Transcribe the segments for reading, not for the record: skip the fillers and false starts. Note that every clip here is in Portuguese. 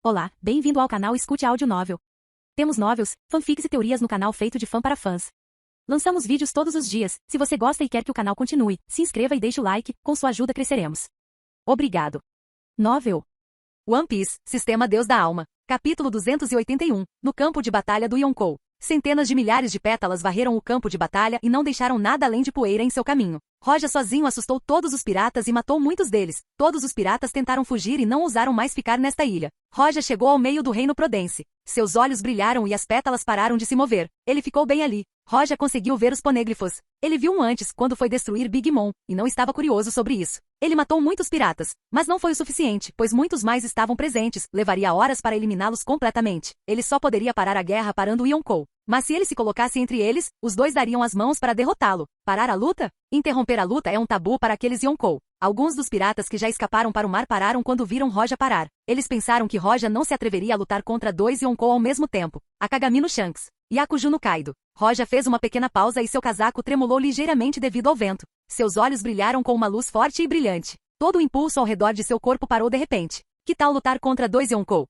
Olá, bem-vindo ao canal Escute Áudio Novel. Temos novels, fanfics e teorias no canal feito de fã para fãs. Lançamos vídeos todos os dias. Se você gosta e quer que o canal continue, se inscreva e deixe o like, com sua ajuda cresceremos. Obrigado. Novel. One Piece, Sistema Deus da Alma. Capítulo 281, no campo de batalha do Yonkou. Centenas de milhares de pétalas varreram o campo de batalha e não deixaram nada além de poeira em seu caminho. Roja sozinho assustou todos os piratas e matou muitos deles. Todos os piratas tentaram fugir e não ousaram mais ficar nesta ilha. Roja chegou ao meio do reino Prodense. Seus olhos brilharam e as pétalas pararam de se mover. Ele ficou bem ali. Roja conseguiu ver os ponêglifos. Ele viu um antes, quando foi destruir Big Mom, e não estava curioso sobre isso. Ele matou muitos piratas, mas não foi o suficiente, pois muitos mais estavam presentes. Levaria horas para eliminá-los completamente. Ele só poderia parar a guerra parando o Yonkou. Mas se ele se colocasse entre eles, os dois dariam as mãos para derrotá-lo. Parar a luta? Interromper a luta é um tabu para aqueles Yonkou. Alguns dos piratas que já escaparam para o mar pararam quando viram Roja parar. Eles pensaram que Roja não se atreveria a lutar contra dois Yonkou ao mesmo tempo. Akagami no Shanks. Yakuju no Kaido. Roja fez uma pequena pausa e seu casaco tremulou ligeiramente devido ao vento. Seus olhos brilharam com uma luz forte e brilhante. Todo o impulso ao redor de seu corpo parou de repente. Que tal lutar contra dois Yonkou?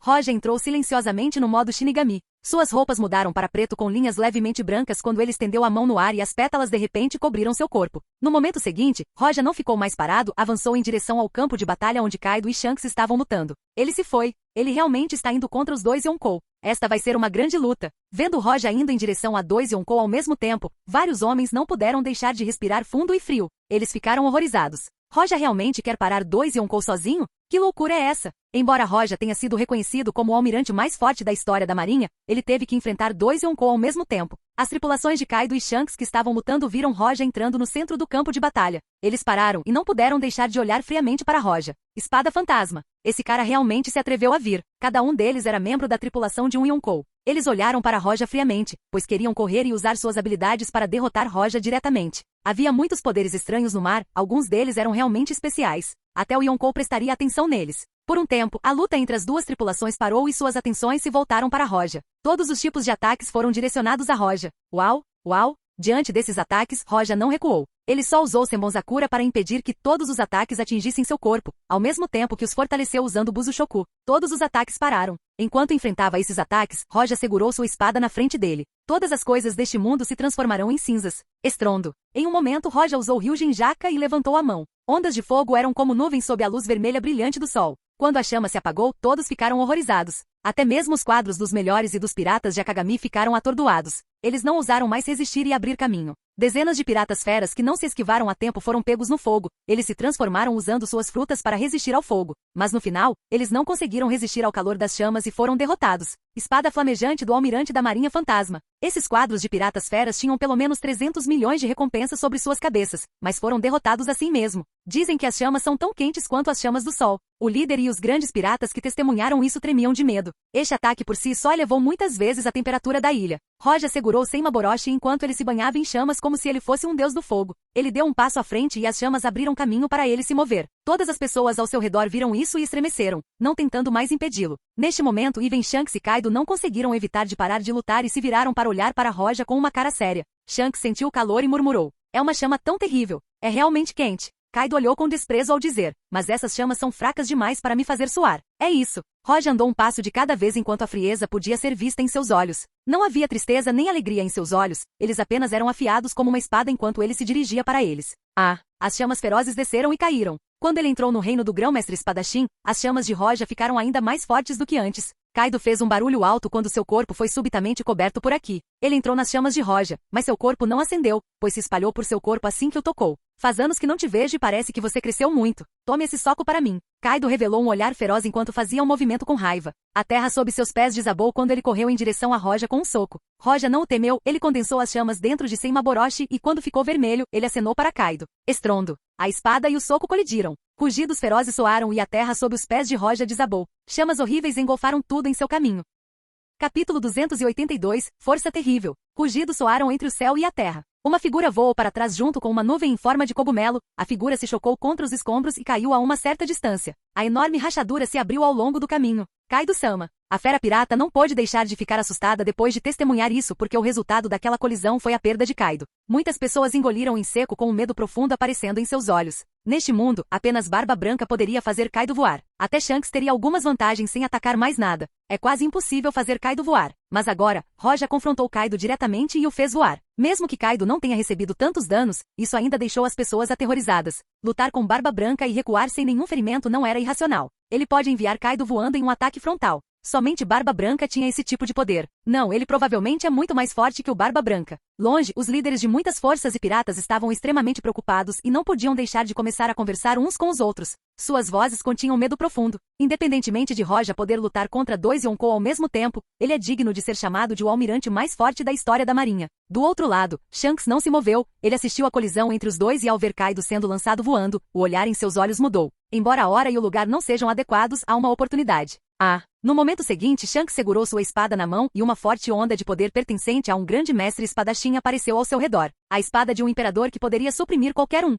Roja entrou silenciosamente no modo Shinigami. Suas roupas mudaram para preto com linhas levemente brancas quando ele estendeu a mão no ar e as pétalas de repente cobriram seu corpo. No momento seguinte, Roja não ficou mais parado, avançou em direção ao campo de batalha onde Kaido e Shanks estavam lutando. Ele se foi. Ele realmente está indo contra os dois Yonkou. Esta vai ser uma grande luta. Vendo Roja indo em direção a dois Yonkou ao mesmo tempo, vários homens não puderam deixar de respirar fundo e frio. Eles ficaram horrorizados. Roja realmente quer parar dois Yonkou sozinho? Que loucura é essa? Embora Roja tenha sido reconhecido como o almirante mais forte da história da marinha, ele teve que enfrentar dois Yonkou ao mesmo tempo. As tripulações de Kaido e Shanks que estavam lutando viram Roja entrando no centro do campo de batalha. Eles pararam e não puderam deixar de olhar friamente para Roja. Espada fantasma. Esse cara realmente se atreveu a vir. Cada um deles era membro da tripulação de um Yonkou. Eles olharam para Roja friamente, pois queriam correr e usar suas habilidades para derrotar Roja diretamente. Havia muitos poderes estranhos no mar, alguns deles eram realmente especiais. Até o Yonkou prestaria atenção neles. Por um tempo, a luta entre as duas tripulações parou e suas atenções se voltaram para Roja. Todos os tipos de ataques foram direcionados a Roja. Uau! Uau! Diante desses ataques, Roja não recuou. Ele só usou Senbonzakura para impedir que todos os ataques atingissem seu corpo, ao mesmo tempo que os fortaleceu usando Busushoku. Todos os ataques pararam. Enquanto enfrentava esses ataques, Roja segurou sua espada na frente dele. Todas as coisas deste mundo se transformarão em cinzas. Estrondo. Em um momento Roja usou Ryujin Jaka e levantou a mão. Ondas de fogo eram como nuvens sob a luz vermelha brilhante do sol. Quando a chama se apagou, todos ficaram horrorizados. Até mesmo os quadros dos melhores e dos piratas de Akagami ficaram atordoados. Eles não ousaram mais resistir e abrir caminho. Dezenas de piratas feras que não se esquivaram a tempo foram pegos no fogo. Eles se transformaram usando suas frutas para resistir ao fogo. Mas no final, eles não conseguiram resistir ao calor das chamas e foram derrotados. Espada flamejante do almirante da Marinha Fantasma. Esses quadros de piratas feras tinham pelo menos 300 milhões de recompensas sobre suas cabeças, mas foram derrotados assim mesmo. Dizem que as chamas são tão quentes quanto as chamas do sol. O líder e os grandes piratas que testemunharam isso tremiam de medo. Este ataque por si só elevou muitas vezes a temperatura da ilha. Roja segurou Senmaboroshi enquanto ele se banhava em chamas como se ele fosse um deus do fogo. Ele deu um passo à frente e as chamas abriram caminho para ele se mover. Todas as pessoas ao seu redor viram isso e estremeceram, não tentando mais impedi-lo. Neste momento, Even, Shanks e Kaido não conseguiram evitar de parar de lutar e se viraram para olhar para Roja com uma cara séria. Shanks sentiu o calor e murmurou: "É uma chama tão terrível. É realmente quente." Kaido olhou com desprezo ao dizer: "Mas essas chamas são fracas demais para me fazer suar." É isso. Roja andou um passo de cada vez enquanto a frieza podia ser vista em seus olhos. Não havia tristeza nem alegria em seus olhos, eles apenas eram afiados como uma espada enquanto ele se dirigia para eles. As chamas ferozes desceram e caíram. Quando ele entrou no reino do grão-mestre espadachim, as chamas de Roja ficaram ainda mais fortes do que antes. Kaido fez um barulho alto quando seu corpo foi subitamente coberto por aqui. Ele entrou nas chamas de Roja, mas seu corpo não acendeu, pois se espalhou por seu corpo assim que o tocou. "Faz anos que não te vejo e parece que você cresceu muito. Tome esse soco para mim." Kaido revelou um olhar feroz enquanto fazia um movimento com raiva. A terra sob seus pés desabou quando ele correu em direção a Roja com um soco. Roja não o temeu, ele condensou as chamas dentro de Senmaboroshi e quando ficou vermelho, ele acenou para Kaido. Estrondo. A espada e o soco colidiram. Rugidos ferozes soaram e a terra sob os pés de Roja desabou. Chamas horríveis engolfaram tudo em seu caminho. Capítulo 282, Força Terrível. Rugidos soaram entre o céu e a terra. Uma figura voou para trás junto com uma nuvem em forma de cogumelo. A figura se chocou contra os escombros e caiu a uma certa distância. A enorme rachadura se abriu ao longo do caminho. Kaido-sama. A fera pirata não pôde deixar de ficar assustada depois de testemunhar isso porque o resultado daquela colisão foi a perda de Kaido. Muitas pessoas engoliram em seco com um medo profundo aparecendo em seus olhos. Neste mundo, apenas Barba Branca poderia fazer Kaido voar. Até Shanks teria algumas vantagens sem atacar mais nada. É quase impossível fazer Kaido voar. Mas agora, Roja confrontou Kaido diretamente e o fez voar. Mesmo que Kaido não tenha recebido tantos danos, isso ainda deixou as pessoas aterrorizadas. Lutar com Barba Branca e recuar sem nenhum ferimento não era irracional. Ele pode enviar Kaido voando em um ataque frontal. Somente Barba Branca tinha esse tipo de poder. Não, ele provavelmente é muito mais forte que o Barba Branca. Longe, os líderes de muitas forças e piratas estavam extremamente preocupados e não podiam deixar de começar a conversar uns com os outros. Suas vozes continham medo profundo. Independentemente de Roja poder lutar contra dois Yonkou ao mesmo tempo, ele é digno de ser chamado de o almirante mais forte da história da marinha. Do outro lado, Shanks não se moveu, ele assistiu à colisão entre os dois e ao ver Kaido sendo lançado voando, o olhar em seus olhos mudou. Embora a hora e o lugar não sejam adequados, há uma oportunidade. No momento seguinte, Shanks segurou sua espada na mão e uma forte onda de poder pertencente a um grande mestre espadachim apareceu ao seu redor. A espada de um imperador que poderia suprimir qualquer um.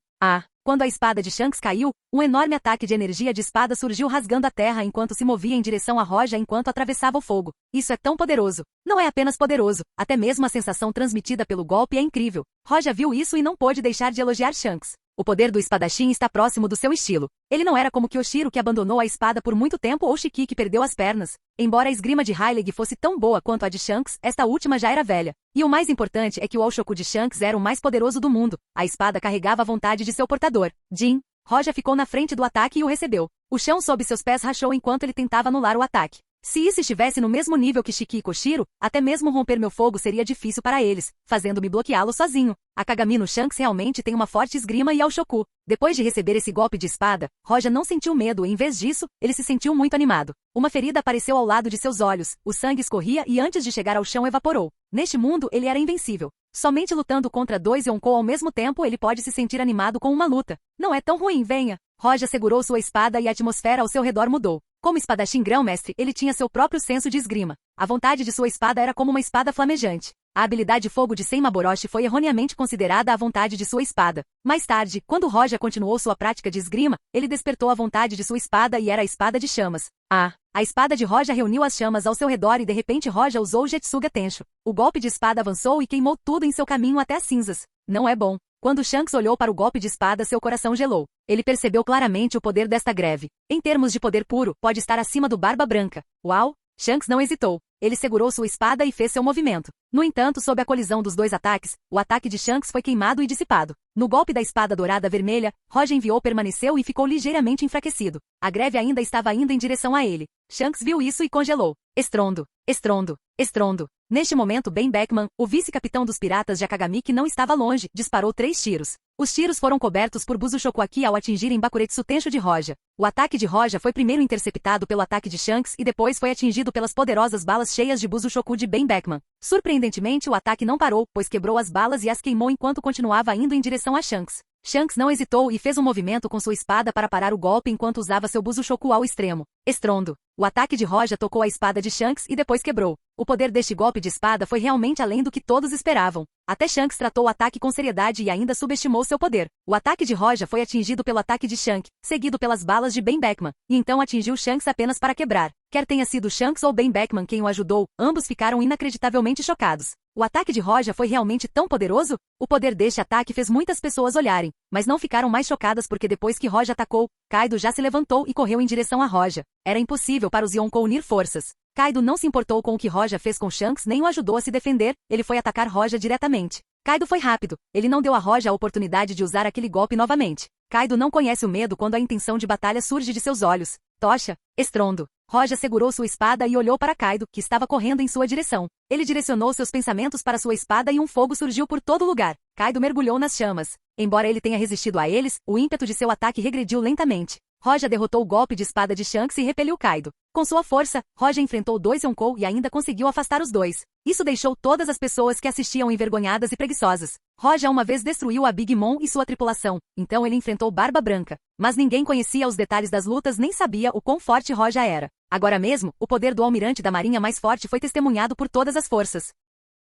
Quando a espada de Shanks caiu, um enorme ataque de energia de espada surgiu rasgando a terra enquanto se movia em direção a Roja enquanto atravessava o fogo. Isso é tão poderoso. Não é apenas poderoso, até mesmo a sensação transmitida pelo golpe é incrível. Roja viu isso e não pôde deixar de elogiar Shanks. O poder do espadachim está próximo do seu estilo. Ele não era como Kyoshiro que abandonou a espada por muito tempo ou Shiki que perdeu as pernas. Embora a esgrima de Hyleg fosse tão boa quanto a de Shanks, esta última já era velha. E o mais importante é que o Oshoku de Shanks era o mais poderoso do mundo. A espada carregava a vontade de seu portador. Jin. Roja ficou na frente do ataque e o recebeu. O chão sob seus pés rachou enquanto ele tentava anular o ataque. Se isso estivesse no mesmo nível que Shiki e Koshiro, até mesmo romper meu fogo seria difícil para eles, fazendo-me bloqueá-lo sozinho. A Kagami no Shanks realmente tem uma forte esgrima e ao Shoku. Depois de receber esse golpe de espada, Roja não sentiu medo e em vez disso, ele se sentiu muito animado. Uma ferida apareceu ao lado de seus olhos, o sangue escorria e antes de chegar ao chão evaporou. Neste mundo, ele era invencível. Somente lutando contra dois Yonkou ao mesmo tempo ele pode se sentir animado com uma luta. Não é tão ruim, venha. Roja segurou sua espada e a atmosfera ao seu redor mudou. Como espadachim grão-mestre, ele tinha seu próprio senso de esgrima. A vontade de sua espada era como uma espada flamejante. A habilidade fogo de Senmaboroshi foi erroneamente considerada a vontade de sua espada. Mais tarde, quando Roja continuou sua prática de esgrima, ele despertou a vontade de sua espada e era a espada de chamas. A espada de Roja reuniu as chamas ao seu redor e de repente Roja usou o Jetsuga Tensho. O golpe de espada avançou e queimou tudo em seu caminho até as cinzas. Não é bom. Quando Shanks olhou para o golpe de espada, seu coração gelou. Ele percebeu claramente o poder desta greve. Em termos de poder puro, pode estar acima do Barba Branca. Uau! Shanks não hesitou. Ele segurou sua espada e fez seu movimento. No entanto, sob a colisão dos dois ataques, o ataque de Shanks foi queimado e dissipado. No golpe da espada dourada vermelha, Roja enviou permaneceu e ficou ligeiramente enfraquecido. A greve ainda estava indo em direção a ele. Shanks viu isso e congelou. Estrondo, estrondo, estrondo. Neste momento, Ben Beckman, o vice-capitão dos piratas de Akagami que não estava longe, disparou 3 tiros. Os tiros foram cobertos por Busushoku-Aki ao atingirem Bakuretsu Tensho de Roja. O ataque de Roja foi primeiro interceptado pelo ataque de Shanks e depois foi atingido pelas poderosas balas cheias de Busushoku de Ben Beckman. Surpreendentemente, o ataque não parou, pois quebrou as balas e as queimou enquanto continuava indo em direção a Shanks. Shanks não hesitou e fez um movimento com sua espada para parar o golpe enquanto usava seu Busushoku ao extremo. Estrondo. O ataque de Roja tocou a espada de Shanks e depois quebrou. O poder deste golpe de espada foi realmente além do que todos esperavam. Até Shanks tratou o ataque com seriedade e ainda subestimou seu poder. O ataque de Roja foi atingido pelo ataque de Shanks, seguido pelas balas de Ben Beckman, e então atingiu Shanks apenas para quebrar. Quer tenha sido Shanks ou Ben Beckman quem o ajudou, ambos ficaram inacreditavelmente chocados. O ataque de Roja foi realmente tão poderoso? O poder deste ataque fez muitas pessoas olharem, mas não ficaram mais chocadas porque depois que Roja atacou, Kaido já se levantou e correu em direção a Roja. Era impossível para os Yonkou unir forças. Kaido não se importou com o que Roja fez com Shanks nem o ajudou a se defender, ele foi atacar Roja diretamente. Kaido foi rápido, ele não deu a Roja a oportunidade de usar aquele golpe novamente. Kaido não conhece o medo quando a intenção de batalha surge de seus olhos. Tocha, estrondo. Roja segurou sua espada e olhou para Kaido, que estava correndo em sua direção. Ele direcionou seus pensamentos para sua espada e um fogo surgiu por todo lugar. Kaido mergulhou nas chamas. Embora ele tenha resistido a eles, o ímpeto de seu ataque regrediu lentamente. Roja derrotou o golpe de espada de Shanks e repeliu Kaido. Com sua força, Roja enfrentou 2 Yonkou e ainda conseguiu afastar os dois. Isso deixou todas as pessoas que assistiam envergonhadas e preguiçosas. Roja uma vez destruiu a Big Mom e sua tripulação, então ele enfrentou Barba Branca. Mas ninguém conhecia os detalhes das lutas nem sabia o quão forte Roja era. Agora mesmo, o poder do almirante da marinha mais forte foi testemunhado por todas as forças.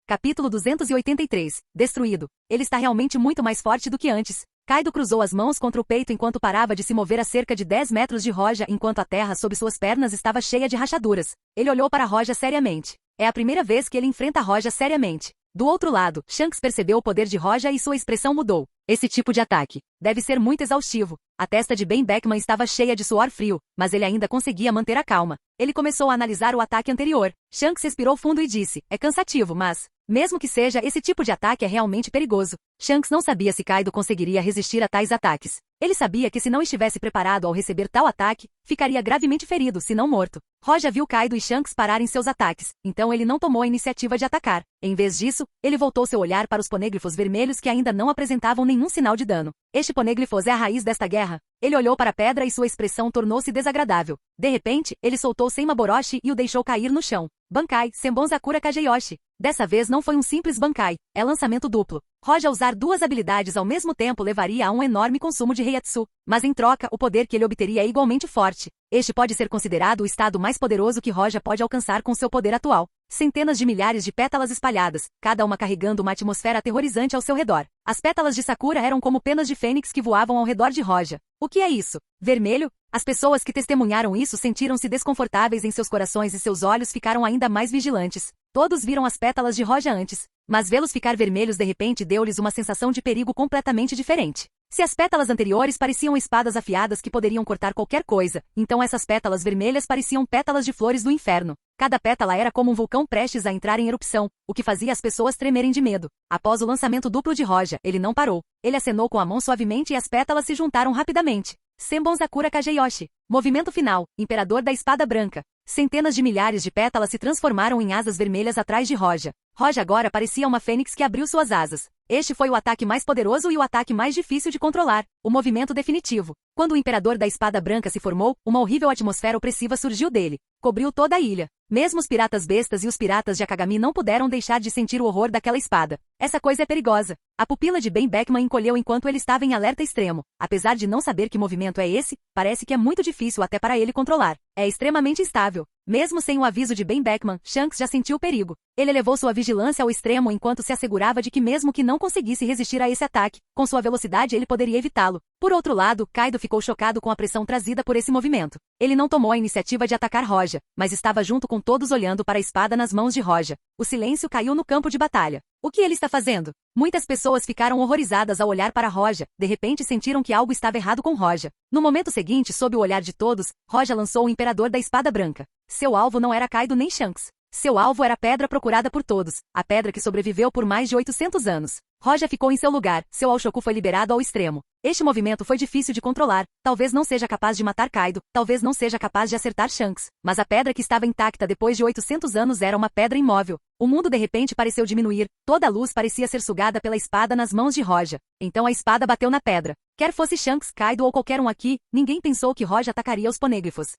Capítulo 283. Destruído. Ele está realmente muito mais forte do que antes. Kaido cruzou as mãos contra o peito enquanto parava de se mover a cerca de 10 metros de Roja enquanto a terra sob suas pernas estava cheia de rachaduras. Ele olhou para Roja seriamente. É a primeira vez que ele enfrenta Roja seriamente. Do outro lado, Shanks percebeu o poder de Roja e sua expressão mudou. Esse tipo de ataque deve ser muito exaustivo. A testa de Ben Beckman estava cheia de suor frio, mas ele ainda conseguia manter a calma. Ele começou a analisar o ataque anterior. Shanks respirou fundo e disse, é cansativo, mas, mesmo que seja, esse tipo de ataque é realmente perigoso. Shanks não sabia se Kaido conseguiria resistir a tais ataques. Ele sabia que se não estivesse preparado ao receber tal ataque, ficaria gravemente ferido, se não morto. Roja viu Kaido e Shanks pararem seus ataques, então ele não tomou a iniciativa de atacar. Em vez disso, ele voltou seu olhar para os ponêglifos vermelhos que ainda não apresentavam nenhum sinal de dano. Este ponêglifos é a raiz desta guerra. Ele olhou para a pedra e sua expressão tornou-se desagradável. De repente, ele soltou Senmaboroshi e o deixou cair no chão. Bankai, Senbonzakura Kageyoshi. Dessa vez não foi um simples Bankai, é lançamento duplo. Roja usar duas habilidades ao mesmo tempo levaria a um enorme consumo de Reiatsu, mas em troca, o poder que ele obteria é igualmente forte. Este pode ser considerado o estado mais poderoso que Roja pode alcançar com seu poder atual. Centenas de milhares de pétalas espalhadas, cada uma carregando uma atmosfera aterrorizante ao seu redor. As pétalas de Sakura eram como penas de fênix que voavam ao redor de Roja. O que é isso? Vermelho? As pessoas que testemunharam isso sentiram-se desconfortáveis em seus corações e seus olhos ficaram ainda mais vigilantes. Todos viram as pétalas de Roja antes, mas vê-los ficar vermelhos de repente deu-lhes uma sensação de perigo completamente diferente. Se as pétalas anteriores pareciam espadas afiadas que poderiam cortar qualquer coisa, então essas pétalas vermelhas pareciam pétalas de flores do inferno. Cada pétala era como um vulcão prestes a entrar em erupção, o que fazia as pessoas tremerem de medo. Após o lançamento duplo de Roja, ele não parou. Ele acenou com a mão suavemente e as pétalas se juntaram rapidamente. Senbonzakura Kageyoshi. Movimento final. Imperador da Espada Branca. Centenas de milhares de pétalas se transformaram em asas vermelhas atrás de Roja. Roja agora parecia uma fênix que abriu suas asas. Este foi o ataque mais poderoso e o ataque mais difícil de controlar, o movimento definitivo. Quando o Imperador da Espada Branca se formou, uma horrível atmosfera opressiva surgiu dele. Cobriu toda a ilha. Mesmo os piratas bestas e os piratas de Akagami não puderam deixar de sentir o horror daquela espada. Essa coisa é perigosa. A pupila de Ben Beckman encolheu enquanto ele estava em alerta extremo. Apesar de não saber que movimento é esse, parece que é muito difícil até para ele controlar. É extremamente instável. Mesmo sem o aviso de Ben Beckman, Shanks já sentiu o perigo. Ele elevou sua vigilância ao extremo enquanto se assegurava de que mesmo que não conseguisse resistir a esse ataque, com sua velocidade ele poderia evitá-lo. Por outro lado, Kaido ficou chocado com a pressão trazida por esse movimento. Ele não tomou a iniciativa de atacar Roja, mas estava junto com todos olhando para a espada nas mãos de Roja. O silêncio caiu no campo de batalha. O que ele está fazendo? Muitas pessoas ficaram horrorizadas ao olhar para Roja, de repente sentiram que algo estava errado com Roja. No momento seguinte, sob o olhar de todos, Roja lançou o Imperador da Espada Branca. Seu alvo não era Kaido nem Shanks. Seu alvo era a pedra procurada por todos, a pedra que sobreviveu por mais de 800 anos. Roja ficou em seu lugar, seu Alshoku foi liberado ao extremo. Este movimento foi difícil de controlar, talvez não seja capaz de matar Kaido, talvez não seja capaz de acertar Shanks, mas a pedra que estava intacta depois de 800 anos era uma pedra imóvel. O mundo de repente pareceu diminuir, toda a luz parecia ser sugada pela espada nas mãos de Roja. Então a espada bateu na pedra. Quer fosse Shanks, Kaido ou qualquer um aqui, ninguém pensou que Roja atacaria os ponêglifos.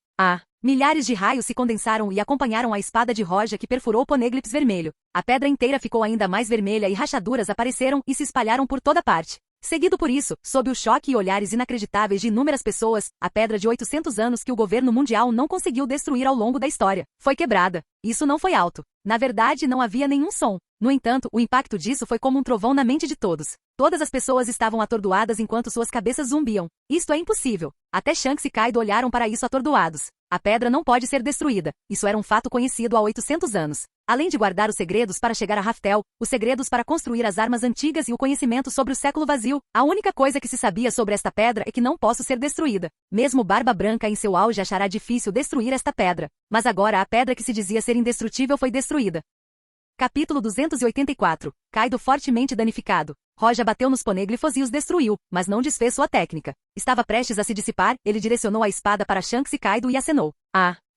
Milhares de raios se condensaram e acompanharam a espada de Roja que perfurou o ponêglifos vermelho. A pedra inteira ficou ainda mais vermelha e rachaduras apareceram e se espalharam por toda parte. Seguido por isso, sob o choque e olhares inacreditáveis de inúmeras pessoas, a pedra de 800 anos que o governo mundial não conseguiu destruir ao longo da história foi quebrada. Isso não foi alto. Na verdade, não havia nenhum som. No entanto, o impacto disso foi como um trovão na mente de todos. Todas as pessoas estavam atordoadas enquanto suas cabeças zumbiam. Isto é impossível. Até Shanks e Kaido olharam para isso atordoados. A pedra não pode ser destruída. Isso era um fato conhecido há 800 anos. Além de guardar os segredos para chegar a Raftel, os segredos para construir as armas antigas e o conhecimento sobre o século vazio, a única coisa que se sabia sobre esta pedra é que não posso ser destruída. Mesmo Barba Branca em seu auge achará difícil destruir esta pedra. Mas agora a pedra que se dizia ser indestrutível foi destruída. Capítulo 284. Kaido fortemente danificado. Roja bateu nos ponêglifos e os destruiu, mas não desfez sua técnica. Estava prestes a se dissipar, ele direcionou a espada para Shanks e Kaido e acenou.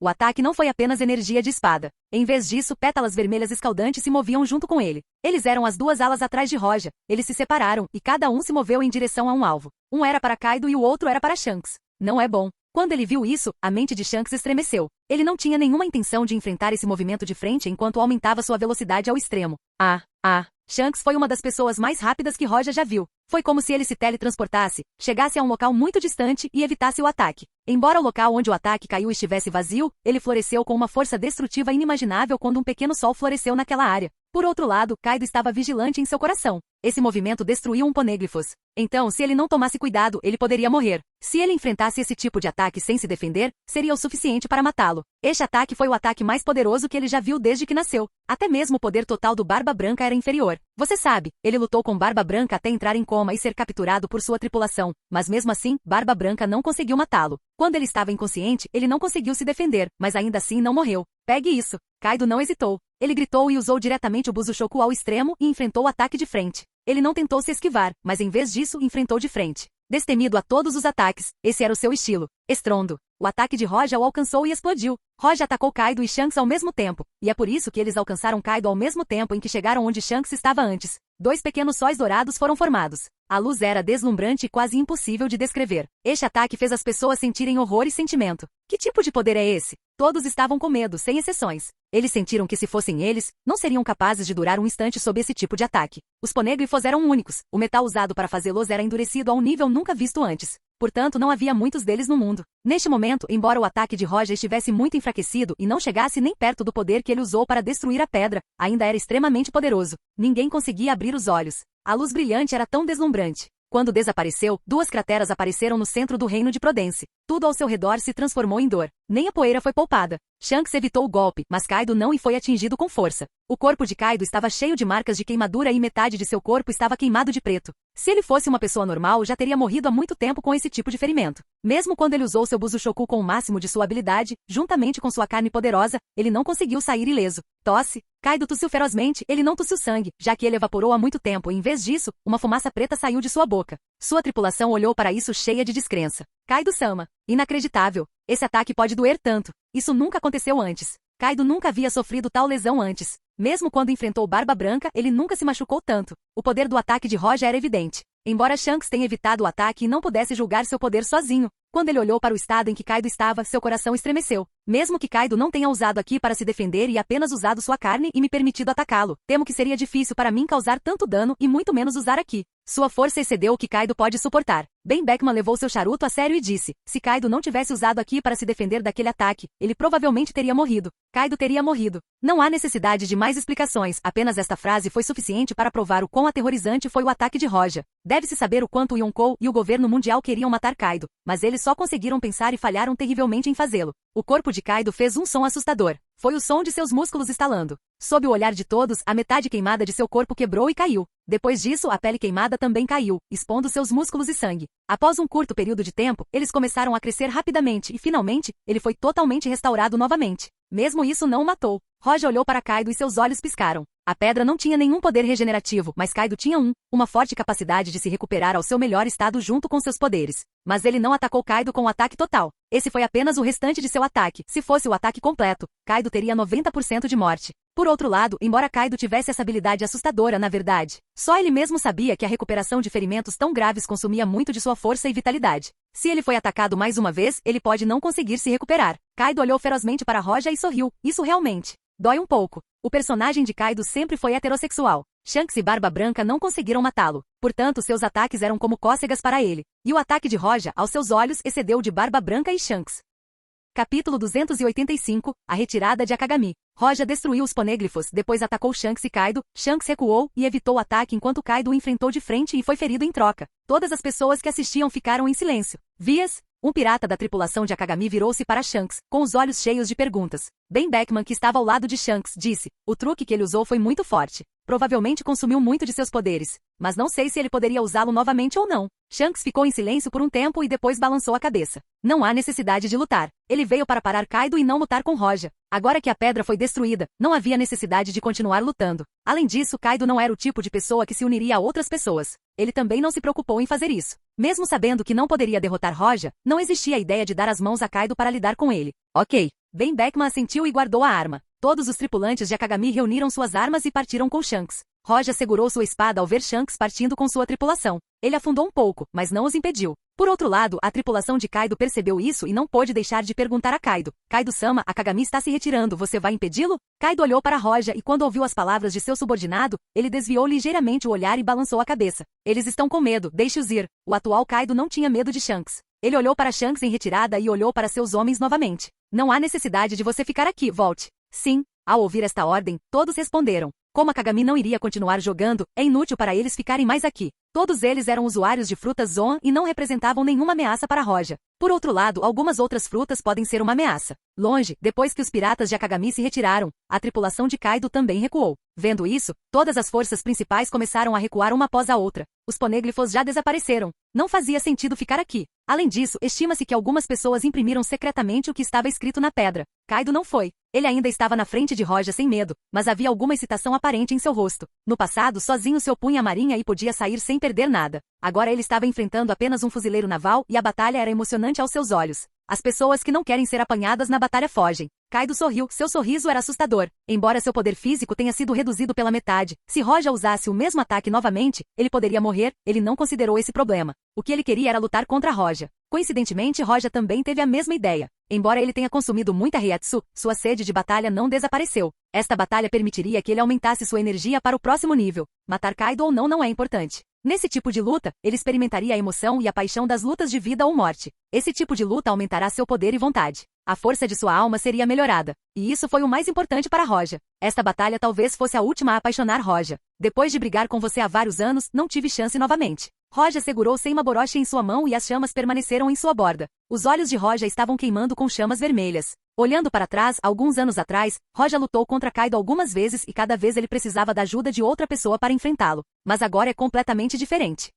O ataque não foi apenas energia de espada. Em vez disso, pétalas vermelhas escaldantes se moviam junto com ele. Eles eram as duas alas atrás de Roja. Eles se separaram, e cada um se moveu em direção a um alvo. Um era para Kaido e o outro era para Shanks. Não é bom. Quando ele viu isso, a mente de Shanks estremeceu. Ele não tinha nenhuma intenção de enfrentar esse movimento de frente enquanto aumentava sua velocidade ao extremo. Shanks foi uma das pessoas mais rápidas que Roja já viu. Foi como se ele se teletransportasse, chegasse a um local muito distante e evitasse o ataque. Embora o local onde o ataque caiu estivesse vazio, ele floresceu com uma força destrutiva inimaginável quando um pequeno sol floresceu naquela área. Por outro lado, Kaido estava vigilante em seu coração. Esse movimento destruiu um Poneglyphos. Então, se ele não tomasse cuidado, ele poderia morrer. Se ele enfrentasse esse tipo de ataque sem se defender, seria o suficiente para matá-lo. Este ataque foi o ataque mais poderoso que ele já viu desde que nasceu. Até mesmo o poder total do Barba Branca era inferior. Você sabe, ele lutou com Barba Branca até entrar em coma e ser capturado por sua tripulação, mas mesmo assim, Barba Branca não conseguiu matá-lo. Quando ele estava inconsciente, ele não conseguiu se defender, mas ainda assim não morreu. Pegue isso. Kaido não hesitou. Ele gritou e usou diretamente o Busoshoku ao extremo e enfrentou o ataque de frente. Ele não tentou se esquivar, mas em vez disso, enfrentou de frente. Destemido a todos os ataques, esse era o seu estilo. Estrondo. O ataque de Roja o alcançou e explodiu. Roja atacou Kaido e Shanks ao mesmo tempo, e é por isso que eles alcançaram Kaido ao mesmo tempo em que chegaram onde Shanks estava antes. 2 pequenos sóis dourados foram formados. A luz era deslumbrante e quase impossível de descrever. Este ataque fez as pessoas sentirem horror e sentimento. Que tipo de poder é esse? Todos estavam com medo, sem exceções. Eles sentiram que se fossem eles, não seriam capazes de durar um instante sob esse tipo de ataque. Os Poneglyphos eram únicos. O metal usado para fazê-los era endurecido a um nível nunca visto antes. Portanto, não havia muitos deles no mundo. Neste momento, embora o ataque de Roja estivesse muito enfraquecido e não chegasse nem perto do poder que ele usou para destruir a pedra, ainda era extremamente poderoso. Ninguém conseguia abrir os olhos. A luz brilhante era tão deslumbrante. Quando desapareceu, 2 crateras apareceram no centro do reino de Prudence. Tudo ao seu redor se transformou em dor. Nem a poeira foi poupada. Shanks evitou o golpe, mas Kaido não e foi atingido com força. O corpo de Kaido estava cheio de marcas de queimadura e metade de seu corpo estava queimado de preto. Se ele fosse uma pessoa normal, já teria morrido há muito tempo com esse tipo de ferimento. Mesmo quando ele usou seu Busoshoku com o máximo de sua habilidade, juntamente com sua carne poderosa, ele não conseguiu sair ileso. Tosse. Kaido tossiu ferozmente, ele não tossiu sangue, já que ele evaporou há muito tempo e em vez disso, uma fumaça preta saiu de sua boca. Sua tripulação olhou para isso cheia de descrença. Kaido-sama. Inacreditável. Esse ataque pode doer tanto. Isso nunca aconteceu antes. Kaido nunca havia sofrido tal lesão antes. Mesmo quando enfrentou Barba Branca, ele nunca se machucou tanto. O poder do ataque de Roja era evidente. Embora Shanks tenha evitado o ataque e não pudesse julgar seu poder sozinho, quando ele olhou para o estado em que Kaido estava, seu coração estremeceu. Mesmo que Kaido não tenha usado aqui para se defender e apenas usado sua carne e me permitido atacá-lo, temo que seria difícil para mim causar tanto dano e muito menos usar aqui. Sua força excedeu o que Kaido pode suportar. Ben Beckman levou seu charuto a sério e disse, se Kaido não tivesse usado aqui para se defender daquele ataque, ele provavelmente teria morrido. Kaido teria morrido. Não há necessidade de mais explicações, apenas esta frase foi suficiente para provar o quão aterrorizante foi o ataque de Roja. Deve-se saber o quanto Yonkou e o governo mundial queriam matar Kaido, mas eles só conseguiram pensar e falharam terrivelmente em fazê-lo. O corpo de Kaido fez um som assustador. Foi o som de seus músculos estalando. Sob o olhar de todos, a metade queimada de seu corpo quebrou e caiu. Depois disso, a pele queimada também caiu, expondo seus músculos e sangue. Após um curto período de tempo, eles começaram a crescer rapidamente e, finalmente, ele foi totalmente restaurado novamente. Mesmo isso não o matou. Roja olhou para Kaido e seus olhos piscaram. A pedra não tinha nenhum poder regenerativo, mas Kaido tinha uma forte capacidade de se recuperar ao seu melhor estado junto com seus poderes. Mas ele não atacou Kaido com o ataque total. Esse foi apenas o restante de seu ataque. Se fosse o ataque completo, Kaido teria 90% de morte. Por outro lado, embora Kaido tivesse essa habilidade assustadora na verdade, só ele mesmo sabia que a recuperação de ferimentos tão graves consumia muito de sua força e vitalidade. Se ele foi atacado mais uma vez, ele pode não conseguir se recuperar. Kaido olhou ferozmente para Roja e sorriu. Isso realmente dói um pouco. O personagem de Kaido sempre foi heterossexual. Shanks e Barba Branca não conseguiram matá-lo. Portanto, seus ataques eram como cócegas para ele. E o ataque de Roja, aos seus olhos, excedeu o de Barba Branca e Shanks. Capítulo 285, a retirada de Akagami. Roja destruiu os Poneglyphos, depois atacou Shanks e Kaido. Shanks recuou e evitou o ataque enquanto Kaido o enfrentou de frente e foi ferido em troca. Todas as pessoas que assistiam ficaram em silêncio. Vias? Um pirata da tripulação de Akagami virou-se para Shanks, com os olhos cheios de perguntas. Ben Beckman, que estava ao lado de Shanks, disse, o truque que ele usou foi muito forte. Provavelmente consumiu muito de seus poderes, mas não sei se ele poderia usá-lo novamente ou não. Shanks ficou em silêncio por um tempo e depois balançou a cabeça. Não há necessidade de lutar. Ele veio para parar Kaido e não lutar com Roja. Agora que a pedra foi destruída, não havia necessidade de continuar lutando. Além disso, Kaido não era o tipo de pessoa que se uniria a outras pessoas. Ele também não se preocupou em fazer isso. Mesmo sabendo que não poderia derrotar Roja, não existia a ideia de dar as mãos a Kaido para lidar com ele. Ok. Ben Beckman assentiu e guardou a arma. Todos os tripulantes de Akagami reuniram suas armas e partiram com Shanks. Roja segurou sua espada ao ver Shanks partindo com sua tripulação. Ele afundou um pouco, mas não os impediu. Por outro lado, a tripulação de Kaido percebeu isso e não pôde deixar de perguntar a Kaido. Kaido-sama, Akagami está se retirando, você vai impedi-lo? Kaido olhou para Roja e quando ouviu as palavras de seu subordinado, ele desviou ligeiramente o olhar e balançou a cabeça. Eles estão com medo, deixe-os ir. O atual Kaido não tinha medo de Shanks. Ele olhou para Shanks em retirada e olhou para seus homens novamente. Não há necessidade de você ficar aqui, volte. Sim. Ao ouvir esta ordem, todos responderam. Como a Kagami não iria continuar jogando, é inútil para eles ficarem mais aqui. Todos eles eram usuários de frutas Zoan e não representavam nenhuma ameaça para Roja. Por outro lado, algumas outras frutas podem ser uma ameaça. Longe, depois que os piratas de Akagami se retiraram, a tripulação de Kaido também recuou. Vendo isso, todas as forças principais começaram a recuar uma após a outra. Os ponêglifos já desapareceram. Não fazia sentido ficar aqui. Além disso, estima-se que algumas pessoas imprimiram secretamente o que estava escrito na pedra. Kaido não foi. Ele ainda estava na frente de Roja sem medo, mas havia alguma excitação aparente em seu rosto. No passado, sozinho se opunha à marinha e podia sair sem perder nada. Agora ele estava enfrentando apenas um fuzileiro naval e a batalha era emocionante aos seus olhos. As pessoas que não querem ser apanhadas na batalha fogem. Kaido sorriu, seu sorriso era assustador. Embora seu poder físico tenha sido reduzido pela metade, se Roja usasse o mesmo ataque novamente, ele poderia morrer, ele não considerou esse problema. O que ele queria era lutar contra Roja. Coincidentemente, Roja também teve a mesma ideia. Embora ele tenha consumido muita Reiatsu, sua sede de batalha não desapareceu. Esta batalha permitiria que ele aumentasse sua energia para o próximo nível. Matar Kaido ou não é importante. Nesse tipo de luta, ele experimentaria a emoção e a paixão das lutas de vida ou morte. Esse tipo de luta aumentará seu poder e vontade. A força de sua alma seria melhorada. E isso foi o mais importante para Roja. Esta batalha talvez fosse a última a apaixonar Roja. Depois de brigar com você há vários anos, não tive chance novamente. Roja segurou Seimaboroshi em sua mão e as chamas permaneceram em sua borda. Os olhos de Roja estavam queimando com chamas vermelhas. Olhando para trás, alguns anos atrás, Roja lutou contra Kaido algumas vezes e cada vez ele precisava da ajuda de outra pessoa para enfrentá-lo. Mas agora é completamente diferente.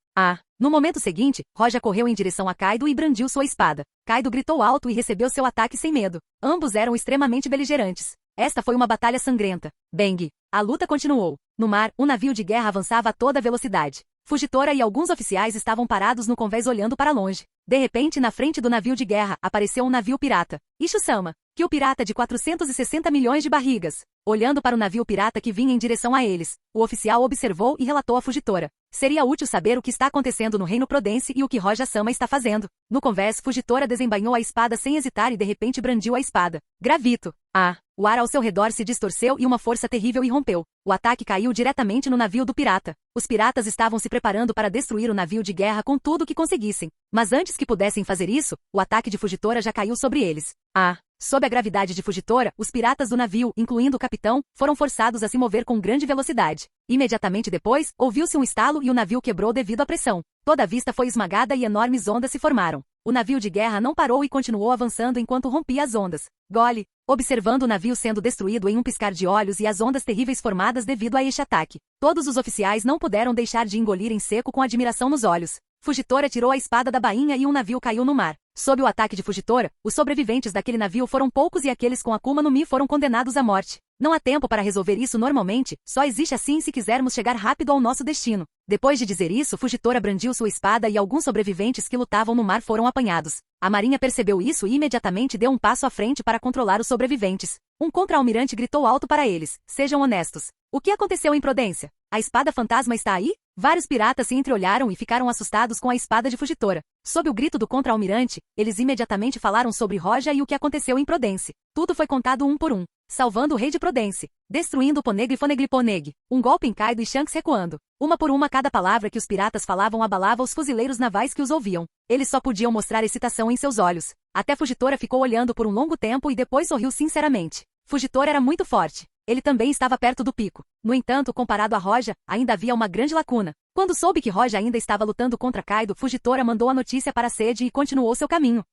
No momento seguinte, Roja correu em direção a Kaido e brandiu sua espada. Kaido gritou alto e recebeu seu ataque sem medo. Ambos eram extremamente beligerantes. Esta foi uma batalha sangrenta. Bang! A luta continuou. No mar, um navio de guerra avançava a toda velocidade. Fugitora e alguns oficiais estavam parados no convés olhando para longe. De repente, na frente do navio de guerra, apareceu um navio pirata. Ishu-sama, que o pirata de 460 milhões de barrigas. Olhando para o navio pirata que vinha em direção a eles, o oficial observou e relatou à Fugitora. Seria útil saber o que está acontecendo no Reino Prudence e o que Roja-sama está fazendo. No convés, Fugitora desembainhou a espada sem hesitar e de repente brandiu a espada. Gravito! O ar ao seu redor se distorceu e uma força terrível irrompeu. O ataque caiu diretamente no navio do pirata. Os piratas estavam se preparando para destruir o navio de guerra com tudo o que conseguissem. Mas antes que pudessem fazer isso, o ataque de Fugitora já caiu sobre eles. Sob a gravidade de Fugitora, os piratas do navio, incluindo o capitão, foram forçados a se mover com grande velocidade. Imediatamente depois, ouviu-se um estalo e o navio quebrou devido à pressão. Toda a vista foi esmagada e enormes ondas se formaram. O navio de guerra não parou e continuou avançando enquanto rompia as ondas. Gole! Observando o navio sendo destruído em um piscar de olhos e as ondas terríveis formadas devido a este ataque. Todos os oficiais não puderam deixar de engolir em seco com admiração nos olhos. Fugitora tirou a espada da bainha e um navio caiu no mar. Sob o ataque de Fugitora, os sobreviventes daquele navio foram poucos e aqueles com Akuma no Mi foram condenados à morte. Não há tempo para resolver isso normalmente, só existe assim se quisermos chegar rápido ao nosso destino. Depois de dizer isso, Fugitora brandiu sua espada e alguns sobreviventes que lutavam no mar foram apanhados. A marinha percebeu isso e imediatamente deu um passo à frente para controlar os sobreviventes. Um contra-almirante gritou alto para eles: sejam honestos. O que aconteceu em Prudência? A espada fantasma está aí? Vários piratas se entreolharam e ficaram assustados com a espada de Fugitora. Sob o grito do contra-almirante, eles imediatamente falaram sobre Roja e o que aconteceu em Prudence. Tudo foi contado um por um. Salvando o rei de Prudence. Destruindo o Poneglyphoneglyphoneg. Um golpe em Kaido e Shanks recuando. Uma por uma cada palavra que os piratas falavam abalava os fuzileiros navais que os ouviam. Eles só podiam mostrar excitação em seus olhos. Até Fugitora ficou olhando por um longo tempo e depois sorriu sinceramente. Fugitora era muito forte. Ele também estava perto do pico. No entanto, comparado a Roja, ainda havia uma grande lacuna. Quando soube que Roja ainda estava lutando contra Kaido, Fugitora mandou a notícia para a sede e continuou seu caminho.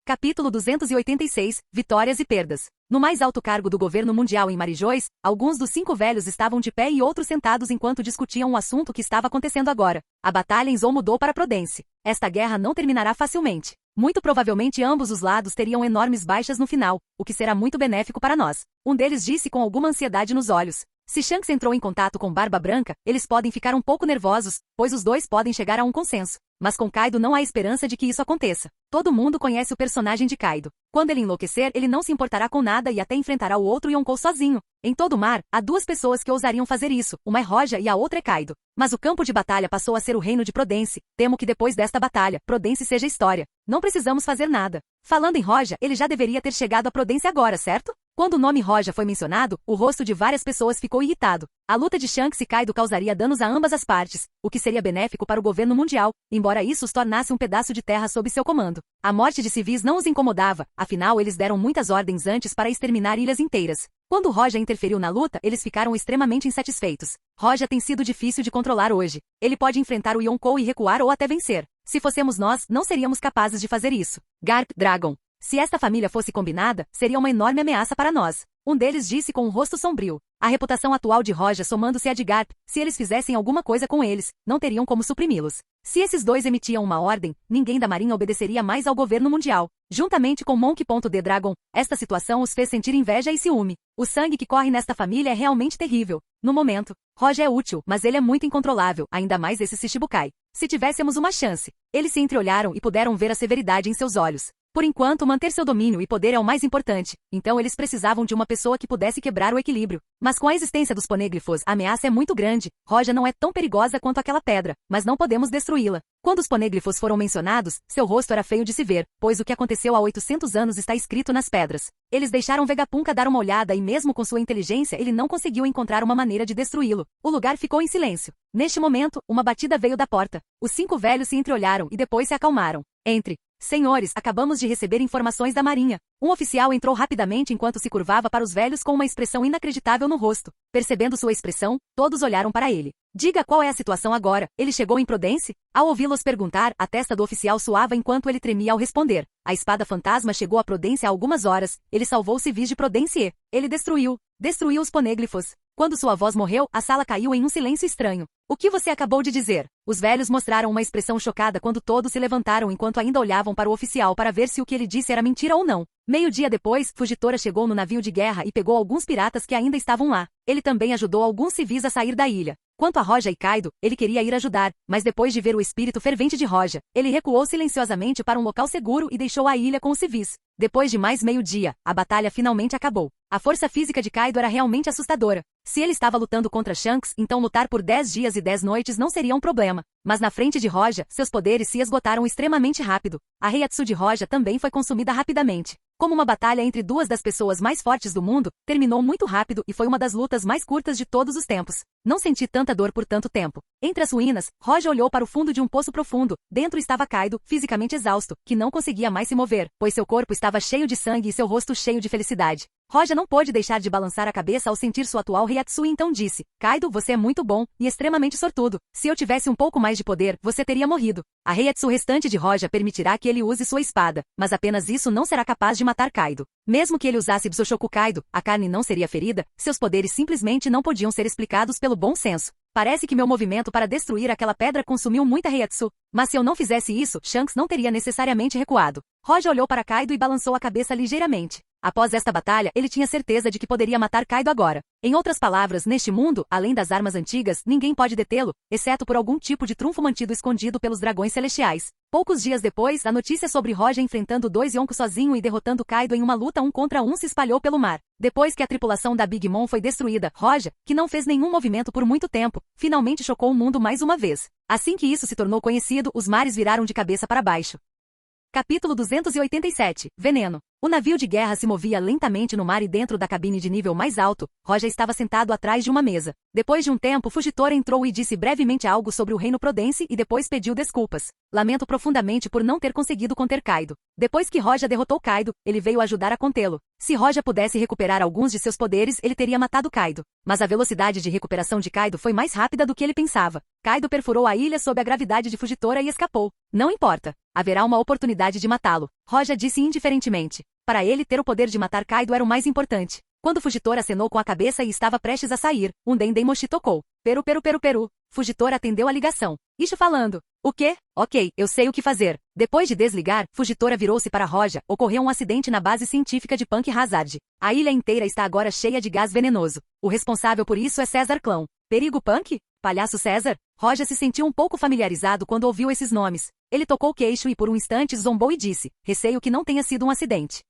Capítulo 286, Vitórias e Perdas. No mais alto cargo do governo mundial em Marijois, alguns dos 5 velhos estavam de pé e outros sentados enquanto discutiam um assunto que estava acontecendo agora. A batalha em Zou mudou para Prudence. Esta guerra não terminará facilmente. Muito provavelmente ambos os lados teriam enormes baixas no final, o que será muito benéfico para nós. Um deles disse com alguma ansiedade nos olhos. Se Shanks entrou em contato com Barba Branca, eles podem ficar um pouco nervosos, pois os dois podem chegar a um consenso. Mas com Kaido não há esperança de que isso aconteça. Todo mundo conhece o personagem de Kaido. Quando ele enlouquecer, ele não se importará com nada e até enfrentará o outro Yonkou sozinho. Em todo o mar, há 2 pessoas que ousariam fazer isso, uma é Roja e a outra é Kaido. Mas o campo de batalha passou a ser o reino de Prudence. Temo que depois desta batalha, Prudence seja história. Não precisamos fazer nada. Falando em Roja, ele já deveria ter chegado a Prudence agora, certo? Quando o nome Roja foi mencionado, o rosto de várias pessoas ficou irritado. A luta de Shanks e Kaido causaria danos a ambas as partes, o que seria benéfico para o governo mundial, embora isso os tornasse um pedaço de terra sob seu comando. A morte de civis não os incomodava, afinal eles deram muitas ordens antes para exterminar ilhas inteiras. Quando Roja interferiu na luta, eles ficaram extremamente insatisfeitos. Roja tem sido difícil de controlar hoje. Ele pode enfrentar o Yonkou e recuar ou até vencer. Se fossemos nós, não seríamos capazes de fazer isso. Garp, Dragon. Se esta família fosse combinada, seria uma enorme ameaça para nós. Um deles disse com um rosto sombrio. A reputação atual de Roja somando-se à de Garp, se eles fizessem alguma coisa com eles, não teriam como suprimi-los. Se esses dois emitiam uma ordem, ninguém da marinha obedeceria mais ao governo mundial. Juntamente com Monk.D. Dragon, esta situação os fez sentir inveja e ciúme. O sangue que corre nesta família é realmente terrível. No momento, Roja é útil, mas ele é muito incontrolável, ainda mais esse Shichibukai. Se tivéssemos uma chance. Eles se entreolharam e puderam ver a severidade em seus olhos. Por enquanto, manter seu domínio e poder é o mais importante, então eles precisavam de uma pessoa que pudesse quebrar o equilíbrio. Mas com a existência dos poneglyphos, a ameaça é muito grande. Roja não é tão perigosa quanto aquela pedra, mas não podemos destruí-la. Quando os poneglyphos foram mencionados, seu rosto era feio de se ver, pois o que aconteceu há 800 anos está escrito nas pedras. Eles deixaram Vegapunk dar uma olhada e mesmo com sua inteligência ele não conseguiu encontrar uma maneira de destruí-lo. O lugar ficou em silêncio. Neste momento, uma batida veio da porta. Os 5 velhos se entreolharam e depois se acalmaram. Senhores, acabamos de receber informações da marinha. Um oficial entrou rapidamente enquanto se curvava para os velhos com uma expressão inacreditável no rosto. Percebendo sua expressão, todos olharam para ele. Diga qual é a situação agora. Ele chegou em Prudence? Ao ouvi-los perguntar, a testa do oficial suava enquanto ele tremia ao responder. A espada fantasma chegou a Prudence há algumas horas. Ele salvou os civis de Prudence e ele destruiu os poneglyphos. Quando sua voz morreu, a sala caiu em um silêncio estranho. O que você acabou de dizer? Os velhos mostraram uma expressão chocada quando todos se levantaram enquanto ainda olhavam para o oficial para ver se o que ele disse era mentira ou não. Meio-dia depois, Fujitora chegou no navio de guerra e pegou alguns piratas que ainda estavam lá. Ele também ajudou alguns civis a sair da ilha. Quanto a Roja e Kaido, ele queria ir ajudar, mas depois de ver o espírito fervente de Roja, ele recuou silenciosamente para um local seguro e deixou a ilha com os civis. Depois de mais meio-dia, a batalha finalmente acabou. A força física de Kaido era realmente assustadora. Se ele estava lutando contra Shanks, então lutar por 10 dias e 10 noites não seria um problema. Mas na frente de Roja, seus poderes se esgotaram extremamente rápido. A Reiatsu de Roja também foi consumida rapidamente. Como uma batalha entre duas das pessoas mais fortes do mundo, terminou muito rápido e foi uma das lutas mais curtas de todos os tempos. Não senti tanta dor por tanto tempo. Entre as ruínas, Roja olhou para o fundo de um poço profundo. Dentro estava Kaido, fisicamente exausto, que não conseguia mais se mover, pois seu corpo estava cheio de sangue e seu rosto cheio de felicidade. Roja não pôde deixar de balançar a cabeça ao sentir sua atual Reiatsu e então disse: Kaido, você é muito bom e extremamente sortudo. Se eu tivesse um pouco mais de poder, você teria morrido. A Reiatsu restante de Roja permitirá que ele use sua espada, mas apenas isso não será capaz de matar Kaido. Mesmo que ele usasse Busoshoku Kaido, a carne não seria ferida, seus poderes simplesmente não podiam ser explicados pelo bom senso. Parece que meu movimento para destruir aquela pedra consumiu muita Reiatsu, mas se eu não fizesse isso, Shanks não teria necessariamente recuado. Roja olhou para Kaido e balançou a cabeça ligeiramente. Após esta batalha, ele tinha certeza de que poderia matar Kaido agora. Em outras palavras, neste mundo, além das armas antigas, ninguém pode detê-lo, exceto por algum tipo de trunfo mantido escondido pelos dragões celestiais. Poucos dias depois, a notícia sobre Roja enfrentando 2 Yonko sozinho e derrotando Kaido em uma luta 1 contra 1 se espalhou pelo mar. Depois que a tripulação da Big Mom foi destruída, Roja, que não fez nenhum movimento por muito tempo, finalmente chocou o mundo mais uma vez. Assim que isso se tornou conhecido, os mares viraram de cabeça para baixo. Capítulo 287. Veneno. O navio de guerra se movia lentamente no mar e dentro da cabine de nível mais alto, Roja estava sentado atrás de uma mesa. Depois de um tempo, Fujitora entrou e disse brevemente algo sobre o reino Prudence e depois pediu desculpas. Lamento profundamente por não ter conseguido conter Kaido. Depois que Roja derrotou Kaido, ele veio ajudar a contê-lo. Se Roja pudesse recuperar alguns de seus poderes, ele teria matado Kaido. Mas a velocidade de recuperação de Kaido foi mais rápida do que ele pensava. Kaido perfurou a ilha sob a gravidade de Fujitora e escapou. Não importa. Haverá uma oportunidade de matá-lo. Roja disse indiferentemente. Para ele, ter o poder de matar Kaido era o mais importante. Quando Fujitora acenou com a cabeça e estava prestes a sair, um Dendemoshi tocou. Peru. Fujitora atendeu a ligação. Ishu falando. O quê? Ok, eu sei o que fazer. Depois de desligar, Fujitora virou-se para Roja. Ocorreu um acidente na base científica de Punk Hazard. A ilha inteira está agora cheia de gás venenoso. O responsável por isso é César Clown. Perigo Punk? Palhaço César? Roja se sentiu um pouco familiarizado quando ouviu esses nomes. Ele tocou o queixo e por um instante zombou e disse, receio que não tenha sido um acidente.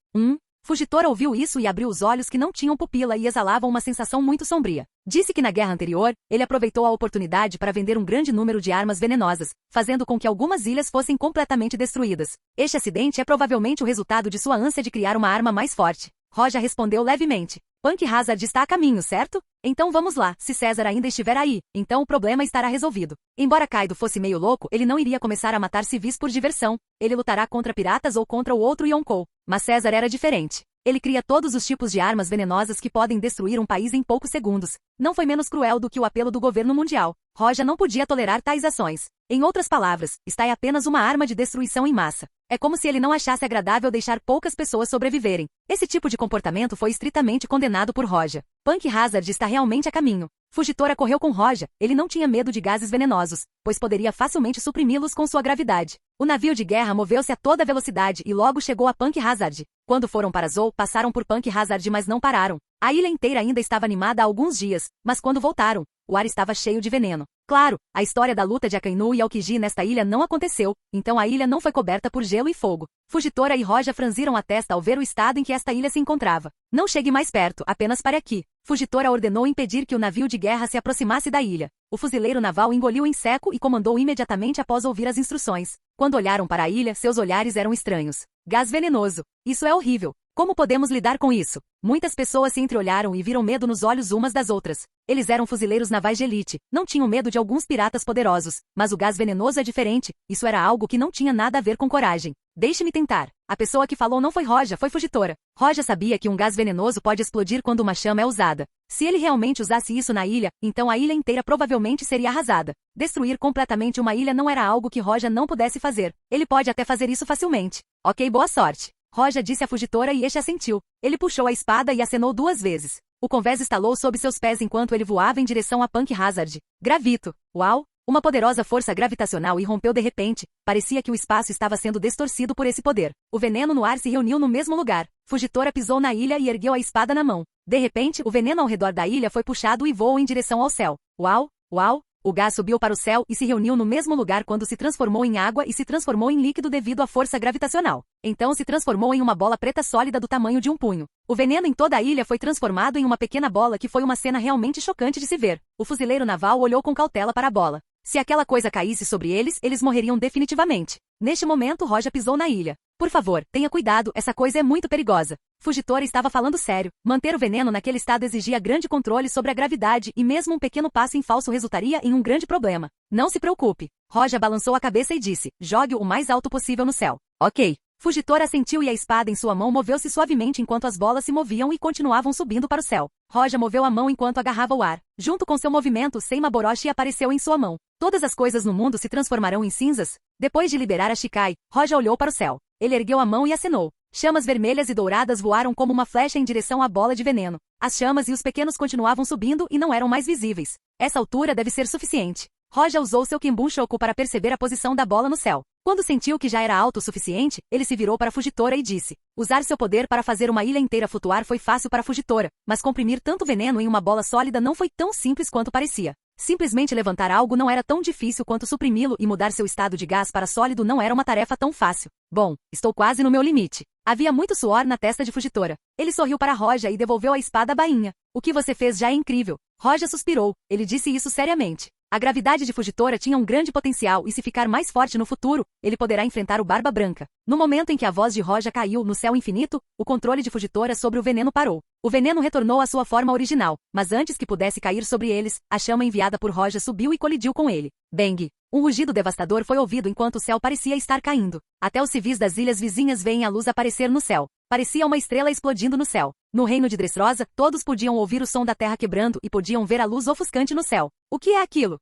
Fujitora ouviu isso e abriu os olhos que não tinham pupila e exalavam uma sensação muito sombria. Disse que na guerra anterior, ele aproveitou a oportunidade para vender um grande número de armas venenosas, fazendo com que algumas ilhas fossem completamente destruídas. Este acidente é provavelmente o resultado de sua ânsia de criar uma arma mais forte. Roja respondeu levemente. Punk Hazard está a caminho, certo? Então vamos lá, se César ainda estiver aí, então o problema estará resolvido. Embora Kaido fosse meio louco, ele não iria começar a matar civis por diversão. Ele lutará contra piratas ou contra o outro Yonkou. Mas César era diferente. Ele cria todos os tipos de armas venenosas que podem destruir um país em poucos segundos. Não foi menos cruel do que o apelo do governo mundial. Roja não podia tolerar tais ações. Em outras palavras, está apenas uma arma de destruição em massa. É como se ele não achasse agradável deixar poucas pessoas sobreviverem. Esse tipo de comportamento foi estritamente condenado por Roja. Punk Hazard está realmente a caminho. Fugitora correu com Roja. Ele não tinha medo de gases venenosos, pois poderia facilmente suprimi-los com sua gravidade. O navio de guerra moveu-se a toda velocidade e logo chegou a Punk Hazard. Quando foram para Zou, passaram por Punk Hazard, mas não pararam. A ilha inteira ainda estava animada há alguns dias, mas quando voltaram, o ar estava cheio de veneno. Claro, a história da luta de Akainu e Aokiji nesta ilha não aconteceu, então a ilha não foi coberta por gelo e fogo. Fugitora e Roja franziram a testa ao ver o estado em que esta ilha se encontrava. Não chegue mais perto, apenas pare aqui. Fugitora ordenou impedir que o navio de guerra se aproximasse da ilha. O fuzileiro naval engoliu em seco e comandou imediatamente após ouvir as instruções. Quando olharam para a ilha, seus olhares eram estranhos. Gás venenoso. Isso é horrível. Como podemos lidar com isso? Muitas pessoas se entreolharam e viram medo nos olhos umas das outras. Eles eram fuzileiros navais de elite, não tinham medo de alguns piratas poderosos, mas o gás venenoso é diferente, isso era algo que não tinha nada a ver com coragem. Deixe-me tentar. A pessoa que falou não foi Roja, foi Fugitora. Roja sabia que um gás venenoso pode explodir quando uma chama é usada. Se ele realmente usasse isso na ilha, então a ilha inteira provavelmente seria arrasada. Destruir completamente uma ilha não era algo que Roja não pudesse fazer. Ele pode até fazer isso facilmente. Ok, boa sorte. Roja disse à Fugitora e este assentiu. Ele puxou a espada e acenou 2 vezes. O convés estalou sob seus pés enquanto ele voava em direção a Punk Hazard. Gravito. Uau! Uma poderosa força gravitacional irrompeu de repente. Parecia que o espaço estava sendo distorcido por esse poder. O veneno no ar se reuniu no mesmo lugar. Fugitora pisou na ilha e ergueu a espada na mão. De repente, o veneno ao redor da ilha foi puxado e voou em direção ao céu. Uau! Uau! O gás subiu para o céu e se reuniu no mesmo lugar quando se transformou em água e se transformou em líquido devido à força gravitacional. Então se transformou em uma bola preta sólida do tamanho de um punho. O veneno em toda a ilha foi transformado em uma pequena bola que foi uma cena realmente chocante de se ver. O fuzileiro naval olhou com cautela para a bola. Se aquela coisa caísse sobre eles, eles morreriam definitivamente. Neste momento, Roja pisou na ilha. Por favor, tenha cuidado, essa coisa é muito perigosa. Fugitora estava falando sério. Manter o veneno naquele estado exigia grande controle sobre a gravidade e mesmo um pequeno passo em falso resultaria em um grande problema. Não se preocupe. Roja balançou a cabeça e disse, jogue-o o mais alto possível no céu. Ok. Fugitora assentiu e a espada em sua mão moveu-se suavemente enquanto as bolas se moviam e continuavam subindo para o céu. Roja moveu a mão enquanto agarrava o ar. Junto com seu movimento, Seima Boroshi apareceu em sua mão. Todas as coisas no mundo se transformarão em cinzas? Depois de liberar a Shikai, Roja olhou para o céu. Ele ergueu a mão e acenou. Chamas vermelhas e douradas voaram como uma flecha em direção à bola de veneno. As chamas e os pequenos continuavam subindo e não eram mais visíveis. Essa altura deve ser suficiente. Roja usou seu Kimbun-shoku para perceber a posição da bola no céu. Quando sentiu que já era alto o suficiente, ele se virou para a Fugitora e disse, usar seu poder para fazer uma ilha inteira flutuar foi fácil para a Fugitora, mas comprimir tanto veneno em uma bola sólida não foi tão simples quanto parecia. Simplesmente levantar algo não era tão difícil quanto suprimi-lo e mudar seu estado de gás para sólido não era uma tarefa tão fácil. Bom, estou quase no meu limite. Havia muito suor na testa de Fugitora. Ele sorriu para Roja e devolveu a espada à bainha. O que você fez já é incrível. Roja suspirou. Ele disse isso seriamente. A gravidade de Fugitora tinha um grande potencial e se ficar mais forte no futuro, ele poderá enfrentar o Barba Branca. No momento em que a voz de Roja caiu no céu infinito, o controle de Fugitora sobre o veneno parou. O veneno retornou à sua forma original, mas antes que pudesse cair sobre eles, a chama enviada por Roja subiu e colidiu com ele. Bang! Um rugido devastador foi ouvido enquanto o céu parecia estar caindo. Até os civis das ilhas vizinhas veem a luz aparecer no céu. Parecia uma estrela explodindo no céu. No reino de Dressrosa, todos podiam ouvir o som da terra quebrando e podiam ver a luz ofuscante no céu. O que é aquilo?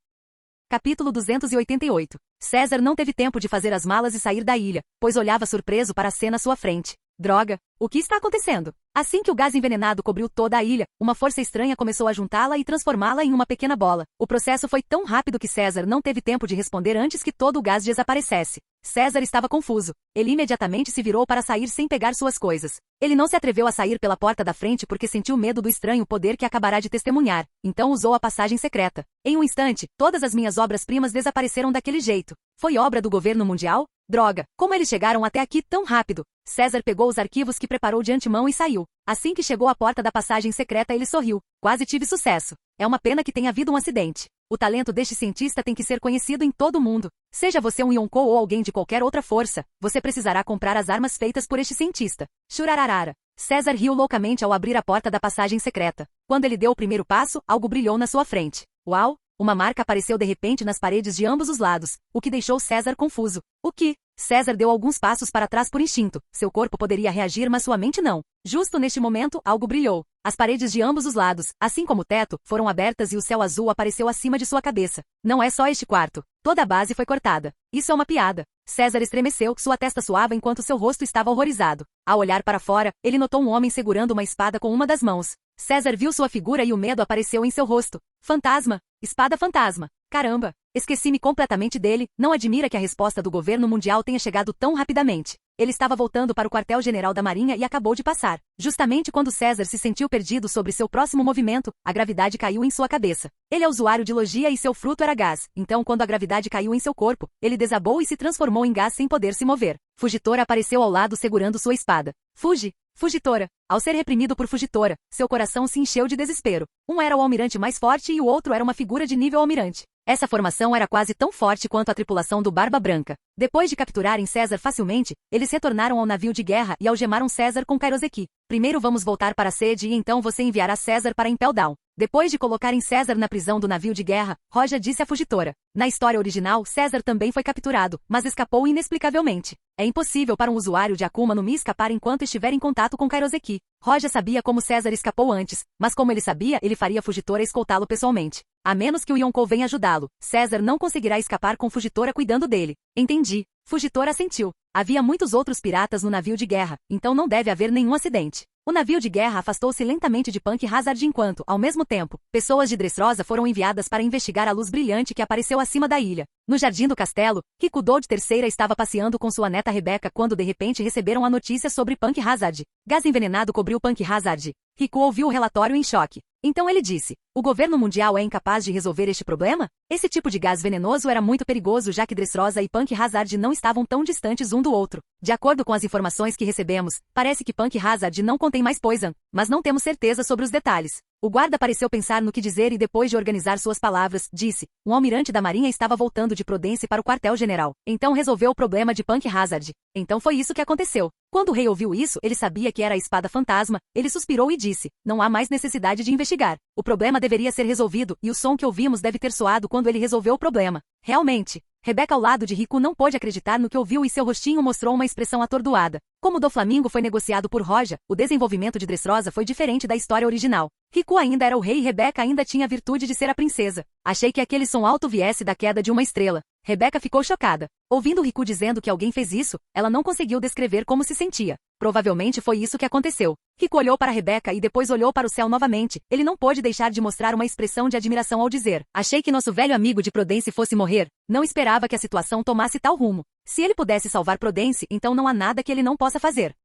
Capítulo 288. César não teve tempo de fazer as malas e sair da ilha, pois olhava surpreso para a cena à sua frente. Droga! O que está acontecendo? Assim que o gás envenenado cobriu toda a ilha, uma força estranha começou a juntá-la e transformá-la em uma pequena bola. O processo foi tão rápido que César não teve tempo de responder antes que todo o gás desaparecesse. César estava confuso. Ele imediatamente se virou para sair sem pegar suas coisas. Ele não se atreveu a sair pela porta da frente porque sentiu medo do estranho poder que acabará de testemunhar. Então usou a passagem secreta. Em um instante, todas as minhas obras-primas desapareceram daquele jeito. Foi obra do governo mundial? Droga! Como eles chegaram até aqui tão rápido? César pegou os arquivos que preparou de antemão e saiu. Assim que chegou à porta da passagem secreta ele sorriu. Quase tive sucesso. É uma pena que tenha havido um acidente. O talento deste cientista tem que ser conhecido em todo o mundo. Seja você um Yonkou ou alguém de qualquer outra força, você precisará comprar as armas feitas por este cientista. Churararara. César riu loucamente ao abrir a porta da passagem secreta. Quando ele deu o primeiro passo, algo brilhou na sua frente. Uau! Uma marca apareceu de repente nas paredes de ambos os lados, o que deixou César confuso. O que? César deu alguns passos para trás por instinto. Seu corpo poderia reagir, mas sua mente não. Justo neste momento, algo brilhou. As paredes de ambos os lados, assim como o teto, foram abertas e o céu azul apareceu acima de sua cabeça. Não é só este quarto. Toda a base foi cortada. Isso é uma piada. César estremeceu, sua testa suava enquanto seu rosto estava horrorizado. Ao olhar para fora, ele notou um homem segurando uma espada com uma das mãos. César viu sua figura e o medo apareceu em seu rosto. Fantasma! Espada fantasma! Caramba! Esqueci-me completamente dele. Não admira que a resposta do governo mundial tenha chegado tão rapidamente. Ele estava voltando para o quartel-general da Marinha e acabou de passar. Justamente quando César se sentiu perdido sobre seu próximo movimento, a gravidade caiu em sua cabeça. Ele é usuário de logia e seu fruto era gás. Então, quando a gravidade caiu em seu corpo, ele desabou e se transformou em gás sem poder se mover. Fugitora apareceu ao lado segurando sua espada. Fuge! Fugitora! Ao ser reprimido por Fugitora, seu coração se encheu de desespero. Um era o almirante mais forte e o outro era uma figura de nível almirante. Essa formação era quase tão forte quanto a tripulação do Barba Branca. Depois de capturarem César facilmente, eles retornaram ao navio de guerra e algemaram César com Kairoseki. Primeiro vamos voltar para a sede e então você enviará César para Impel Down. Depois de colocarem César na prisão do navio de guerra, Roja disse à Fugitora. Na história original, César também foi capturado, mas escapou inexplicavelmente. É impossível para um usuário de Akuma no Mi escapar enquanto estiver em contato com Kairoseki. Roja sabia como César escapou antes, mas como ele sabia, ele faria Fugitora escoltá-lo pessoalmente. A menos que o Yonkou venha ajudá-lo, César não conseguirá escapar com Fugitora cuidando dele. Entendi. Fugitora assentiu. Havia muitos outros piratas no navio de guerra, então não deve haver nenhum acidente. O navio de guerra afastou-se lentamente de Punk Hazard enquanto, ao mesmo tempo, pessoas de Dressrosa foram enviadas para investigar a luz brilhante que apareceu acima da ilha. No jardim do castelo, Hikudo de Terceira estava passeando com sua neta Rebecca quando de repente receberam a notícia sobre Punk Hazard. Gás envenenado cobriu Punk Hazard. Riku ouviu o relatório em choque. Então ele disse, o governo mundial é incapaz de resolver este problema? Esse tipo de gás venenoso era muito perigoso já que Dressrosa e Punk Hazard não estavam tão distantes um do outro. De acordo com as informações que recebemos, parece que Punk Hazard não contém mais poison, mas não temos certeza sobre os detalhes. O guarda pareceu pensar no que dizer e depois de organizar suas palavras, disse, um almirante da marinha estava voltando de Prudence para o quartel-general. Então resolveu o problema de Punk Hazard. Então foi isso que aconteceu. Quando o rei ouviu isso, ele sabia que era a espada fantasma, ele suspirou e disse, não há mais necessidade de investigar. O problema deveria ser resolvido, e o som que ouvimos deve ter soado quando ele resolveu o problema. Realmente. Rebecca ao lado de Riku não pôde acreditar no que ouviu e seu rostinho mostrou uma expressão atordoada. Como o Doflamingo foi negociado por Roja, o desenvolvimento de Dressrosa foi diferente da história original. Riku ainda era o rei e Rebecca ainda tinha a virtude de ser a princesa. Achei que aquele som alto viesse da queda de uma estrela. Rebecca ficou chocada. Ouvindo Riku dizendo que alguém fez isso, ela não conseguiu descrever como se sentia. Provavelmente foi isso que aconteceu. Riku olhou para Rebecca e depois olhou para o céu novamente. Ele não pôde deixar de mostrar uma expressão de admiração ao dizer, achei que nosso velho amigo de Prudence fosse morrer. Não esperava que a situação tomasse tal rumo. Se ele pudesse salvar Prudence, então não há nada que ele não possa fazer.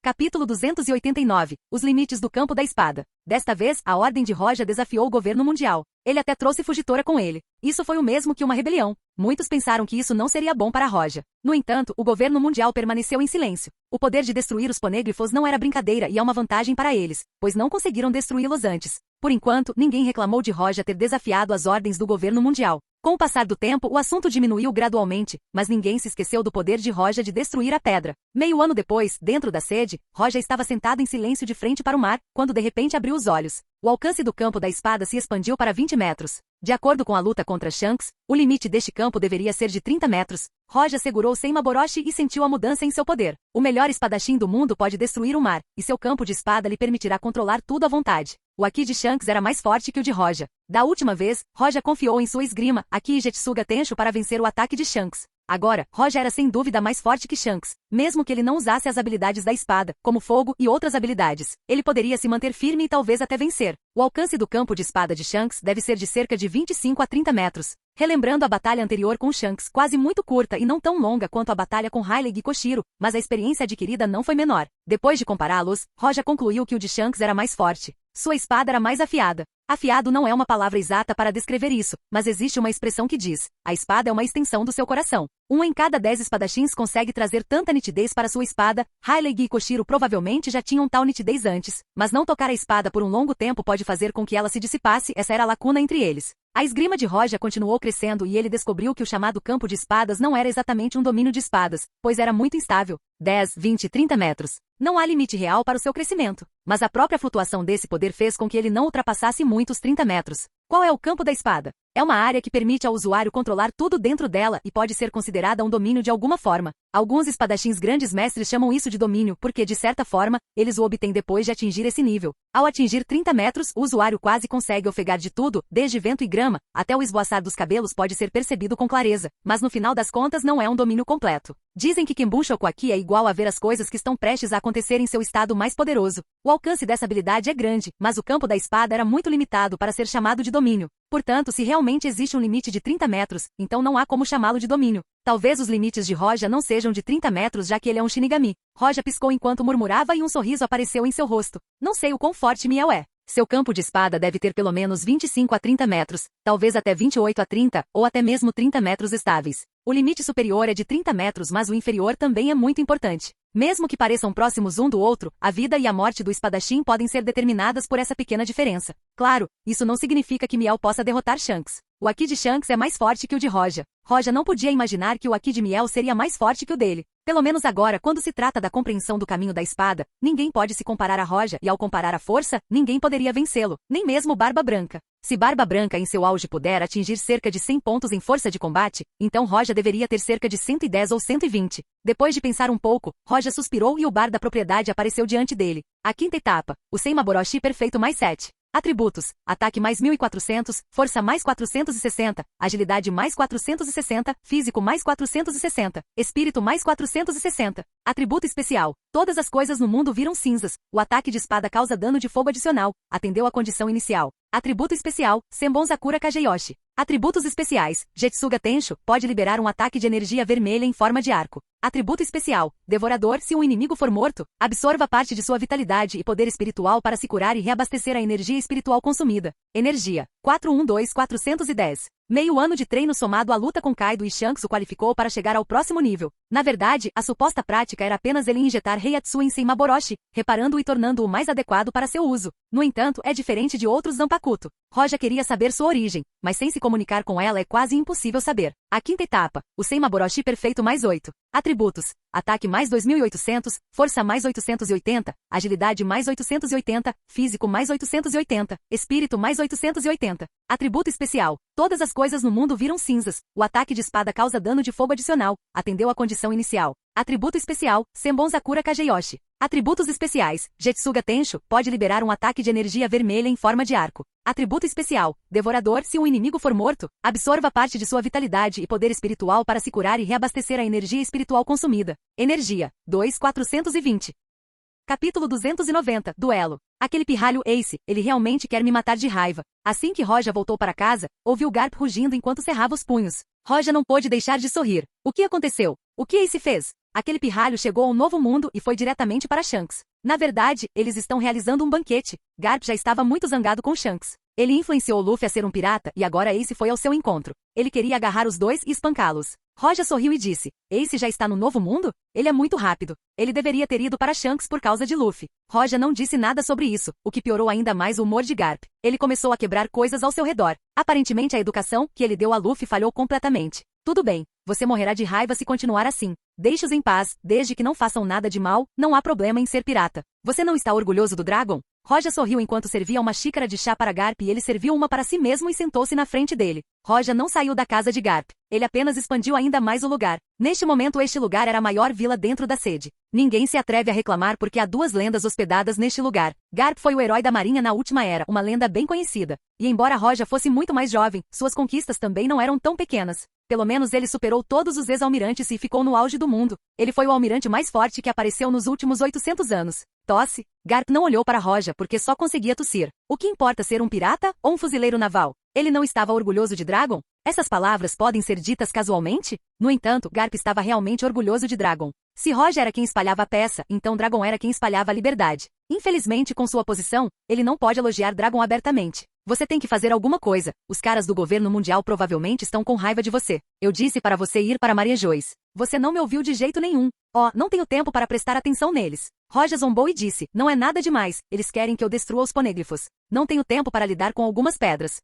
Capítulo 289. Os limites do campo da espada. Desta vez, a Ordem de Roja desafiou o governo mundial. Ele até trouxe Fugitora com ele. Isso foi o mesmo que uma rebelião. Muitos pensaram que isso não seria bom para Roja. No entanto, o governo mundial permaneceu em silêncio. O poder de destruir os ponêglifos não era brincadeira e é uma vantagem para eles, pois não conseguiram destruí-los antes. Por enquanto, ninguém reclamou de Roja ter desafiado as ordens do governo mundial. Com o passar do tempo, o assunto diminuiu gradualmente, mas ninguém se esqueceu do poder de Roja de destruir a pedra. Meio ano depois, dentro da sede, Roja estava sentado em silêncio de frente para o mar, quando de repente abriu os olhos. O alcance do campo da espada se expandiu para 20 metros. De acordo com a luta contra Shanks, o limite deste campo deveria ser de 30 metros. Roja segurou Senmaboroshi e sentiu a mudança em seu poder. O melhor espadachim do mundo pode destruir o mar, e seu campo de espada lhe permitirá controlar tudo à vontade. O Aki de Shanks era mais forte que o de Roja. Da última vez, Roja confiou em sua esgrima, Aki e Jetsuga Tensho para vencer o ataque de Shanks. Agora, Roja era sem dúvida mais forte que Shanks. Mesmo que ele não usasse as habilidades da espada, como fogo e outras habilidades, ele poderia se manter firme e talvez até vencer. O alcance do campo de espada de Shanks deve ser de cerca de 25 a 30 metros. Relembrando a batalha anterior com Shanks, quase muito curta e não tão longa quanto a batalha com Hyleg e Koshiro, mas a experiência adquirida não foi menor. Depois de compará-los, Roja concluiu que o de Shanks era mais forte. Sua espada era mais afiada. Afiado não é uma palavra exata para descrever isso, mas existe uma expressão que diz, a espada é uma extensão do seu coração. 1 em cada 10 espadachins consegue trazer tanta nitidez para sua espada, Hyleg e Koshiro provavelmente já tinham tal nitidez antes, mas não tocar a espada por um longo tempo pode fazer com que ela se dissipasse, essa era a lacuna entre eles. A esgrima de Roja continuou crescendo e ele descobriu que o chamado campo de espadas não era exatamente um domínio de espadas, pois era muito instável. 10, 20, 30 metros. Não há limite real para o seu crescimento, mas a própria flutuação desse poder fez com que ele não ultrapassasse muitos 30 metros. Qual é o campo da espada? É uma área que permite ao usuário controlar tudo dentro dela e pode ser considerada um domínio de alguma forma. Alguns espadachins grandes mestres chamam isso de domínio porque, de certa forma, eles o obtêm depois de atingir esse nível. Ao atingir 30 metros, o usuário quase consegue ofegar de tudo, desde vento e grama, até o esvoaçar dos cabelos pode ser percebido com clareza, mas no final das contas não é um domínio completo. Dizem que Kenbun Shokuaki é igual a ver as coisas que estão prestes a acontecer em seu estado mais poderoso. O alcance dessa habilidade é grande, mas o campo da espada era muito limitado para ser chamado de domínio. Portanto, se realmente existe um limite de 30 metros, então não há como chamá-lo de domínio. Talvez os limites de Roja não sejam de 30 metros já que ele é um Shinigami. Roja piscou enquanto murmurava e um sorriso apareceu em seu rosto. Não sei o quão forte Miel é. Seu campo de espada deve ter pelo menos 25 a 30 metros, talvez até 28 a 30, ou até mesmo 30 metros estáveis. O limite superior é de 30 metros, mas o inferior também é muito importante. Mesmo que pareçam próximos um do outro, a vida e a morte do espadachim podem ser determinadas por essa pequena diferença. Claro, isso não significa que Miel possa derrotar Shanks. O Haki de Shanks é mais forte que o de Roja. Roja não podia imaginar que o Haki de Miel seria mais forte que o dele. Pelo menos agora, quando se trata da compreensão do caminho da espada, ninguém pode se comparar a Roja e ao comparar a força, ninguém poderia vencê-lo, nem mesmo Barba Branca. Se Barba Branca em seu auge puder atingir cerca de 100 pontos em força de combate, então Roja deveria ter cerca de 110 ou 120. Depois de pensar um pouco, Roja suspirou e o bar da propriedade apareceu diante dele. A quinta etapa, o Senmaboroshi perfeito mais 7. Atributos: ataque mais 1400, força mais 460, agilidade mais 460, físico mais 460, espírito mais 460. Atributo especial: todas as coisas no mundo viram cinzas. O ataque de espada causa dano de fogo adicional. Atendeu à condição inicial. Atributo especial: Senbon Sakura Kageyoshi. Atributos especiais: Jetsuga Tensho pode liberar um ataque de energia vermelha em forma de arco. Atributo especial: Devorador. Se um inimigo for morto, absorva parte de sua vitalidade e poder espiritual para se curar e reabastecer a energia espiritual consumida. Energia: 412410. Meio ano de treino somado à luta com Kaido e Shanks o qualificou para chegar ao próximo nível. Na verdade, a suposta prática era apenas ele injetar Heiatsu em Senmaboroshi, reparando-o e tornando-o mais adequado para seu uso. No entanto, é diferente de outros Zanpakuto. Roja queria saber sua origem, mas sem se comunicar com ela é quase impossível saber. A quinta etapa, o Senmaboroshi perfeito mais 8. Atributos: ataque mais 2800, força mais 880, agilidade mais 880, físico mais 880, espírito mais 880. Atributo especial: todas as coisas no mundo viram cinzas. O ataque de espada causa dano de fogo adicional. Atendeu à condição inicial. Atributo especial: Senbon Sakura Kageyoshi. Atributos especiais: Jetsuga Tensho pode liberar um ataque de energia vermelha em forma de arco. Atributo especial: Devorador. Se um inimigo for morto, absorva parte de sua vitalidade e poder espiritual para se curar e reabastecer a energia espiritual consumida. Energia: 2420. Capítulo 290, Duelo. Aquele pirralho Ace, ele realmente quer me matar de raiva. Assim que Roja voltou para casa, ouviu Garp rugindo enquanto cerrava os punhos. Roja não pôde deixar de sorrir. O que aconteceu? O que Ace fez? Aquele pirralho chegou ao novo mundo e foi diretamente para Shanks. Na verdade, eles estão realizando um banquete. Garp já estava muito zangado com Shanks. Ele influenciou Luffy a ser um pirata e agora Ace foi ao seu encontro. Ele queria agarrar os dois e espancá-los. Roja sorriu e disse: Ace já está no novo mundo? Ele é muito rápido. Ele deveria ter ido para Shanks por causa de Luffy. Roja não disse nada sobre isso, o que piorou ainda mais o humor de Garp. Ele começou a quebrar coisas ao seu redor. Aparentemente a educação que ele deu a Luffy falhou completamente. Tudo bem, você morrerá de raiva se continuar assim. Deixe-os em paz, desde que não façam nada de mal, não há problema em ser pirata. Você não está orgulhoso do Dragon? Roja sorriu enquanto servia uma xícara de chá para Garp e ele serviu uma para si mesmo e sentou-se na frente dele. Roja não saiu da casa de Garp. Ele apenas expandiu ainda mais o lugar. Neste momento este lugar era a maior vila dentro da sede. Ninguém se atreve a reclamar porque há duas lendas hospedadas neste lugar. Garp foi o herói da marinha na última era, uma lenda bem conhecida. E embora Roja fosse muito mais jovem, suas conquistas também não eram tão pequenas. Pelo menos ele superou todos os ex-almirantes e ficou no auge do mundo. Ele foi o almirante mais forte que apareceu nos últimos 800 anos. Tosse. Garp não olhou para Roja porque só conseguia tossir. O que importa ser um pirata ou um fuzileiro naval? Ele não estava orgulhoso de Dragon? Essas palavras podem ser ditas casualmente? No entanto, Garp estava realmente orgulhoso de Dragon. Se Roja era quem espalhava a peça, então Dragon era quem espalhava a liberdade. Infelizmente, com sua posição, ele não pode elogiar Dragon abertamente. Você tem que fazer alguma coisa. Os caras do governo mundial provavelmente estão com raiva de você. Eu disse para você ir para Maria Joyce. Você não me ouviu de jeito nenhum. Oh, não tenho tempo para prestar atenção neles. Roja zombou e disse, não é nada demais, eles querem que eu destrua os ponêglifos. Não tenho tempo para lidar com algumas pedras.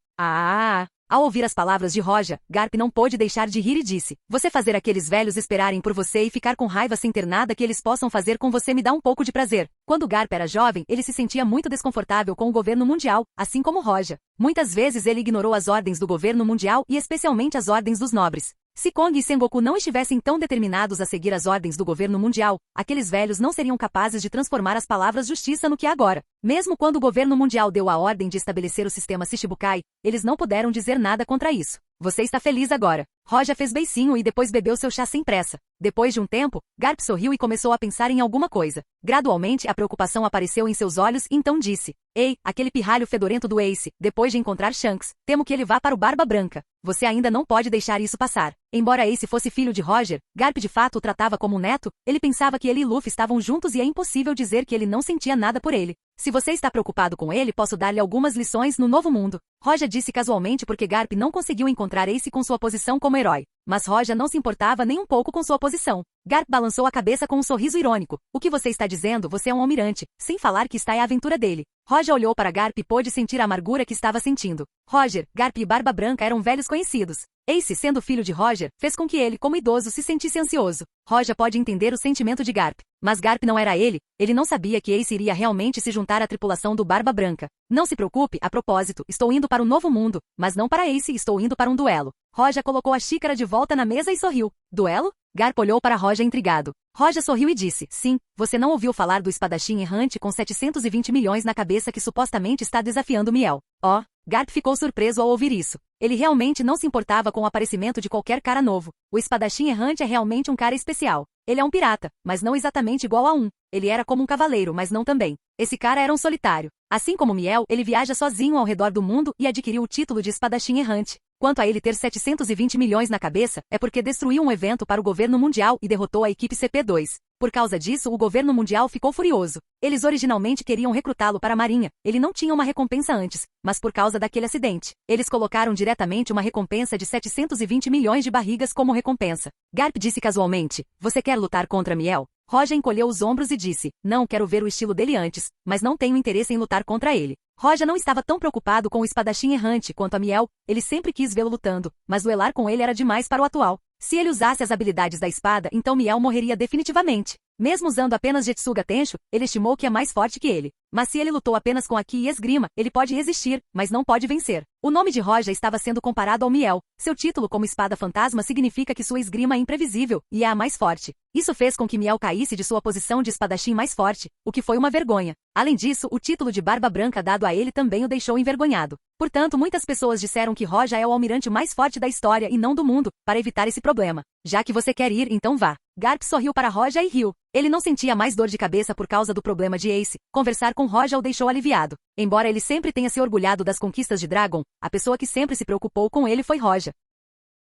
Ao ouvir as palavras de Roja, Garp não pôde deixar de rir e disse, você fazer aqueles velhos esperarem por você e ficar com raiva sem ter nada que eles possam fazer com você me dá um pouco de prazer. Quando Garp era jovem, ele se sentia muito desconfortável com o governo mundial, assim como Roja. Muitas vezes ele ignorou as ordens do governo mundial e especialmente as ordens dos nobres. Se Kong e Sengoku não estivessem tão determinados a seguir as ordens do governo mundial, aqueles velhos não seriam capazes de transformar as palavras justiça no que é agora. Mesmo quando o governo mundial deu a ordem de estabelecer o sistema Shichibukai, eles não puderam dizer nada contra isso. Você está feliz agora. Roja fez beicinho e depois bebeu seu chá sem pressa. Depois de um tempo, Garp sorriu e começou a pensar em alguma coisa. Gradualmente, a preocupação apareceu em seus olhos e então disse, ei, aquele pirralho fedorento do Ace, depois de encontrar Shanks, temo que ele vá para o Barba Branca. Você ainda não pode deixar isso passar. Embora Ace fosse filho de Roger, Garp de fato o tratava como um neto, ele pensava que ele e Luffy estavam juntos e é impossível dizer que ele não sentia nada por ele. Se você está preocupado com ele, posso dar-lhe algumas lições no novo mundo. Roja disse casualmente porque Garp não conseguiu encontrar Ace com sua posição como herói. Mas Roja não se importava nem um pouco com sua posição. Garp balançou a cabeça com um sorriso irônico. O que você está dizendo? Você é um almirante, sem falar que está é a aventura dele. Roja olhou para Garp e pôde sentir a amargura que estava sentindo. Roger, Garp e Barba Branca eram velhos conhecidos. Ace, sendo filho de Roger, fez com que ele, como idoso, se sentisse ansioso. Roja pode entender o sentimento de Garp. Mas Garp não era ele não sabia que Ace iria realmente se juntar à tripulação do Barba Branca. Não se preocupe, a propósito, estou indo para o novo mundo, mas não para Ace, estou indo para um duelo. Roja colocou a xícara de volta na mesa e sorriu. Duelo? Garp olhou para Roja intrigado. Roja sorriu e disse, sim, você não ouviu falar do espadachim errante com 720 milhões na cabeça que supostamente está desafiando Miel. Garp ficou surpreso ao ouvir isso. Ele realmente não se importava com o aparecimento de qualquer cara novo. O espadachim errante é realmente um cara especial. Ele é um pirata, mas não exatamente igual a um. Ele era como um cavaleiro, mas não também. Esse cara era um solitário. Assim como Miel, ele viaja sozinho ao redor do mundo e adquiriu o título de espadachim errante. Quanto a ele ter 720 milhões na cabeça, é porque destruiu um evento para o governo mundial e derrotou a equipe CP2. Por causa disso, o governo mundial ficou furioso. Eles originalmente queriam recrutá-lo para a marinha. Ele não tinha uma recompensa antes, mas por causa daquele acidente, eles colocaram diretamente uma recompensa de 720 milhões de barrigas como recompensa. Garp disse casualmente, você quer lutar contra Miel? Roja encolheu os ombros e disse, não, quero ver o estilo dele antes, mas não tenho interesse em lutar contra ele. Roja não estava tão preocupado com o espadachim errante quanto a Miel, ele sempre quis vê-lo lutando, mas duelar com ele era demais para o atual. Se ele usasse as habilidades da espada, então Miel morreria definitivamente. Mesmo usando apenas Jetsuga Tensho, ele estimou que é mais forte que ele. Mas se ele lutou apenas com Aki e esgrima, ele pode resistir, mas não pode vencer. O nome de Roja estava sendo comparado ao Miel. Seu título como espada fantasma significa que sua esgrima é imprevisível, e é a mais forte. Isso fez com que Miel caísse de sua posição de espadachim mais forte, o que foi uma vergonha. Além disso, o título de Barba Branca dado a ele também o deixou envergonhado. Portanto, muitas pessoas disseram que Roja é o almirante mais forte da história e não do mundo, para evitar esse problema. Já que você quer ir, então vá. Garp sorriu para Roja e riu. Ele não sentia mais dor de cabeça por causa do problema de Ace. Conversar com Roja o deixou aliviado. Embora ele sempre tenha se orgulhado das conquistas de Dragon, a pessoa que sempre se preocupou com ele foi Roja.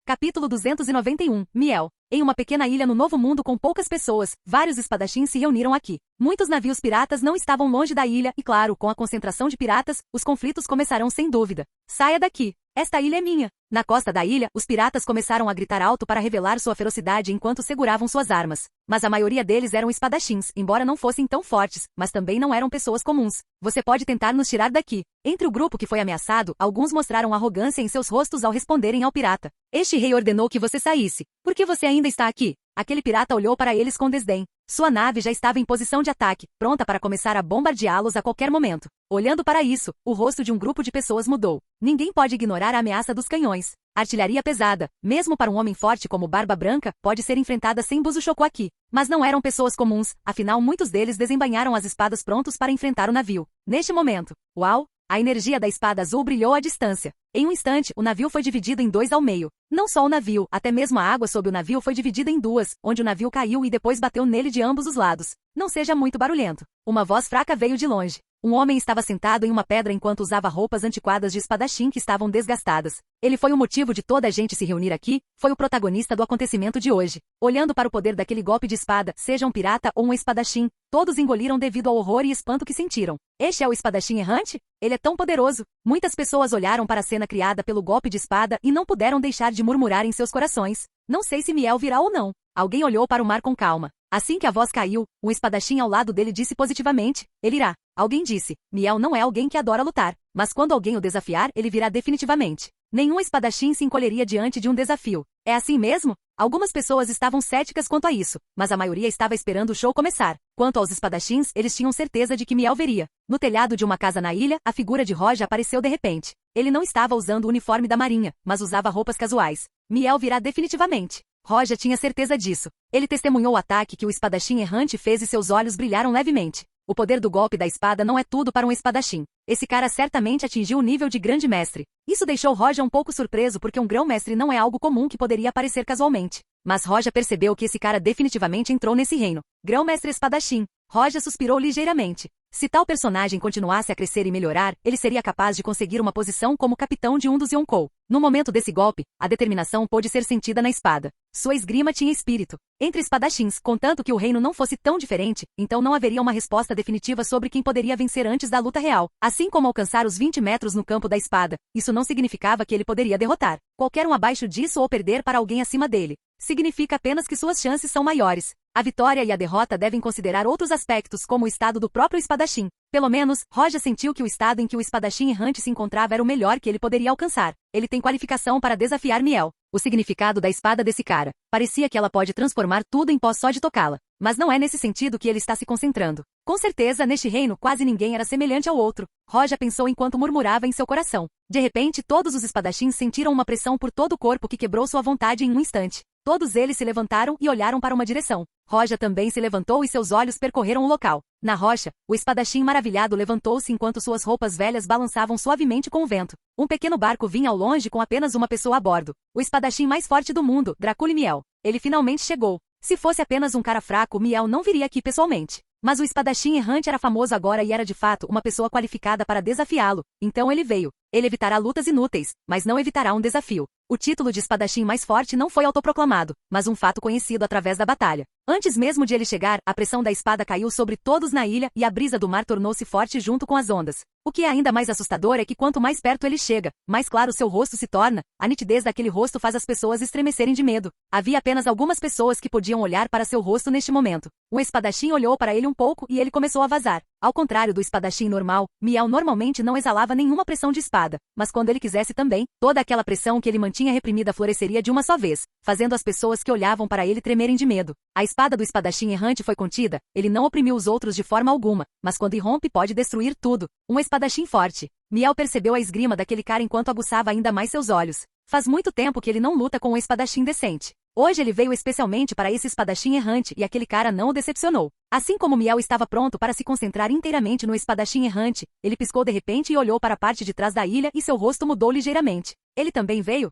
Capítulo 291, Miel. Em uma pequena ilha no Novo Mundo com poucas pessoas, vários espadachins se reuniram aqui. Muitos navios piratas não estavam longe da ilha e, claro, com a concentração de piratas, os conflitos começarão sem dúvida. Saia daqui! Esta ilha é minha! Na costa da ilha, os piratas começaram a gritar alto para revelar sua ferocidade enquanto seguravam suas armas. Mas a maioria deles eram espadachins, embora não fossem tão fortes, mas também não eram pessoas comuns. Você pode tentar nos tirar daqui. Entre o grupo que foi ameaçado, alguns mostraram arrogância em seus rostos ao responderem ao pirata. Este rei ordenou que você saísse. Por que você ainda está aqui? Aquele pirata olhou para eles com desdém. Sua nave já estava em posição de ataque, pronta para começar a bombardeá-los a qualquer momento. Olhando para isso, o rosto de um grupo de pessoas mudou. Ninguém pode ignorar a ameaça dos canhões. Artilharia pesada, mesmo para um homem forte como Barba Branca, pode ser enfrentada sem Bushuchoku aqui. Mas não eram pessoas comuns, afinal muitos deles desembainharam as espadas prontos para enfrentar o navio. Neste momento, uau! A energia da espada azul brilhou à distância. Em um instante, o navio foi dividido em dois ao meio. Não só o navio, até mesmo a água sob o navio foi dividida em duas, onde o navio caiu e depois bateu nele de ambos os lados. Não seja muito barulhento. Uma voz fraca veio de longe. Um homem estava sentado em uma pedra enquanto usava roupas antiquadas de espadachim que estavam desgastadas. Ele foi o motivo de toda a gente se reunir aqui, foi o protagonista do acontecimento de hoje. Olhando para o poder daquele golpe de espada, seja um pirata ou um espadachim, todos engoliram devido ao horror e espanto que sentiram. Este é o espadachim errante? Ele é tão poderoso. Muitas pessoas olharam para a cena criada pelo golpe de espada e não puderam deixar de murmurar em seus corações. Não sei se Miel virá ou não. Alguém olhou para o mar com calma. Assim que a voz caiu, um espadachim ao lado dele disse positivamente, ele irá. Alguém disse, Miel não é alguém que adora lutar, mas quando alguém o desafiar, ele virá definitivamente. Nenhum espadachim se encolheria diante de um desafio. É assim mesmo? Algumas pessoas estavam céticas quanto a isso, mas a maioria estava esperando o show começar. Quanto aos espadachins, eles tinham certeza de que Miel veria. No telhado de uma casa na ilha, a figura de Roja apareceu de repente. Ele não estava usando o uniforme da marinha, mas usava roupas casuais. Miel virá definitivamente. Roja tinha certeza disso. Ele testemunhou o ataque que o espadachim errante fez e seus olhos brilharam levemente. O poder do golpe da espada não é tudo para um espadachim. Esse cara certamente atingiu o nível de grande mestre. Isso deixou Roja um pouco surpreso porque um grão-mestre não é algo comum que poderia aparecer casualmente. Mas Roja percebeu que esse cara definitivamente entrou nesse reino. Grão-mestre espadachim. Roja suspirou ligeiramente. Se tal personagem continuasse a crescer e melhorar, ele seria capaz de conseguir uma posição como capitão de um dos Yonkou. No momento desse golpe, a determinação pôde ser sentida na espada. Sua esgrima tinha espírito. Entre espadachins, contanto que o reino não fosse tão diferente, então não haveria uma resposta definitiva sobre quem poderia vencer antes da luta real. Assim como alcançar os 20 metros no campo da espada, isso não significava que ele poderia derrotar qualquer um abaixo disso ou perder para alguém acima dele. Significa apenas que suas chances são maiores. A vitória e a derrota devem considerar outros aspectos como o estado do próprio espadachim. Pelo menos, Roja sentiu que o estado em que o espadachim errante se encontrava era o melhor que ele poderia alcançar. Ele tem qualificação para desafiar Miel. O significado da espada desse cara. Parecia que ela pode transformar tudo em pó só de tocá-la. Mas não é nesse sentido que ele está se concentrando. Com certeza, neste reino quase ninguém era semelhante ao outro. Roja pensou enquanto murmurava em seu coração. De repente, todos os espadachins sentiram uma pressão por todo o corpo que quebrou sua vontade em um instante. Todos eles se levantaram e olharam para uma direção. Roja também se levantou e seus olhos percorreram o local. Na rocha, o espadachim maravilhado levantou-se enquanto suas roupas velhas balançavam suavemente com o vento. Um pequeno barco vinha ao longe com apenas uma pessoa a bordo. O espadachim mais forte do mundo, Dracula Miel. Ele finalmente chegou. Se fosse apenas um cara fraco, Miel não viria aqui pessoalmente. Mas o espadachim errante era famoso agora e era de fato uma pessoa qualificada para desafiá-lo. Então ele veio. Ele evitará lutas inúteis, mas não evitará um desafio. O título de espadachim mais forte não foi autoproclamado, mas um fato conhecido através da batalha. Antes mesmo de ele chegar, a pressão da espada caiu sobre todos na ilha e a brisa do mar tornou-se forte junto com as ondas. O que é ainda mais assustador é que quanto mais perto ele chega, mais claro seu rosto se torna. A nitidez daquele rosto faz as pessoas estremecerem de medo. Havia apenas algumas pessoas que podiam olhar para seu rosto neste momento. O espadachim olhou para ele um pouco e ele começou a vazar. Ao contrário do espadachim normal, Miel normalmente não exalava nenhuma pressão de espada, mas quando ele quisesse também, toda aquela pressão que ele mantinha reprimida floresceria de uma só vez, fazendo as pessoas que olhavam para ele tremerem de medo. A espada do espadachim errante foi contida, ele não oprimiu os outros de forma alguma, mas quando irrompe pode destruir tudo. Um espadachim forte. Miel percebeu a esgrima daquele cara enquanto aguçava ainda mais seus olhos. Faz muito tempo que ele não luta com um espadachim decente. Hoje ele veio especialmente para esse espadachim errante e aquele cara não o decepcionou. Assim como Miel estava pronto para se concentrar inteiramente no espadachim errante, ele piscou de repente e olhou para a parte de trás da ilha e seu rosto mudou ligeiramente. Ele também veio?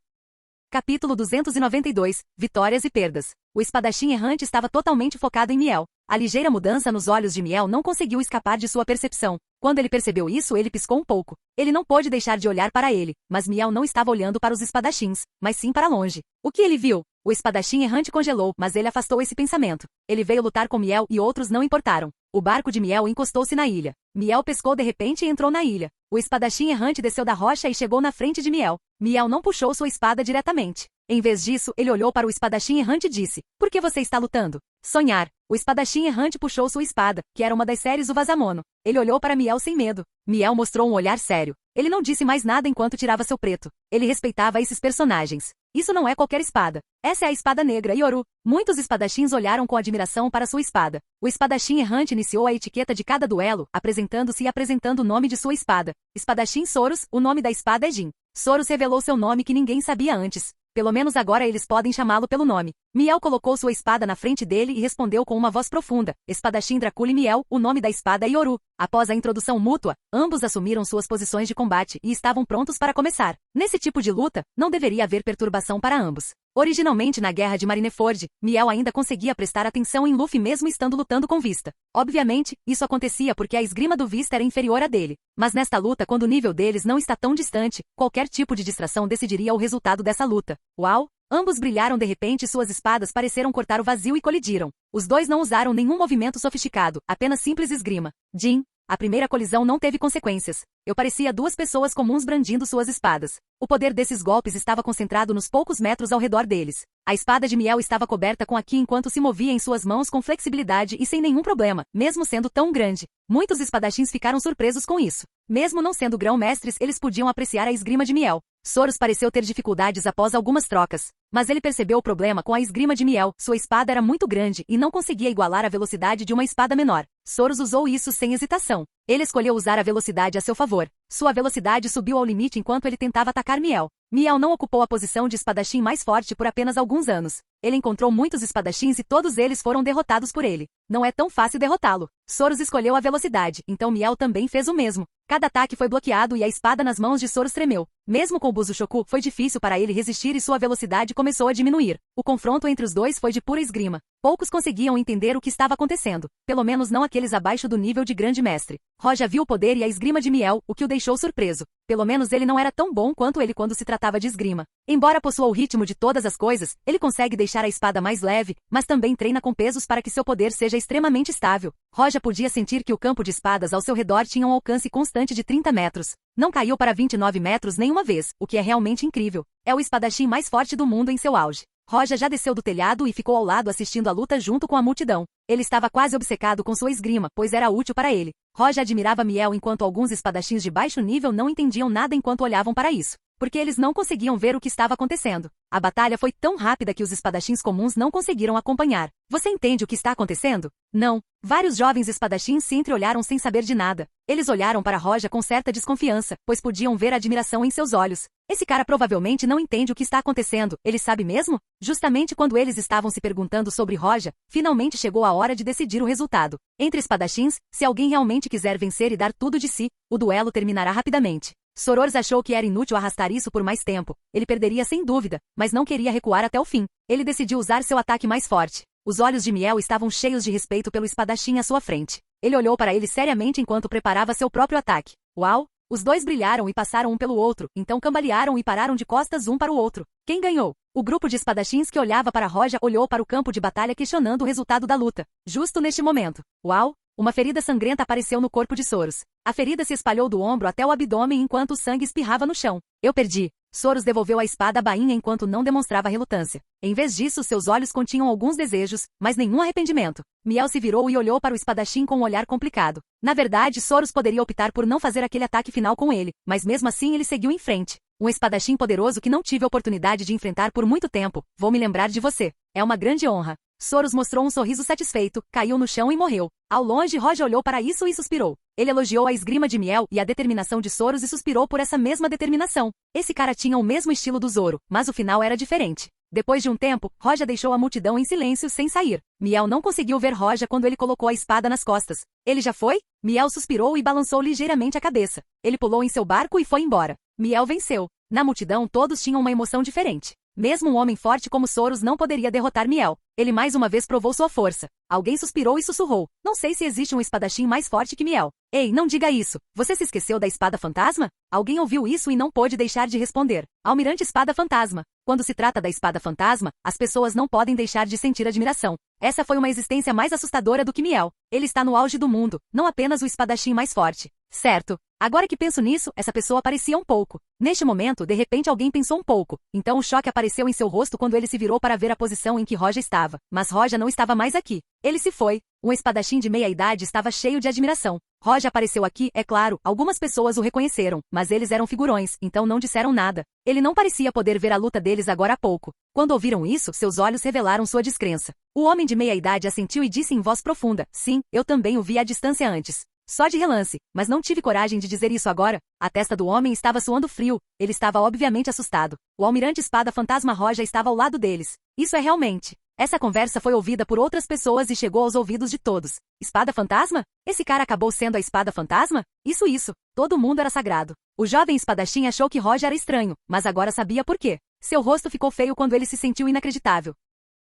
Capítulo 292. Vitórias e perdas. O espadachim errante estava totalmente focado em Miel. A ligeira mudança nos olhos de Miel não conseguiu escapar de sua percepção. Quando ele percebeu isso, ele piscou um pouco. Ele não pôde deixar de olhar para ele, mas Miel não estava olhando para os espadachins, mas sim para longe. O que ele viu? O espadachim errante congelou, mas ele afastou esse pensamento. Ele veio lutar com Miel e outros não importaram. O barco de Miel encostou-se na ilha. Miel pescou de repente e entrou na ilha. O espadachim errante desceu da rocha e chegou na frente de Miel. Miel não puxou sua espada diretamente. Em vez disso, ele olhou para o espadachim errante e disse, por que você está lutando? Sonhar. O espadachim errante puxou sua espada, que era uma das séries do Vazamono. Ele olhou para Miel sem medo. Miel mostrou um olhar sério. Ele não disse mais nada enquanto tirava seu preto. Ele respeitava esses personagens. Isso não é qualquer espada. Essa é a espada negra Yoru. Muitos espadachins olharam com admiração para sua espada. O espadachim errante iniciou a etiqueta de cada duelo, apresentando-se e apresentando o nome de sua espada. Espadachim Soros, o nome da espada é Jin. Soros revelou seu nome que ninguém sabia antes. Pelo menos agora eles podem chamá-lo pelo nome. Miel colocou sua espada na frente dele e respondeu com uma voz profunda. Espadachim Dracula e Miel, o nome da espada é Yoru. Após a introdução mútua, ambos assumiram suas posições de combate e estavam prontos para começar. Nesse tipo de luta, não deveria haver perturbação para ambos. Originalmente na Guerra de Marineford, Miel ainda conseguia prestar atenção em Luffy mesmo estando lutando com Vista. Obviamente, isso acontecia porque a esgrima do Vista era inferior à dele. Mas nesta luta, quando o nível deles não está tão distante, qualquer tipo de distração decidiria o resultado dessa luta. Uau! Ambos brilharam de repente e suas espadas pareceram cortar o vazio e colidiram. Os dois não usaram nenhum movimento sofisticado, apenas simples esgrima. Jin, a primeira colisão não teve consequências. Eu parecia duas pessoas comuns brandindo suas espadas. O poder desses golpes estava concentrado nos poucos metros ao redor deles. A espada de Miel estava coberta com Haki enquanto se movia em suas mãos com flexibilidade e sem nenhum problema, mesmo sendo tão grande. Muitos espadachins ficaram surpresos com isso. Mesmo não sendo grão-mestres, eles podiam apreciar a esgrima de Miel. Soros pareceu ter dificuldades após algumas trocas. Mas ele percebeu o problema com a esgrima de Miel. Sua espada era muito grande e não conseguia igualar a velocidade de uma espada menor. Soros usou isso sem hesitação. Ele escolheu usar a velocidade a seu favor. Sua velocidade subiu ao limite enquanto ele tentava atacar Miel. Miel não ocupou a posição de espadachim mais forte por apenas alguns anos. Ele encontrou muitos espadachins e todos eles foram derrotados por ele. Não é tão fácil derrotá-lo. Soros escolheu a velocidade, então Miel também fez o mesmo. Cada ataque foi bloqueado e a espada nas mãos de Soros tremeu. Mesmo com o Busushoku, foi difícil para ele resistir e sua velocidade começou a diminuir. O confronto entre os dois foi de pura esgrima. Poucos conseguiam entender o que estava acontecendo, pelo menos não aqueles abaixo do nível de grande mestre. Roja viu o poder e a esgrima de Miel, o que o deixou surpreso. Pelo menos ele não era tão bom quanto ele quando se tratava de esgrima. Embora possua o ritmo de todas as coisas, ele consegue deixar a espada mais leve, mas também treina com pesos para que seu poder seja extremamente estável. Roja podia sentir que o campo de espadas ao seu redor tinha um alcance constante de 30 metros. Não caiu para 29 metros nenhuma vez, o que é realmente incrível. É o espadachim mais forte do mundo em seu auge. Roja já desceu do telhado e ficou ao lado assistindo a luta junto com a multidão. Ele estava quase obcecado com sua esgrima, pois era útil para ele. Roja admirava Miel enquanto alguns espadachins de baixo nível não entendiam nada enquanto olhavam para isso, porque eles não conseguiam ver o que estava acontecendo. A batalha foi tão rápida que os espadachins comuns não conseguiram acompanhar. Você entende o que está acontecendo? Não. Vários jovens espadachins se entreolharam sem saber de nada. Eles olharam para Roja com certa desconfiança, pois podiam ver a admiração em seus olhos. Esse cara provavelmente não entende o que está acontecendo, ele sabe mesmo? Justamente quando eles estavam se perguntando sobre Roja, finalmente chegou a hora de decidir o resultado. Entre espadachins, se alguém realmente quiser vencer e dar tudo de si, o duelo terminará rapidamente. Sorors achou que era inútil arrastar isso por mais tempo. Ele perderia sem dúvida, mas não queria recuar até o fim. Ele decidiu usar seu ataque mais forte. Os olhos de Miel estavam cheios de respeito pelo espadachim à sua frente. Ele olhou para ele seriamente enquanto preparava seu próprio ataque. Uau! Os dois brilharam e passaram um pelo outro, então cambalearam e pararam de costas um para o outro. Quem ganhou? O grupo de espadachins que olhava para Roja olhou para o campo de batalha questionando o resultado da luta. Justo neste momento. Uau! Uma ferida sangrenta apareceu no corpo de Soros. A ferida se espalhou do ombro até o abdômen enquanto o sangue espirrava no chão. Eu perdi. Soros devolveu a espada à bainha enquanto não demonstrava relutância. Em vez disso, seus olhos continham alguns desejos, mas nenhum arrependimento. Miel se virou e olhou para o espadachim com um olhar complicado. Na verdade, Soros poderia optar por não fazer aquele ataque final com ele, mas mesmo assim ele seguiu em frente. Um espadachim poderoso que não tive a oportunidade de enfrentar por muito tempo. Vou me lembrar de você. É uma grande honra. Soros mostrou um sorriso satisfeito, caiu no chão e morreu. Ao longe, Roja olhou para isso e suspirou. Ele elogiou a esgrima de Miel e a determinação de Soros e suspirou por essa mesma determinação. Esse cara tinha o mesmo estilo do Zoro, mas o final era diferente. Depois de um tempo, Roja deixou a multidão em silêncio sem sair. Miel não conseguiu ver Roja quando ele colocou a espada nas costas. Ele já foi? Miel suspirou e balançou ligeiramente a cabeça. Ele pulou em seu barco e foi embora. Miel venceu. Na multidão todos tinham uma emoção diferente. Mesmo um homem forte como Soros não poderia derrotar Miel. Ele mais uma vez provou sua força. Alguém suspirou e sussurrou. Não sei se existe um espadachim mais forte que Miel. Ei, não diga isso. Você se esqueceu da espada fantasma? Alguém ouviu isso e não pôde deixar de responder. Almirante Espada Fantasma. Quando se trata da espada fantasma, as pessoas não podem deixar de sentir admiração. Essa foi uma existência mais assustadora do que Miel. Ele está no auge do mundo, não apenas o espadachim mais forte. Certo. Agora que penso nisso, essa pessoa parecia um pouco. Neste momento, de repente alguém pensou um pouco. Então o choque apareceu em seu rosto quando ele se virou para ver a posição em que Roja estava. Mas Roja não estava mais aqui. Ele se foi. Um espadachim de meia-idade estava cheio de admiração. Roja apareceu aqui, é claro, algumas pessoas o reconheceram, mas eles eram figurões, então não disseram nada. Ele não parecia poder ver a luta deles agora há pouco. Quando ouviram isso, seus olhos revelaram sua descrença. O homem de meia-idade assentiu e disse em voz profunda, sim, eu também o vi à distância antes. Só de relance, mas não tive coragem de dizer isso agora. A testa do homem estava suando frio. Ele estava obviamente assustado. O almirante Espada Fantasma Roja estava ao lado deles. Isso é realmente. Essa conversa foi ouvida por outras pessoas e chegou aos ouvidos de todos. Espada Fantasma? Esse cara acabou sendo a Espada Fantasma? Isso. Todo mundo era sagrado. O jovem espadachim achou que Roja era estranho, mas agora sabia por quê. Seu rosto ficou feio quando ele se sentiu inacreditável.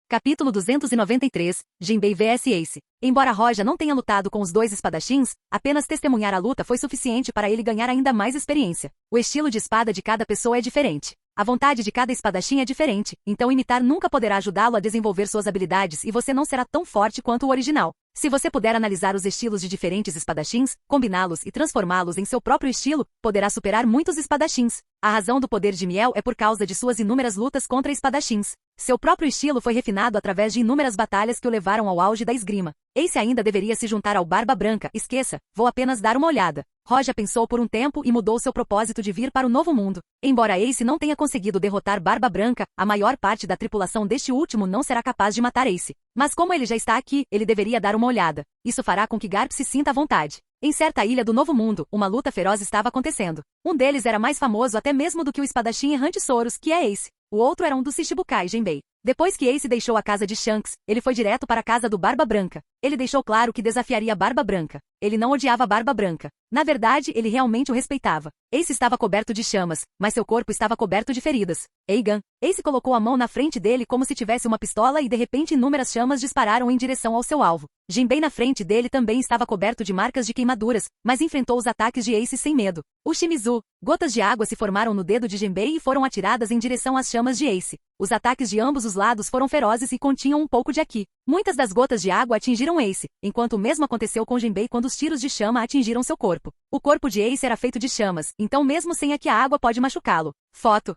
Capítulo 293, Jinbei vs Ace. Embora Roja não tenha lutado com os dois espadachins, apenas testemunhar a luta foi suficiente para ele ganhar ainda mais experiência. O estilo de espada de cada pessoa é diferente. A vontade de cada espadachim é diferente, então imitar nunca poderá ajudá-lo a desenvolver suas habilidades e você não será tão forte quanto o original. Se você puder analisar os estilos de diferentes espadachins, combiná-los e transformá-los em seu próprio estilo, poderá superar muitos espadachins. A razão do poder de Miel é por causa de suas inúmeras lutas contra espadachins. Seu próprio estilo foi refinado através de inúmeras batalhas que o levaram ao auge da esgrima. Ace ainda deveria se juntar ao Barba Branca. Esqueça, vou apenas dar uma olhada. Roja pensou por um tempo e mudou seu propósito de vir para o Novo Mundo. Embora Ace não tenha conseguido derrotar Barba Branca, a maior parte da tripulação deste último não será capaz de matar Ace. Mas como ele já está aqui, ele deveria dar uma olhada. Isso fará com que Garp se sinta à vontade. Em certa ilha do Novo Mundo, uma luta feroz estava acontecendo. Um deles era mais famoso até mesmo do que o espadachim errante Soros, que é Ace. O outro era um dos Shichibukai Jinbei. Depois que Ace deixou a casa de Shanks, ele foi direto para a casa do Barba Branca. Ele deixou claro que desafiaria Barba Branca. Ele não odiava Barba Branca. Na verdade, ele realmente o respeitava. Ace estava coberto de chamas, mas seu corpo estava coberto de feridas. Eigan. Ace colocou a mão na frente dele como se tivesse uma pistola e de repente inúmeras chamas dispararam em direção ao seu alvo. Jinbei na frente dele também estava coberto de marcas de queimaduras, mas enfrentou os ataques de Ace sem medo. O Shimizu. Gotas de água se formaram no dedo de Jinbei e foram atiradas em direção às chamas de Ace. Os ataques de ambos os lados foram ferozes e continham um pouco de aqui. Muitas das gotas de água atingiram Ace, enquanto o mesmo aconteceu com Jinbei quando os tiros de chama atingiram seu corpo. O corpo de Ace era feito de chamas, então mesmo sem aqui a água pode machucá-lo. Foto.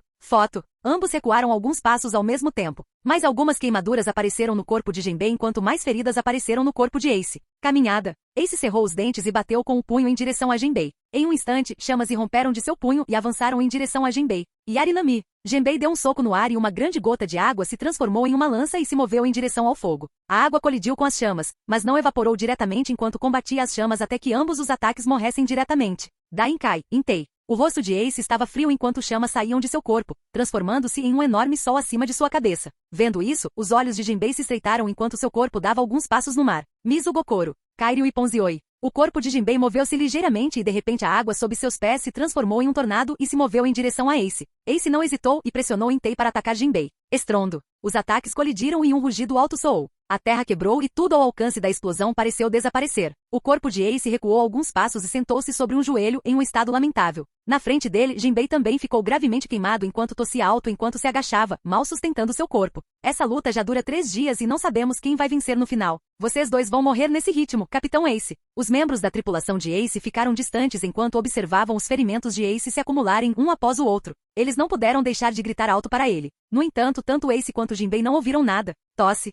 Ambos recuaram alguns passos ao mesmo tempo. Mais algumas queimaduras apareceram no corpo de Jinbei enquanto mais feridas apareceram no corpo de Ace. Caminhada. Ace cerrou os dentes e bateu com o punho em direção a Jinbei. Em um instante, chamas irromperam de seu punho e avançaram em direção a Jinbei. Yarinami. Jinbei deu um soco no ar e uma grande gota de água se transformou em uma lança e se moveu em direção ao fogo. A água colidiu com as chamas, mas não evaporou diretamente enquanto combatia as chamas até que ambos os ataques morressem diretamente. Dainkai, Intei. O rosto de Ace estava frio enquanto chamas saíam de seu corpo, transformando-se em um enorme sol acima de sua cabeça. Vendo isso, os olhos de Jinbei se estreitaram enquanto seu corpo dava alguns passos no mar. Mizu Gokoro. Kairyu e Ponzioi. O corpo de Jinbei moveu-se ligeiramente e de repente a água sob seus pés se transformou em um tornado e se moveu em direção a Ace. Ace não hesitou e pressionou Intei para atacar Jinbei. Estrondo. Os ataques colidiram e um rugido alto soou. A terra quebrou e tudo ao alcance da explosão pareceu desaparecer. O corpo de Ace recuou alguns passos e sentou-se sobre um joelho em um estado lamentável. Na frente dele, Jinbei também ficou gravemente queimado enquanto tossia alto enquanto se agachava, mal sustentando seu corpo. Essa luta já dura 3 dias e não sabemos quem vai vencer no final. Vocês dois vão morrer nesse ritmo, Capitão Ace. Os membros da tripulação de Ace ficaram distantes enquanto observavam os ferimentos de Ace se acumularem um após o outro. Eles não puderam deixar de gritar alto para ele. No entanto, tanto Ace quanto Jinbei não ouviram nada. Tosse.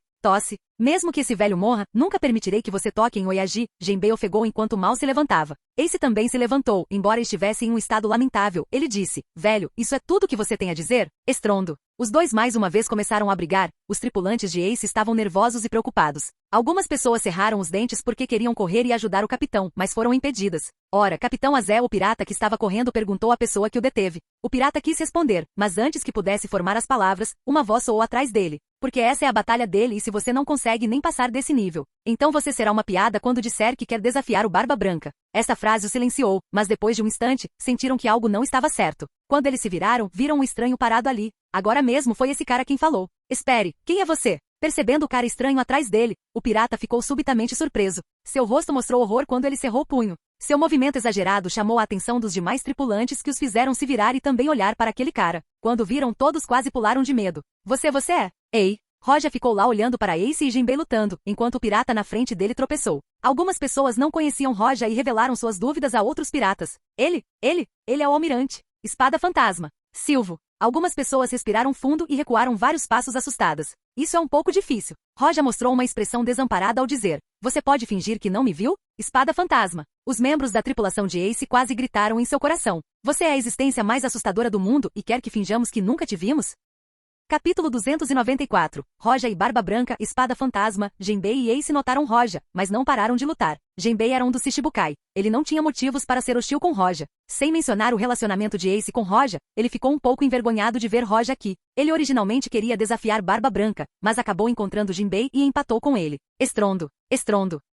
Mesmo que esse velho morra, nunca permitirei que você toque em Oyaji. Jinbei ofegou enquanto mal se levantava. Ace também se levantou, embora estivesse em um estado lamentável. Ele disse, velho, isso é tudo que você tem a dizer? Estrondo. Os dois mais uma vez começaram a brigar. Os tripulantes de Ace estavam nervosos e preocupados. Algumas pessoas cerraram os dentes porque queriam correr e ajudar o capitão, mas foram impedidas. Ora, Capitão Azel, o pirata que estava correndo, perguntou à pessoa que o deteve. O pirata quis responder, mas antes que pudesse formar as palavras, uma voz soou atrás dele. Porque essa é a batalha dele e se você não consegue nem passar desse nível, então você será uma piada quando disser que quer desafiar o Barba Branca. Essa frase o silenciou, mas depois de um instante, sentiram que algo não estava certo. Quando eles se viraram, viram um estranho parado ali. Agora mesmo foi esse cara quem falou. Espere, quem é você? Percebendo o cara estranho atrás dele, o pirata ficou subitamente surpreso. Seu rosto mostrou horror quando ele cerrou o punho. Seu movimento exagerado chamou a atenção dos demais tripulantes que os fizeram se virar e também olhar para aquele cara. Quando viram, todos quase pularam de medo. Você é? Ei! Roja ficou lá olhando para Ace e Jinbei lutando, enquanto o pirata na frente dele tropeçou. Algumas pessoas não conheciam Roja e revelaram suas dúvidas a outros piratas. Ele é o almirante. Espada fantasma. Silvo. Algumas pessoas respiraram fundo e recuaram vários passos assustadas. Isso é um pouco difícil. Roja mostrou uma expressão desamparada ao dizer, você pode fingir que não me viu? Espada fantasma. Os membros da tripulação de Ace quase gritaram em seu coração. Você é a existência mais assustadora do mundo e quer que finjamos que nunca te vimos? Capítulo 294. Roja e Barba Branca, Espada Fantasma. Jinbei e Ace notaram Roja, mas não pararam de lutar. Jinbei era um dos Shichibukai. Ele não tinha motivos para ser hostil com Roja. Sem mencionar o relacionamento de Ace com Roja, ele ficou um pouco envergonhado de ver Roja aqui. Ele originalmente queria desafiar Barba Branca, mas acabou encontrando Jinbei e empatou com ele. Estrondo.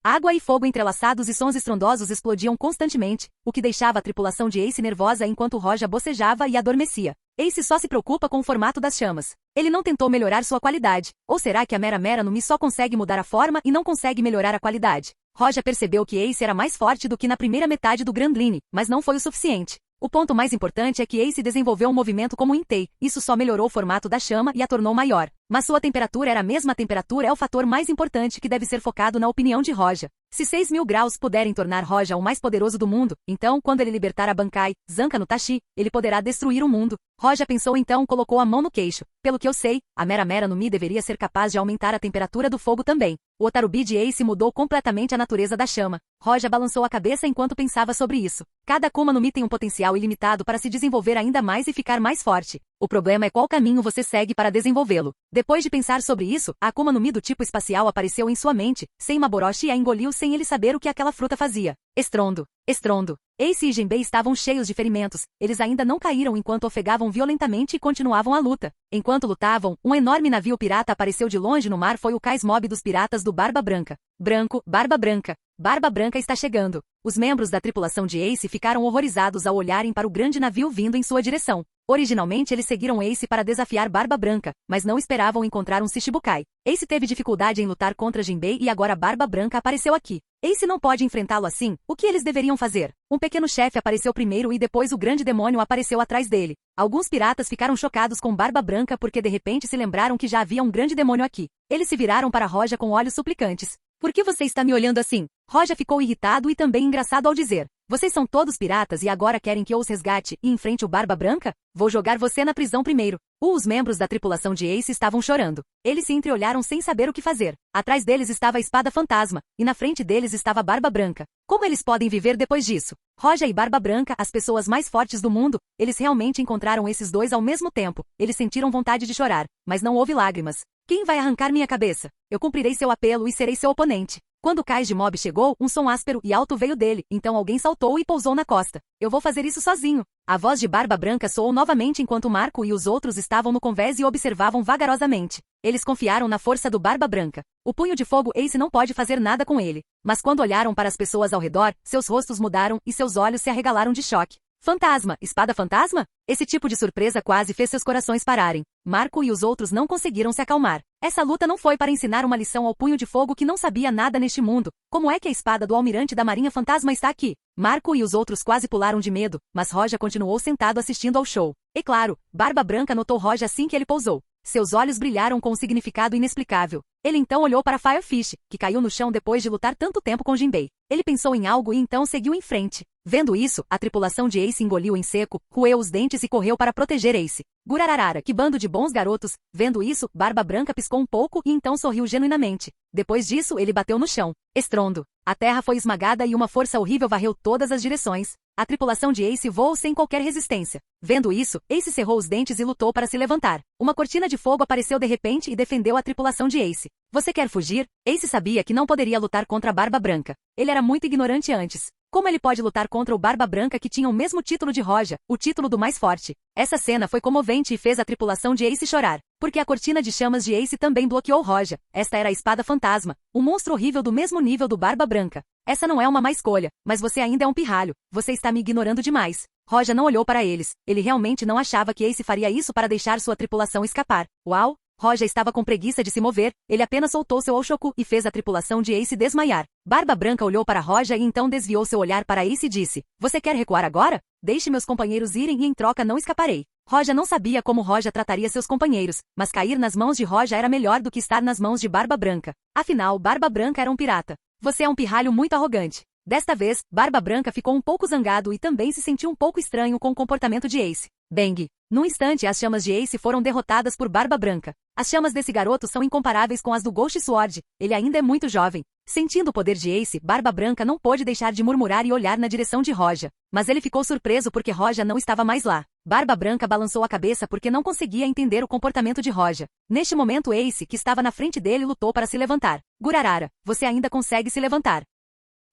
Água e fogo entrelaçados e sons estrondosos explodiam constantemente, o que deixava a tripulação de Ace nervosa enquanto Roja bocejava e adormecia. Ace só se preocupa com o formato das chamas. Ele não tentou melhorar sua qualidade. Ou será que a Mera no Mi só consegue mudar a forma e não consegue melhorar a qualidade? Roja percebeu que Ace era mais forte do que na primeira metade do Grand Line, mas não foi o suficiente. O ponto mais importante é que Ace desenvolveu um movimento como Entei. Isso só melhorou o formato da chama e a tornou maior. Mas sua temperatura era a mesma. A temperatura é o fator mais importante que deve ser focado na opinião de Roja. Se 6.000 graus puderem tornar Roja o mais poderoso do mundo, então, quando ele libertar a Bankai, Zanka no Tachi, ele poderá destruir o mundo. Roja pensou então colocou a mão no queixo. Pelo que eu sei, a Mera no Mi deveria ser capaz de aumentar a temperatura do fogo também. O Otarubi de Ace mudou completamente a natureza da chama. Roja balançou a cabeça enquanto pensava sobre isso. Cada Akuma no Mi tem um potencial ilimitado para se desenvolver ainda mais e ficar mais forte. O problema é qual caminho você segue para desenvolvê-lo. Depois de pensar sobre isso, a Akuma no Mi do tipo espacial apareceu em sua mente. Seimaboroshi a engoliu sem ele saber o que aquela fruta fazia. Estrondo. Estrondo. Ace e Jinbei estavam cheios de ferimentos. Eles ainda não caíram enquanto ofegavam violentamente e continuavam a luta. Enquanto lutavam, um enorme navio pirata apareceu de longe no mar. Foi o cais mob dos piratas do Barba Branca. Branco, Barba Branca. Barba Branca está chegando. Os membros da tripulação de Ace ficaram horrorizados ao olharem para o grande navio vindo em sua direção. Originalmente eles seguiram Ace para desafiar Barba Branca, mas não esperavam encontrar um Shichibukai. Ace teve dificuldade em lutar contra Jinbei e agora Barba Branca apareceu aqui. Ace não pode enfrentá-lo assim. O que eles deveriam fazer? Um pequeno chefe apareceu primeiro e depois o grande demônio apareceu atrás dele. Alguns piratas ficaram chocados com Barba Branca porque de repente se lembraram que já havia um grande demônio aqui. Eles se viraram para Roja com olhos suplicantes. Por que você está me olhando assim? Roja ficou irritado e também engraçado ao dizer. Vocês são todos piratas e agora querem que eu os resgate e enfrente o Barba Branca? Vou jogar você na prisão primeiro. Os membros da tripulação de Ace estavam chorando. Eles se entreolharam sem saber o que fazer. Atrás deles estava a espada fantasma, e na frente deles estava Barba Branca. Como eles podem viver depois disso? Roja e Barba Branca, as pessoas mais fortes do mundo, eles realmente encontraram esses dois ao mesmo tempo. Eles sentiram vontade de chorar, mas não houve lágrimas. Quem vai arrancar minha cabeça? Eu cumprirei seu apelo e serei seu oponente. Quando o cais de mob chegou, um som áspero e alto veio dele, então alguém saltou e pousou na costa. Eu vou fazer isso sozinho. A voz de Barba Branca soou novamente enquanto Marco e os outros estavam no convés e observavam vagarosamente. Eles confiaram na força do Barba Branca. O punho de fogo Ace não pode fazer nada com ele. Mas quando olharam para as pessoas ao redor, seus rostos mudaram e seus olhos se arregalaram de choque. Fantasma! Espada fantasma? Esse tipo de surpresa quase fez seus corações pararem. Marco e os outros não conseguiram se acalmar. Essa luta não foi para ensinar uma lição ao punho de fogo que não sabia nada neste mundo. Como é que a espada do almirante da Marinha Fantasma está aqui? Marco e os outros quase pularam de medo, mas Roja continuou sentado assistindo ao show. E claro, Barba Branca notou Roja assim que ele pousou. Seus olhos brilharam com um significado inexplicável. Ele então olhou para Firefish, que caiu no chão depois de lutar tanto tempo com Jinbei. Ele pensou em algo e então seguiu em frente. Vendo isso, a tripulação de Ace engoliu em seco, roeu os dentes e correu para proteger Ace. Gurararara, que bando de bons garotos. Vendo isso, Barba Branca piscou um pouco e então sorriu genuinamente. Depois disso, ele bateu no chão. Estrondo. A terra foi esmagada e uma força horrível varreu todas as direções. A tripulação de Ace voou sem qualquer resistência. Vendo isso, Ace cerrou os dentes e lutou para se levantar. Uma cortina de fogo apareceu de repente e defendeu a tripulação de Ace. Você quer fugir? Ace sabia que não poderia lutar contra a Barba Branca. Ele era muito ignorante antes. Como ele pode lutar contra o Barba Branca que tinha o mesmo título de Roja, o título do mais forte? Essa cena foi comovente e fez a tripulação de Ace chorar. Porque a cortina de chamas de Ace também bloqueou Roja. Esta era a espada fantasma, um monstro horrível do mesmo nível do Barba Branca. Essa não é uma má escolha, mas você ainda é um pirralho. Você está me ignorando demais. Roja não olhou para eles. Ele realmente não achava que Ace faria isso para deixar sua tripulação escapar. Uau! Roja estava com preguiça de se mover, ele apenas soltou seu Oshoku e fez a tripulação de Ace desmaiar. Barba Branca olhou para Roja e então desviou seu olhar para Ace e disse, você quer recuar agora? Deixe meus companheiros irem e em troca não escaparei. Roja não sabia como Roja trataria seus companheiros, mas cair nas mãos de Roja era melhor do que estar nas mãos de Barba Branca. Afinal, Barba Branca era um pirata. Você é um pirralho muito arrogante. Desta vez, Barba Branca ficou um pouco zangado e também se sentiu um pouco estranho com o comportamento de Ace. Bang! Num instante as chamas de Ace foram derrotadas por Barba Branca. As chamas desse garoto são incomparáveis com as do Ghost Sword. Ele ainda é muito jovem. Sentindo o poder de Ace, Barba Branca não pôde deixar de murmurar e olhar na direção de Roja. Mas ele ficou surpreso porque Roja não estava mais lá. Barba Branca balançou a cabeça porque não conseguia entender o comportamento de Roja. Neste momento Ace, que estava na frente dele, lutou para se levantar. Gurarara, você ainda consegue se levantar.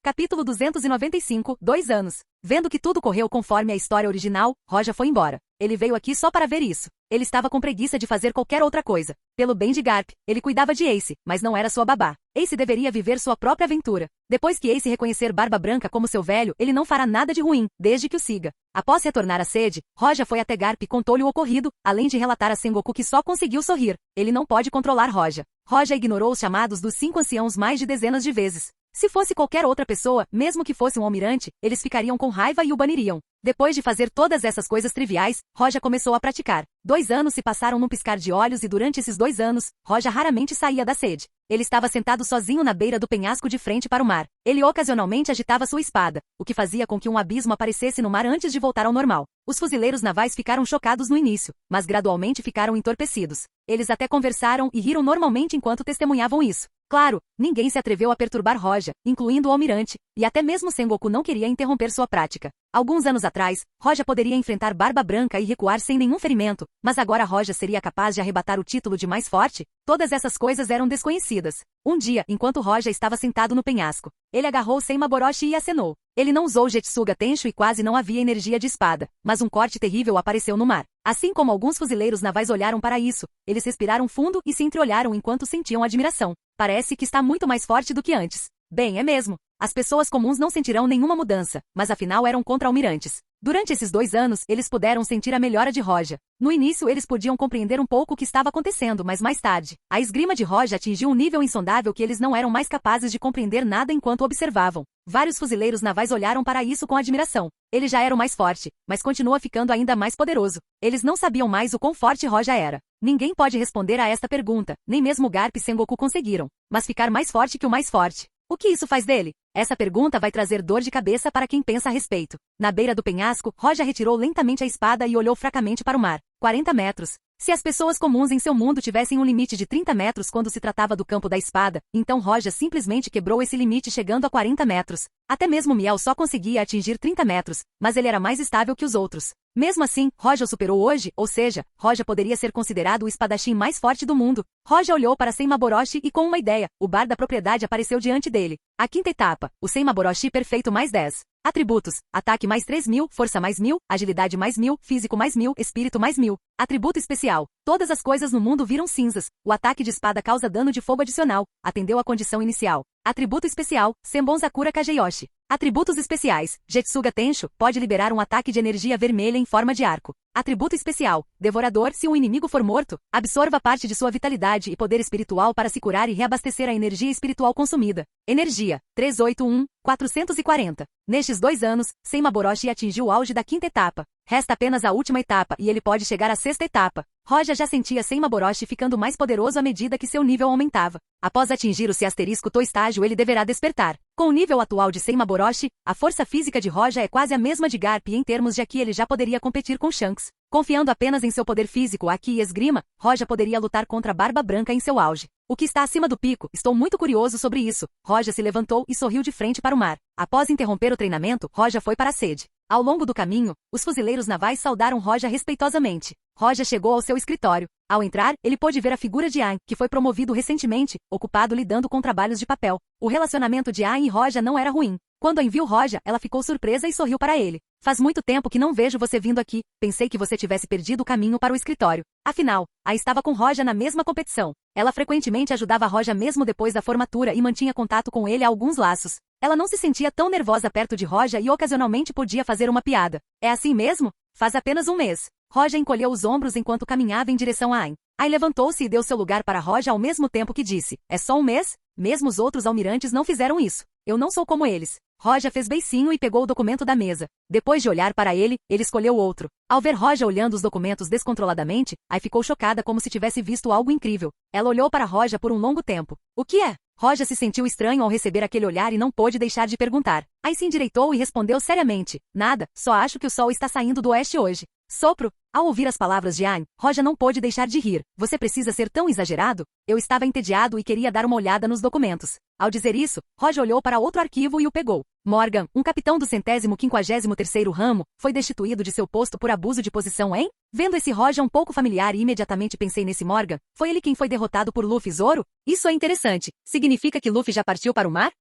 Capítulo 295, 2 anos. Vendo que tudo correu conforme a história original, Roja foi embora. Ele veio aqui só para ver isso. Ele estava com preguiça de fazer qualquer outra coisa. Pelo bem de Garp, ele cuidava de Ace, mas não era sua babá. Ace deveria viver sua própria aventura. Depois que Ace reconhecer Barba Branca como seu velho, ele não fará nada de ruim, desde que o siga. Após retornar à sede, Roja foi até Garp e contou-lhe o ocorrido, além de relatar a Sengoku que só conseguiu sorrir. Ele não pode controlar Roja. Roja ignorou os chamados dos 5 anciãos mais de dezenas de vezes. Se fosse qualquer outra pessoa, mesmo que fosse um almirante, eles ficariam com raiva e o baniriam. Depois de fazer todas essas coisas triviais, Roja começou a praticar. 2 anos se passaram num piscar de olhos e durante esses 2 anos, Roja raramente saía da sede. Ele estava sentado sozinho na beira do penhasco de frente para o mar. Ele ocasionalmente agitava sua espada, o que fazia com que um abismo aparecesse no mar antes de voltar ao normal. Os fuzileiros navais ficaram chocados no início, mas gradualmente ficaram entorpecidos. Eles até conversaram e riram normalmente enquanto testemunhavam isso. Claro, ninguém se atreveu a perturbar Roja, incluindo o almirante, e até mesmo Sengoku não queria interromper sua prática. Alguns anos atrás, Roja poderia enfrentar Barba Branca e recuar sem nenhum ferimento, mas agora Roja seria capaz de arrebatar o título de mais forte? Todas essas coisas eram desconhecidas. Um dia, enquanto Roja estava sentado no penhasco, ele agarrou Senmaboroshi e acenou. Ele não usou Jetsuga Tensho e quase não havia energia de espada, mas um corte terrível apareceu no mar. Assim como alguns fuzileiros navais olharam para isso, eles respiraram fundo e se entreolharam enquanto sentiam admiração. Parece que está muito mais forte do que antes. Bem, é mesmo. As pessoas comuns não sentirão nenhuma mudança, mas afinal eram contra-almirantes. Durante esses 2 anos, eles puderam sentir a melhora de Roja. No início, eles podiam compreender um pouco o que estava acontecendo, mas mais tarde, a esgrima de Roja atingiu um nível insondável que eles não eram mais capazes de compreender nada enquanto observavam. Vários fuzileiros navais olharam para isso com admiração. Ele já era o mais forte, mas continua ficando ainda mais poderoso. Eles não sabiam mais o quão forte Roja era. Ninguém pode responder a esta pergunta, nem mesmo Garp e Sengoku conseguiram. Mas ficar mais forte que o mais forte. O que isso faz dele? Essa pergunta vai trazer dor de cabeça para quem pensa a respeito. Na beira do penhasco, Roja retirou lentamente a espada e olhou fracamente para o mar. 40 metros. Se as pessoas comuns em seu mundo tivessem um limite de 30 metros quando se tratava do campo da espada, então Roja simplesmente quebrou esse limite chegando a 40 metros. Até mesmo Miel só conseguia atingir 30 metros, mas ele era mais estável que os outros. Mesmo assim, Roja o superou hoje, ou seja, Roja poderia ser considerado o espadachim mais forte do mundo. Roja olhou para Senmaboroshi e com uma ideia, o bar da propriedade apareceu diante dele. A quinta etapa, o Senmaboroshi perfeito mais 10. Atributos: ataque mais 3.000, força mais 1.000, agilidade mais 1.000, físico mais 1.000, espírito mais 1.000. Atributo especial: todas as coisas no mundo viram cinzas. O ataque de espada causa dano de fogo adicional. Atendeu à condição inicial. Atributo especial: Senbon Sakura Kageyoshi. Atributos especiais: Jetsuga Tensho, pode liberar um ataque de energia vermelha em forma de arco. Atributo especial: Devorador, se um inimigo for morto, absorva parte de sua vitalidade e poder espiritual para se curar e reabastecer a energia espiritual consumida. Energia: 381.440. Nestes 2 anos, Senmaboroshi atingiu o auge da quinta etapa. Resta apenas a última etapa e ele pode chegar à sexta etapa. Roja já sentia Senmaboroshi ficando mais poderoso à medida que seu nível aumentava. Após atingir o C***To estágio, ele deverá despertar. Com o nível atual de Senmaboroshi, a força física de Roja é quase a mesma de Garp e em termos de Haki ele já poderia competir com Shanks. Confiando apenas em seu poder físico, Haki e esgrima, Roja poderia lutar contra Barba Branca em seu auge. O que está acima do pico, estou muito curioso sobre isso. Roja se levantou e sorriu de frente para o mar. Após interromper o treinamento, Roja foi para a sede. Ao longo do caminho, os fuzileiros navais saudaram Roja respeitosamente. Roja chegou ao seu escritório. Ao entrar, ele pôde ver a figura de Ain, que foi promovido recentemente, ocupado lidando com trabalhos de papel. O relacionamento de Ain e Roja não era ruim. Quando Ain viu Roja, ela ficou surpresa e sorriu para ele. Faz muito tempo que não vejo você vindo aqui. Pensei que você tivesse perdido o caminho para o escritório. Afinal, Ain estava com Roja na mesma competição. Ela frequentemente ajudava Roja mesmo depois da formatura e mantinha contato com ele a alguns laços. Ela não se sentia tão nervosa perto de Roja e ocasionalmente podia fazer uma piada. É assim mesmo? Faz apenas um mês. Roja encolheu os ombros enquanto caminhava em direção a Ain. Ain levantou-se e deu seu lugar para Roja ao mesmo tempo que disse: é só um mês? Mesmo os outros almirantes não fizeram isso. Eu não sou como eles. Roja fez beicinho e pegou o documento da mesa. Depois de olhar para ele, ele escolheu outro. Ao ver Roja olhando os documentos descontroladamente, Ai ficou chocada como se tivesse visto algo incrível. Ela olhou para Roja por um longo tempo. O que é? Roja se sentiu estranho ao receber aquele olhar e não pôde deixar de perguntar. Ai se endireitou e respondeu seriamente. Nada, só acho que o sol está saindo do oeste hoje. Sopro. Ao ouvir as palavras de Ain, Roja não pôde deixar de rir. Você precisa ser tão exagerado? Eu estava entediado e queria dar uma olhada nos documentos. Ao dizer isso, Roja olhou para outro arquivo e o pegou. Morgan, um capitão do 153º ramo, foi destituído de seu posto por abuso de posição em? Vendo esse Roja um pouco familiar e imediatamente pensei nesse Morgan, foi ele quem foi derrotado por Luffy Zoro? Isso é interessante. Significa que Luffy já partiu para o mar?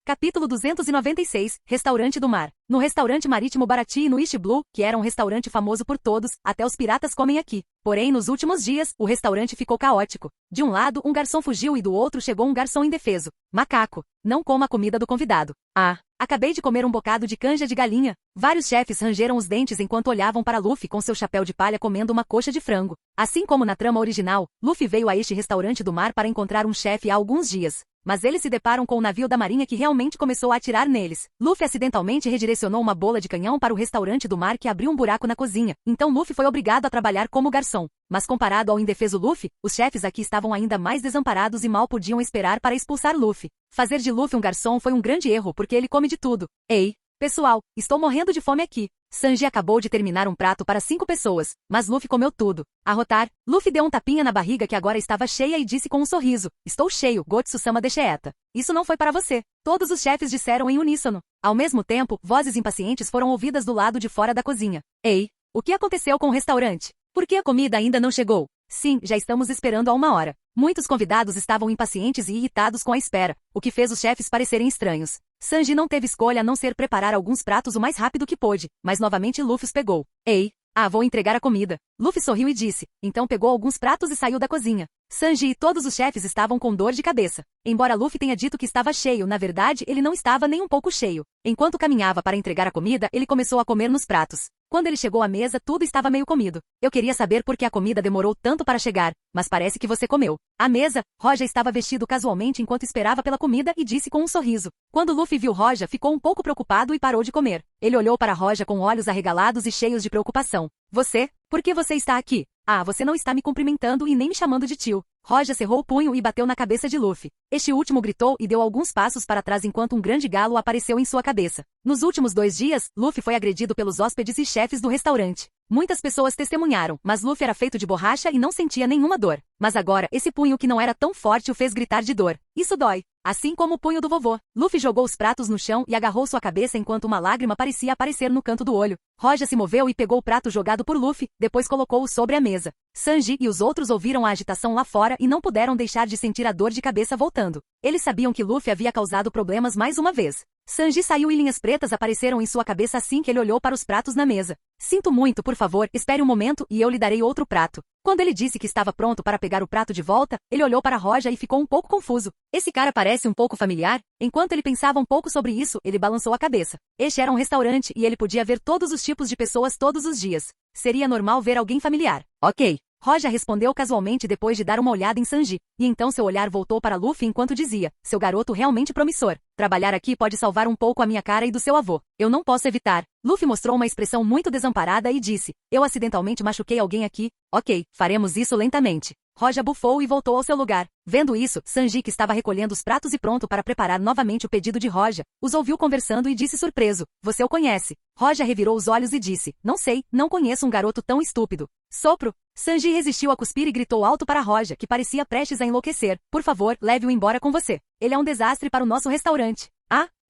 Capítulo 296, Restaurante do Mar. No restaurante marítimo Barati no East Blue, que era um restaurante famoso por todos, até os piratas comem aqui. Porém, nos últimos dias, o restaurante ficou caótico. De um lado, um garçom fugiu e do outro chegou um garçom indefeso. Macaco, não coma a comida do convidado. Ah, acabei de comer um bocado de canja de galinha. Vários chefes rangeram os dentes enquanto olhavam para Luffy com seu chapéu de palha comendo uma coxa de frango. Assim como na trama original, Luffy veio a este restaurante do mar para encontrar um chefe há alguns dias. Mas eles se deparam com o navio da marinha que realmente começou a atirar neles. Luffy acidentalmente redirecionou uma bola de canhão para o restaurante do mar que abriu um buraco na cozinha. Então Luffy foi obrigado a trabalhar como garçom. Mas comparado ao indefeso Luffy, os chefes aqui estavam ainda mais desamparados e mal podiam esperar para expulsar Luffy. Fazer de Luffy um garçom foi um grande erro porque ele come de tudo. Ei, pessoal, estou morrendo de fome aqui. Sanji acabou de terminar um prato para 5 pessoas, mas Luffy comeu tudo. Arrotar, Luffy deu um tapinha na barriga que agora estava cheia e disse com um sorriso: "Estou cheio, Gotsu-sama Deshieta. Isso não foi para você." Todos os chefes disseram em uníssono. Ao mesmo tempo, vozes impacientes foram ouvidas do lado de fora da cozinha. Ei, o que aconteceu com o restaurante? Por que a comida ainda não chegou? Sim, já estamos esperando há 1 hora. Muitos convidados estavam impacientes e irritados com a espera, o que fez os chefes parecerem estranhos. Sanji não teve escolha a não ser preparar alguns pratos o mais rápido que pôde, mas novamente Luffy os pegou. Ei, vou entregar a comida. Luffy sorriu e disse, então pegou alguns pratos e saiu da cozinha. Sanji e todos os chefes estavam com dor de cabeça. Embora Luffy tenha dito que estava cheio, na verdade ele não estava nem um pouco cheio. Enquanto caminhava para entregar a comida, ele começou a comer nos pratos. Quando ele chegou à mesa, tudo estava meio comido. Eu queria saber por que a comida demorou tanto para chegar, mas parece que você comeu. À mesa, Roja estava vestido casualmente enquanto esperava pela comida e disse com um sorriso. Quando Luffy viu Roja, ficou um pouco preocupado e parou de comer. Ele olhou para Roja com olhos arregalados e cheios de preocupação. Você? Por que você está aqui? Você não está me cumprimentando e nem me chamando de tio. Roja cerrou o punho e bateu na cabeça de Luffy. Este último gritou e deu alguns passos para trás enquanto um grande galo apareceu em sua cabeça. Nos últimos 2 dias, Luffy foi agredido pelos hóspedes e chefes do restaurante. Muitas pessoas testemunharam, mas Luffy era feito de borracha e não sentia nenhuma dor. Mas agora, esse punho que não era tão forte o fez gritar de dor. Isso dói. Assim como o punho do vovô. Luffy jogou os pratos no chão e agarrou sua cabeça enquanto uma lágrima parecia aparecer no canto do olho. Roja se moveu e pegou o prato jogado por Luffy, depois colocou-o sobre a mesa. Sanji e os outros ouviram a agitação lá fora e não puderam deixar de sentir a dor de cabeça voltando. Eles sabiam que Luffy havia causado problemas mais uma vez. Sanji saiu e linhas pretas apareceram em sua cabeça assim que ele olhou para os pratos na mesa. Sinto muito, por favor, espere um momento e eu lhe darei outro prato. Quando ele disse que estava pronto para pegar o prato de volta, ele olhou para Roja e ficou um pouco confuso. Esse cara parece um pouco familiar? Enquanto ele pensava um pouco sobre isso, ele balançou a cabeça. Este era um restaurante e ele podia ver todos os tipos de pessoas todos os dias. Seria normal ver alguém familiar. Ok. Roja respondeu casualmente depois de dar uma olhada em Sanji, e então seu olhar voltou para Luffy enquanto dizia, seu garoto realmente promissor. Trabalhar aqui pode salvar um pouco a minha cara e do seu avô. Eu não posso evitar. Luffy mostrou uma expressão muito desamparada e disse, eu acidentalmente machuquei alguém aqui. Ok, faremos isso lentamente. Roja bufou e voltou ao seu lugar. Vendo isso, Sanji, que estava recolhendo os pratos e pronto para preparar novamente o pedido de Roja, os ouviu conversando e disse surpreso, você o conhece? Roja revirou os olhos e disse, não sei, não conheço um garoto tão estúpido. Sopro. Sanji resistiu a cuspir e gritou alto para Roja, que parecia prestes a enlouquecer. Por favor, leve-o embora com você. Ele é um desastre para o nosso restaurante.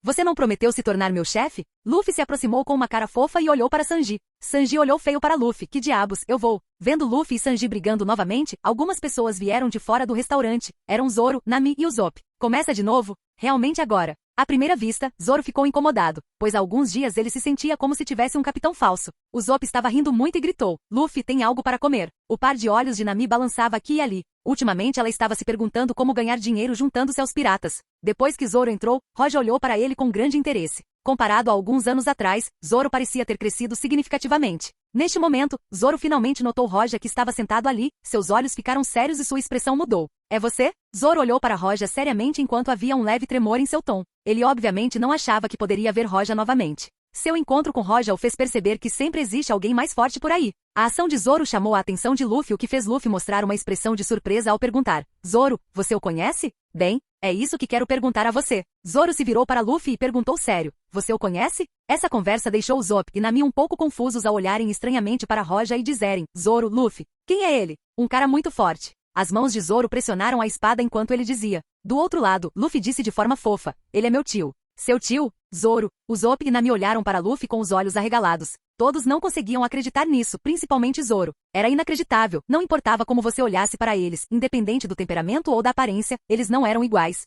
Você não prometeu se tornar meu chefe? Luffy se aproximou com uma cara fofa e olhou para Sanji. Sanji olhou feio para Luffy. Que diabos, eu vou. Vendo Luffy e Sanji brigando novamente, algumas pessoas vieram de fora do restaurante. Eram Zoro, Nami e Usopp. Começa de novo? Realmente agora. À primeira vista, Zoro ficou incomodado, pois há alguns dias ele se sentia como se tivesse um capitão falso. Usopp estava rindo muito e gritou, Luffy tem algo para comer. O par de olhos de Nami balançava aqui e ali. Ultimamente ela estava se perguntando como ganhar dinheiro juntando-se aos piratas. Depois que Zoro entrou, Roja olhou para ele com grande interesse. Comparado a alguns anos atrás, Zoro parecia ter crescido significativamente. Neste momento, Zoro finalmente notou Roja que estava sentado ali, seus olhos ficaram sérios e sua expressão mudou. É você? Zoro olhou para Roja seriamente enquanto havia um leve tremor em seu tom. Ele obviamente não achava que poderia ver Roja novamente. Seu encontro com Roja o fez perceber que sempre existe alguém mais forte por aí. A ação de Zoro chamou a atenção de Luffy, o que fez Luffy mostrar uma expressão de surpresa ao perguntar, Zoro, você o conhece? Bem, é isso que quero perguntar a você. Zoro se virou para Luffy e perguntou sério, você o conhece? Essa conversa deixou Usopp e Nami um pouco confusos ao olharem estranhamente para Roja e dizerem, Zoro, Luffy, quem é ele? Um cara muito forte. As mãos de Zoro pressionaram a espada enquanto ele dizia. Do outro lado, Luffy disse de forma fofa, ele é meu tio. Seu tio? Zoro, Usopp e Nami olharam para Luffy com os olhos arregalados. Todos não conseguiam acreditar nisso, principalmente Zoro. Era inacreditável, não importava como você olhasse para eles, independente do temperamento ou da aparência, eles não eram iguais.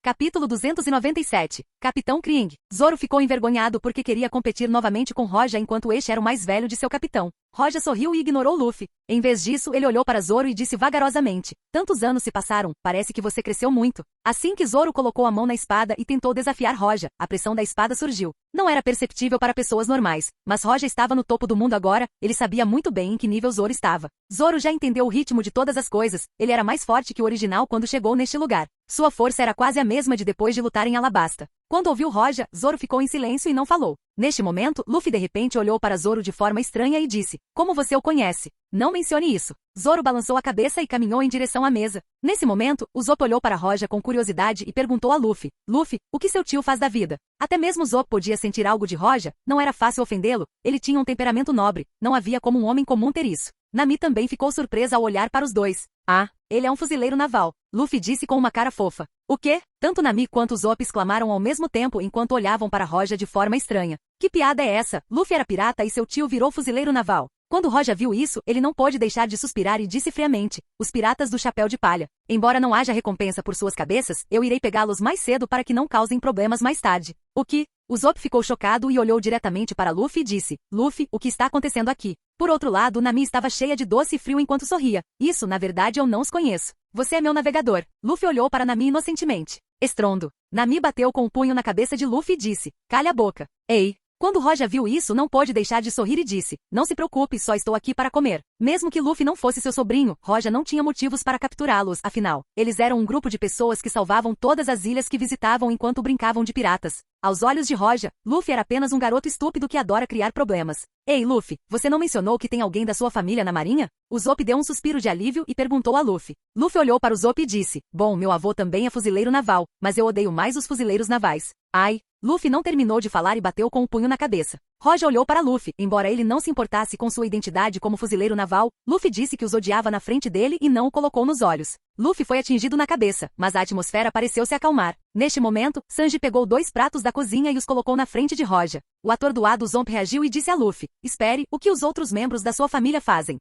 Capítulo 297. Capitão Krieg. Zoro ficou envergonhado porque queria competir novamente com Roja enquanto este era o mais velho de seu capitão. Roja sorriu e ignorou Luffy. Em vez disso, ele olhou para Zoro e disse vagarosamente: tantos anos se passaram, parece que você cresceu muito. Assim que Zoro colocou a mão na espada e tentou desafiar Roja, a pressão da espada surgiu. Não era perceptível para pessoas normais, mas Roja estava no topo do mundo agora, ele sabia muito bem em que nível Zoro estava. Zoro já entendeu o ritmo de todas as coisas, ele era mais forte que o original quando chegou neste lugar. Sua força era quase a mesma de depois de lutar em Alabasta. Quando ouviu Roja, Zoro ficou em silêncio e não falou. Neste momento, Luffy de repente olhou para Zoro de forma estranha e disse: como você o conhece? Não mencione isso. Zoro balançou a cabeça e caminhou em direção à mesa. Nesse momento, Usopp olhou para Roja com curiosidade e perguntou a Luffy: Luffy, o que seu tio faz da vida? Até mesmo Usopp podia sentir algo de Roja, não era fácil ofendê-lo, ele tinha um temperamento nobre, não havia como um homem comum ter isso. Nami também ficou surpresa ao olhar para os dois. Ah, ele é um fuzileiro naval, Luffy disse com uma cara fofa. O quê? Tanto Nami quanto Usopp exclamaram ao mesmo tempo enquanto olhavam para Roja de forma estranha. Que piada é essa? Luffy era pirata e seu tio virou fuzileiro naval. Quando Roja viu isso, ele não pôde deixar de suspirar e disse friamente: os piratas do chapéu de palha. Embora não haja recompensa por suas cabeças, eu irei pegá-los mais cedo para que não causem problemas mais tarde. O que? Usopp ficou chocado e olhou diretamente para Luffy e disse: Luffy, o que está acontecendo aqui? Por outro lado, Nami estava cheia de doce e frio enquanto sorria. Isso, na verdade, eu não os conheço. Você é meu navegador. Luffy olhou para Nami inocentemente. Estrondo. Nami bateu com o punho na cabeça de Luffy e disse: calha a boca. Ei. Quando Roja viu isso, não pôde deixar de sorrir e disse: não se preocupe, só estou aqui para comer. Mesmo que Luffy não fosse seu sobrinho, Roja não tinha motivos para capturá-los, afinal. Eles eram um grupo de pessoas que salvavam todas as ilhas que visitavam enquanto brincavam de piratas. Aos olhos de Roja, Luffy era apenas um garoto estúpido que adora criar problemas. Ei, Luffy, você não mencionou que tem alguém da sua família na marinha? Usopp deu um suspiro de alívio e perguntou a Luffy. Luffy olhou para Usopp e disse: bom, meu avô também é fuzileiro naval, mas eu odeio mais os fuzileiros navais. Ai. Luffy não terminou de falar e bateu com o punho na cabeça. Roja olhou para Luffy, embora ele não se importasse com sua identidade como fuzileiro naval, Luffy disse que os odiava na frente dele e não o colocou nos olhos. Luffy foi atingido na cabeça, mas a atmosfera pareceu se acalmar. Neste momento, Sanji pegou 2 pratos da cozinha e os colocou na frente de Roja. O atordoado Zomp reagiu e disse a Luffy: espere, o que os outros membros da sua família fazem?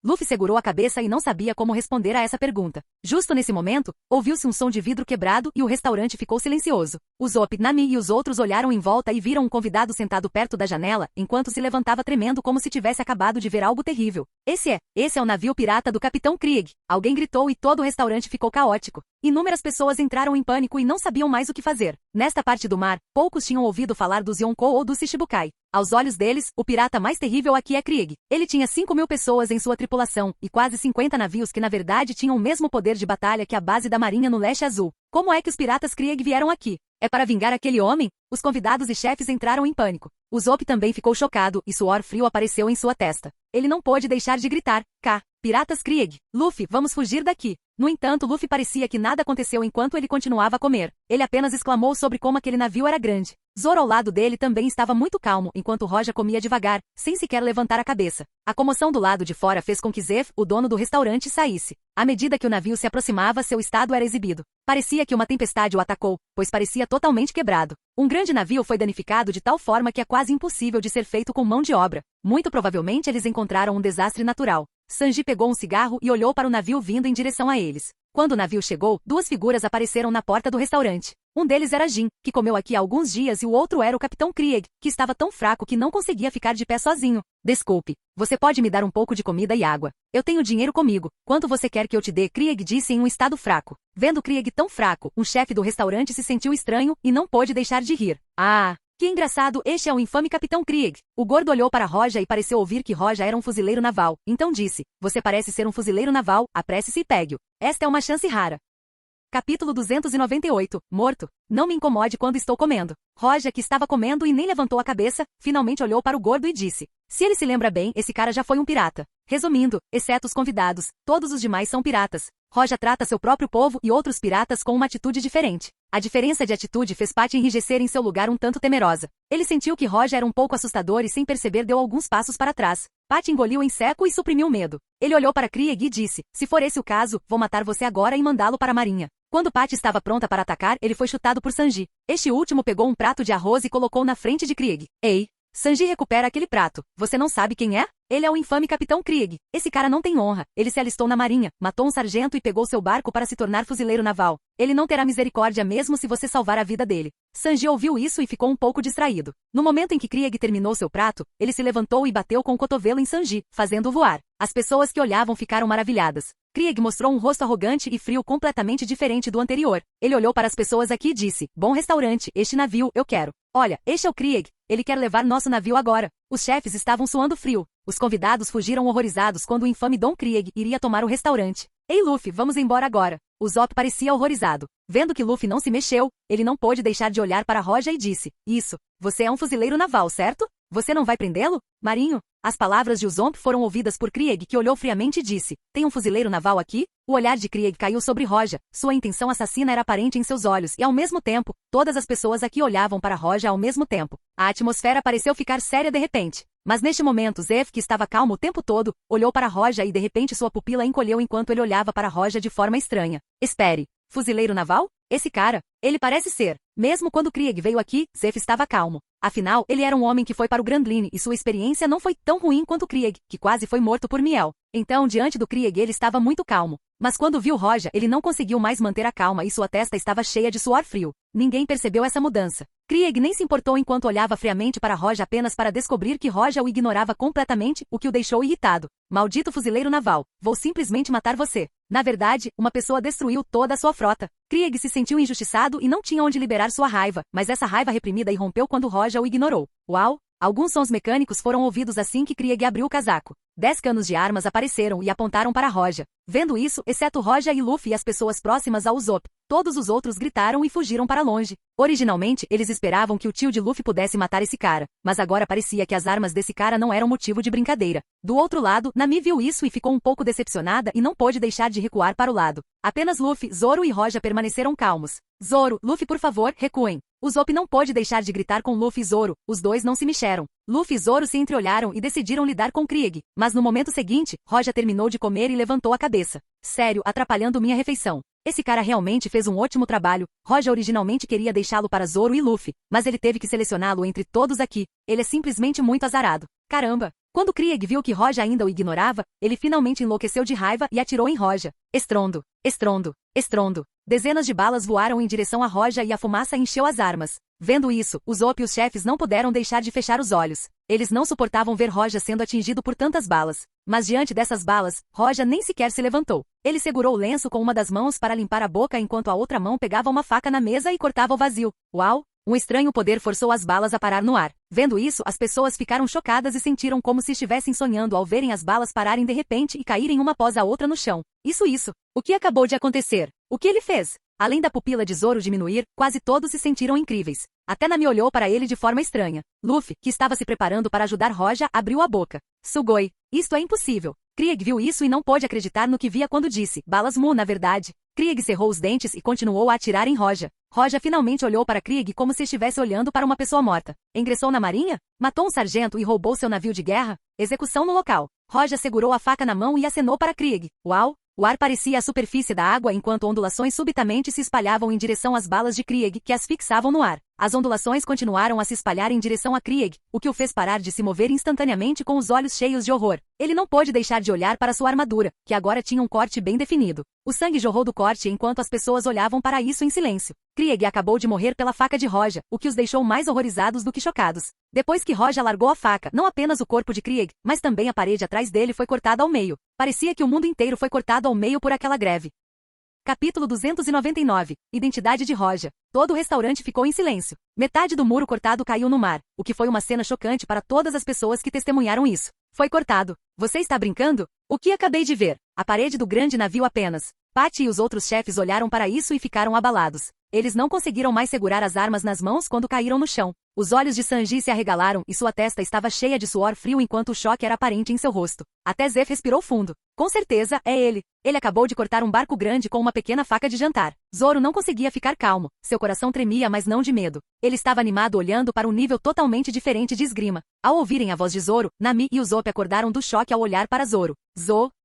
Luffy segurou a cabeça e não sabia como responder a essa pergunta. Justo nesse momento, ouviu-se um som de vidro quebrado e o restaurante ficou silencioso. Usopp, Nami e os outros olharam em volta e viram um convidado sentado perto da janela, enquanto se levantava tremendo como se tivesse acabado de ver algo terrível. Esse é o navio pirata do Capitão Krieg. Alguém gritou e todo o restaurante ficou caótico. Inúmeras pessoas entraram em pânico e não sabiam mais o que fazer. Nesta parte do mar, poucos tinham ouvido falar dos Yonkou ou dos Shichibukai. Aos olhos deles, o pirata mais terrível aqui é Krieg. Ele tinha 5.000 pessoas em sua tripulação, e quase 50 navios que na verdade tinham o mesmo poder de batalha que a base da marinha no leste azul. Como é que os piratas Krieg vieram aqui? É para vingar aquele homem? Os convidados e chefes entraram em pânico. Usopp também ficou chocado, e suor frio apareceu em sua testa. Ele não pôde deixar de gritar: Piratas Krieg! Luffy, vamos fugir daqui! No entanto, Luffy parecia que nada aconteceu enquanto ele continuava a comer. Ele apenas exclamou sobre como aquele navio era grande. Zoro ao lado dele também estava muito calmo, enquanto Roja comia devagar, sem sequer levantar a cabeça. A comoção do lado de fora fez com que Zef, o dono do restaurante, saísse. À medida que o navio se aproximava, seu estado era exibido. Parecia que uma tempestade o atacou, pois parecia totalmente quebrado. Um grande navio foi danificado de tal forma que é quase impossível de ser feito com mão de obra. Muito provavelmente eles encontraram um desastre natural. Sanji pegou um cigarro e olhou para o navio vindo em direção a eles. Quando o navio chegou, 2 figuras apareceram na porta do restaurante. Um deles era Jin, que comeu aqui há alguns dias, e o outro era o Capitão Krieg, que estava tão fraco que não conseguia ficar de pé sozinho. Desculpe, você pode me dar um pouco de comida e água. Eu tenho dinheiro comigo. Quanto você quer que eu te dê? Krieg disse em um estado fraco. Vendo Krieg tão fraco, um chefe do restaurante se sentiu estranho e não pôde deixar de rir. Que engraçado, este é o infame Capitão Krieg. O gordo olhou para Roja e pareceu ouvir que Roja era um fuzileiro naval. Então disse: você parece ser um fuzileiro naval, apresse-se e pegue-o. Esta é uma chance rara. Capítulo 298. Morto. Não me incomode quando estou comendo. Roja, que estava comendo e nem levantou a cabeça, finalmente olhou para o gordo e disse: se ele se lembra bem, esse cara já foi um pirata. Resumindo, exceto os convidados, todos os demais são piratas. Roja trata seu próprio povo e outros piratas com uma atitude diferente. A diferença de atitude fez Patty enrijecer em seu lugar um tanto temerosa. Ele sentiu que Roja era um pouco assustador e sem perceber deu alguns passos para trás. Patty engoliu em seco e suprimiu o medo. Ele olhou para Krieg e disse: se for esse o caso, vou matar você agora e mandá-lo para a marinha. Quando Patty estava pronta para atacar, ele foi chutado por Sanji. Este último pegou um prato de arroz e colocou na frente de Krieg. Ei! Sanji recupera aquele prato. Você não sabe quem é? Ele é o infame Capitão Krieg. Esse cara não tem honra. Ele se alistou na marinha, matou um sargento e pegou seu barco para se tornar fuzileiro naval. Ele não terá misericórdia mesmo se você salvar a vida dele. Sanji ouviu isso e ficou um pouco distraído. No momento em que Krieg terminou seu prato, ele se levantou e bateu com o cotovelo em Sanji, fazendo-o voar. As pessoas que olhavam ficaram maravilhadas. Krieg mostrou um rosto arrogante e frio completamente diferente do anterior. Ele olhou para as pessoas aqui e disse: Bom restaurante, este navio, eu quero. Olha, este é o Krieg. Ele quer levar nosso navio agora. Os chefes estavam suando frio. Os convidados fugiram horrorizados quando o infame Dom Krieg iria tomar o restaurante. Ei Luffy, vamos embora agora. O Zop parecia horrorizado. Vendo que Luffy não se mexeu, ele não pôde deixar de olhar para Roja e disse: Isso, você é um fuzileiro naval, certo? Você não vai prendê-lo? Marinho? As palavras de Usopp foram ouvidas por Krieg, que olhou friamente e disse: Tem um fuzileiro naval aqui? O olhar de Krieg caiu sobre Roja. Sua intenção assassina era aparente em seus olhos e, ao mesmo tempo, todas as pessoas aqui olhavam para Roja ao mesmo tempo. A atmosfera pareceu ficar séria de repente. Mas neste momento Zef, que estava calmo o tempo todo, olhou para Roja e de repente sua pupila encolheu enquanto ele olhava para Roja de forma estranha. Espere. Fuzileiro naval? Esse cara? Ele parece ser. Mesmo quando Krieg veio aqui, Zef estava calmo. Afinal, ele era um homem que foi para o Grand Line e sua experiência não foi tão ruim quanto Krieg, que quase foi morto por Miel. Então, diante do Krieg ele estava muito calmo. Mas quando viu Roja, ele não conseguiu mais manter a calma e sua testa estava cheia de suor frio. Ninguém percebeu essa mudança. Krieg nem se importou enquanto olhava friamente para Roja apenas para descobrir que Roja o ignorava completamente, o que o deixou irritado. Maldito fuzileiro naval, vou simplesmente matar você. Na verdade, uma pessoa destruiu toda a sua frota. Krieg se sentiu injustiçado e não tinha onde liberar sua raiva, mas essa raiva reprimida irrompeu quando Roja o ignorou. Uau! Alguns sons mecânicos foram ouvidos assim que Krieg abriu o casaco. 10 canos de armas apareceram e apontaram para Roja. Vendo isso, exceto Roja e Luffy e as pessoas próximas ao Usopp, todos os outros gritaram e fugiram para longe. Originalmente, eles esperavam que o tio de Luffy pudesse matar esse cara, mas agora parecia que as armas desse cara não eram motivo de brincadeira. Do outro lado, Nami viu isso e ficou um pouco decepcionada e não pôde deixar de recuar para o lado. Apenas Luffy, Zoro e Roja permaneceram calmos. Zoro, Luffy, por favor, recuem. Usopp não pôde deixar de gritar com Luffy e Zoro, os dois não se mexeram. Luffy e Zoro se entreolharam e decidiram lidar com Krieg, mas no momento seguinte, Roja terminou de comer e levantou a cabeça. Sério, atrapalhando minha refeição. Esse cara realmente fez um ótimo trabalho. Roja originalmente queria deixá-lo para Zoro e Luffy, mas ele teve que selecioná-lo entre todos aqui. Ele é simplesmente muito azarado. Caramba! Quando Krieg viu que Roja ainda o ignorava, ele finalmente enlouqueceu de raiva e atirou em Roja. Estrondo, estrondo, estrondo. Dezenas de balas voaram em direção a Roja e a fumaça encheu as armas. Vendo isso, Usopp e os chefes não puderam deixar de fechar os olhos. Eles não suportavam ver Roja sendo atingido por tantas balas. Mas diante dessas balas, Roja nem sequer se levantou. Ele segurou o lenço com uma das mãos para limpar a boca enquanto a outra mão pegava uma faca na mesa e cortava o vazio. Uau! Um estranho poder forçou as balas a parar no ar. Vendo isso, as pessoas ficaram chocadas e sentiram como se estivessem sonhando ao verem as balas pararem de repente e caírem uma após a outra no chão. Isso! O que acabou de acontecer? O que ele fez? Além da pupila de Zoro diminuir, quase todos se sentiram incríveis. Até Nami olhou para ele de forma estranha. Luffy, que estava se preparando para ajudar Roja, abriu a boca. Sugoi. Isto é impossível. Krieg viu isso e não pôde acreditar no que via quando disse: balas Mu, na verdade. Krieg cerrou os dentes e continuou a atirar em Roja. Roja finalmente olhou para Krieg como se estivesse olhando para uma pessoa morta. Ingressou na marinha? Matou um sargento e roubou seu navio de guerra? Execução no local. Roja segurou a faca na mão e acenou para Krieg. Uau! O ar parecia a superfície da água enquanto ondulações subitamente se espalhavam em direção às balas de Krieg, que as fixavam no ar. As ondulações continuaram a se espalhar em direção a Krieg, o que o fez parar de se mover instantaneamente com os olhos cheios de horror. Ele não pôde deixar de olhar para sua armadura, que agora tinha um corte bem definido. O sangue jorrou do corte enquanto as pessoas olhavam para isso em silêncio. Krieg acabou de morrer pela faca de Roja, o que os deixou mais horrorizados do que chocados. Depois que Roja largou a faca, não apenas o corpo de Krieg, mas também a parede atrás dele foi cortada ao meio. Parecia que o mundo inteiro foi cortado ao meio por aquela greve. Capítulo 299. Identidade de Roja. Todo o restaurante ficou em silêncio. Metade do muro cortado caiu no mar, o que foi uma cena chocante para todas as pessoas que testemunharam isso. Foi cortado. Você está brincando? O que acabei de ver? A parede do grande navio apenas. Patty e os outros chefes olharam para isso e ficaram abalados. Eles não conseguiram mais segurar as armas nas mãos quando caíram no chão. Os olhos de Sanji se arregalaram e sua testa estava cheia de suor frio enquanto o choque era aparente em seu rosto. Até Zef respirou fundo. Com certeza, é ele. Ele acabou de cortar um barco grande com uma pequena faca de jantar. Zoro não conseguia ficar calmo. Seu coração tremia, mas não de medo. Ele estava animado olhando para um nível totalmente diferente de esgrima. Ao ouvirem a voz de Zoro, Nami e Usopp acordaram do choque ao olhar para Zoro.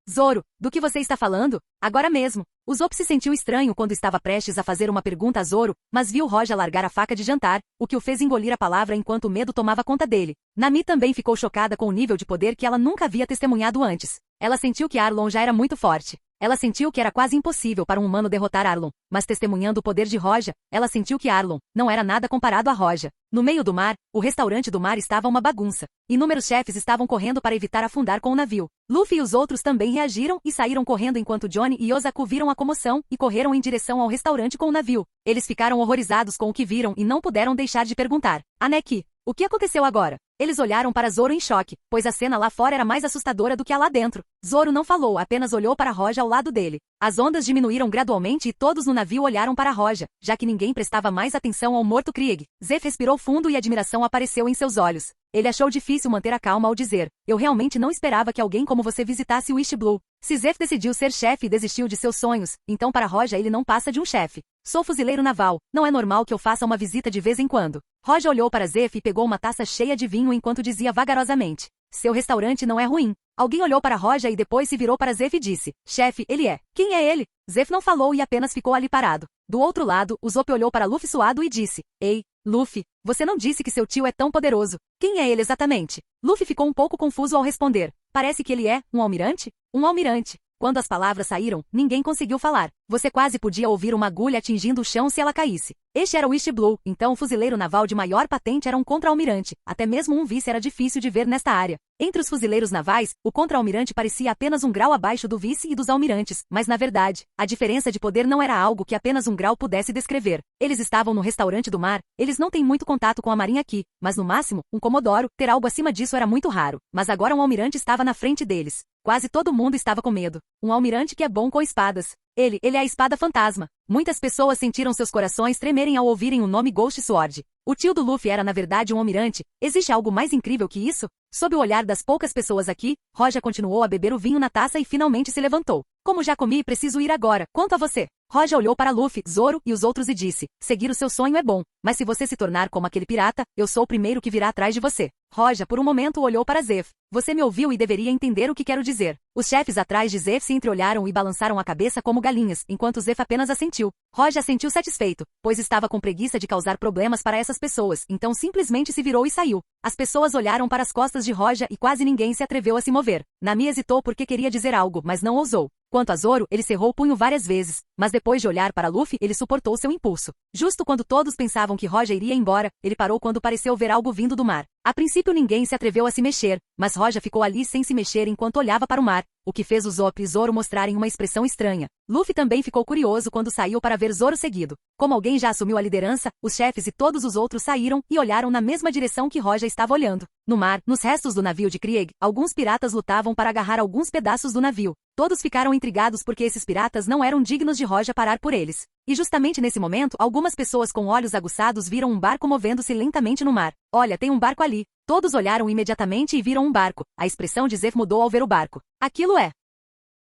Zoro, do que você está falando? Agora mesmo. Usopp se sentiu estranho quando estava prestes a fazer uma pergunta a Zoro, mas viu Roja largar a faca de jantar, o que o fez engolir a palavra enquanto o medo tomava conta dele. Nami também ficou chocada com o nível de poder que ela nunca havia testemunhado antes. Ela sentiu que Arlong já era muito forte. Ela sentiu que era quase impossível para um humano derrotar Arlong, mas testemunhando o poder de Roja, ela sentiu que Arlong não era nada comparado a Roja. No meio do mar, o restaurante do mar estava uma bagunça. Inúmeros chefes estavam correndo para evitar afundar com o navio. Luffy e os outros também reagiram e saíram correndo enquanto Johnny e Yosaku viram a comoção e correram em direção ao restaurante com o navio. Eles ficaram horrorizados com o que viram e não puderam deixar de perguntar: Aneki, o que aconteceu agora? Eles olharam para Zoro em choque, pois a cena lá fora era mais assustadora do que a lá dentro. Zoro não falou, apenas olhou para Roja ao lado dele. As ondas diminuíram gradualmente e todos no navio olharam para Roja, já que ninguém prestava mais atenção ao morto Krieg. Zeff respirou fundo e admiração apareceu em seus olhos. Ele achou difícil manter a calma ao dizer: eu realmente não esperava que alguém como você visitasse o East Blue. Se Zeff decidiu ser chefe e desistiu de seus sonhos, então para Roja ele não passa de um chefe. Sou fuzileiro naval, não é normal que eu faça uma visita de vez em quando. Roja olhou para Zeff e pegou uma taça cheia de vinho enquanto dizia vagarosamente: seu restaurante não é ruim. Alguém olhou para Roja e depois se virou para Zeff e disse: chefe, ele é. Quem é ele? Zeff não falou e apenas ficou ali parado. Do outro lado, Usopp olhou para Luffy suado e disse: ei, Luffy, você não disse que seu tio é tão poderoso. Quem é ele exatamente? Luffy ficou um pouco confuso ao responder: parece que ele é um almirante? Um almirante. Quando as palavras saíram, ninguém conseguiu falar. Você quase podia ouvir uma agulha atingindo o chão se ela caísse. Este era o East Blue, então o fuzileiro naval de maior patente era um contra-almirante. Até mesmo um vice era difícil de ver nesta área. Entre os fuzileiros navais, o contra-almirante parecia apenas um grau abaixo do vice e dos almirantes, mas na verdade, a diferença de poder não era algo que apenas um grau pudesse descrever. Eles estavam no restaurante do mar, eles não têm muito contato com a marinha aqui, mas no máximo, um comodoro, ter algo acima disso era muito raro. Mas agora um almirante estava na frente deles. Quase todo mundo estava com medo. Um almirante que é bom com espadas. Ele é a espada fantasma. Muitas pessoas sentiram seus corações tremerem ao ouvirem o nome Ghost Sword. O tio do Luffy era na verdade um almirante. Existe algo mais incrível que isso? Sob o olhar das poucas pessoas aqui, Roja continuou a beber o vinho na taça e finalmente se levantou. Como já comi, preciso ir agora. Quanto a você? Roja olhou para Luffy, Zoro e os outros e disse: seguir o seu sonho é bom, mas se você se tornar como aquele pirata, eu sou o primeiro que virá atrás de você. Roja por um momento olhou para Zeff. Você me ouviu e deveria entender o que quero dizer. Os chefes atrás de Zeff se entreolharam e balançaram a cabeça como galinhas, enquanto Zeff apenas assentiu. Roja sentiu satisfeito, pois estava com preguiça de causar problemas para essas pessoas, então simplesmente se virou e saiu. As pessoas olharam para as costas de Roja e quase ninguém se atreveu a se mover. Nami hesitou porque queria dizer algo, mas não ousou. Quanto a Zoro, ele cerrou o punho várias vezes, mas depois de olhar para Luffy, ele suportou seu impulso. Justo quando todos pensavam que Roja iria embora, ele parou quando pareceu ver algo vindo do mar. A princípio ninguém se atreveu a se mexer, mas Roja ficou ali sem se mexer enquanto olhava para o mar, o que fez Usopp e Zoro mostrarem uma expressão estranha. Luffy também ficou curioso quando saiu para ver Zoro seguido. Como alguém já assumiu a liderança, os chefes e todos os outros saíram e olharam na mesma direção que Roja estava olhando. No mar, nos restos do navio de Krieg, alguns piratas lutavam para agarrar alguns pedaços do navio. Todos ficaram intrigados porque esses piratas não eram dignos de Roja parar por eles. E justamente nesse momento, algumas pessoas com olhos aguçados viram um barco movendo-se lentamente no mar. Olha, tem um barco ali. Todos olharam imediatamente e viram um barco. A expressão de Zeff mudou ao ver o barco. Aquilo é...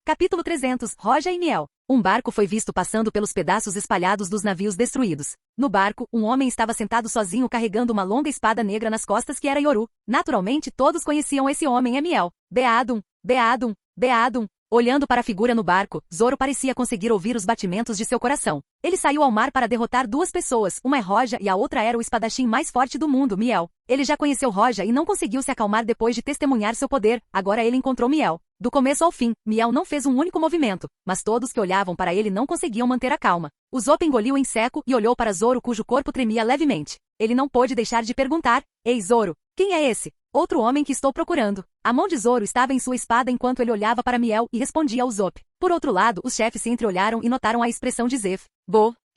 Capítulo 300, Roja e Miel. Um barco foi visto passando pelos pedaços espalhados dos navios destruídos. No barco, um homem estava sentado sozinho carregando uma longa espada negra nas costas que era Yoru. Naturalmente, todos conheciam esse homem, é Miel. Beadum, Beadum, Beadum. Olhando para a figura no barco, Zoro parecia conseguir ouvir os batimentos de seu coração. Ele saiu ao mar para derrotar duas pessoas, uma é Roja e a outra era o espadachim mais forte do mundo, Miel. Ele já conheceu Roja e não conseguiu se acalmar depois de testemunhar seu poder, agora ele encontrou Miel. Do começo ao fim, Miel não fez um único movimento, mas todos que olhavam para ele não conseguiam manter a calma. Usopp engoliu em seco e olhou para Zoro cujo corpo tremia levemente. Ele não pôde deixar de perguntar: ei Zoro, quem é esse? Outro homem que estou procurando. A mão de Zoro estava em sua espada enquanto ele olhava para Miel e respondia a Usopp. Por outro lado, os chefes se entreolharam e notaram a expressão de Zeff.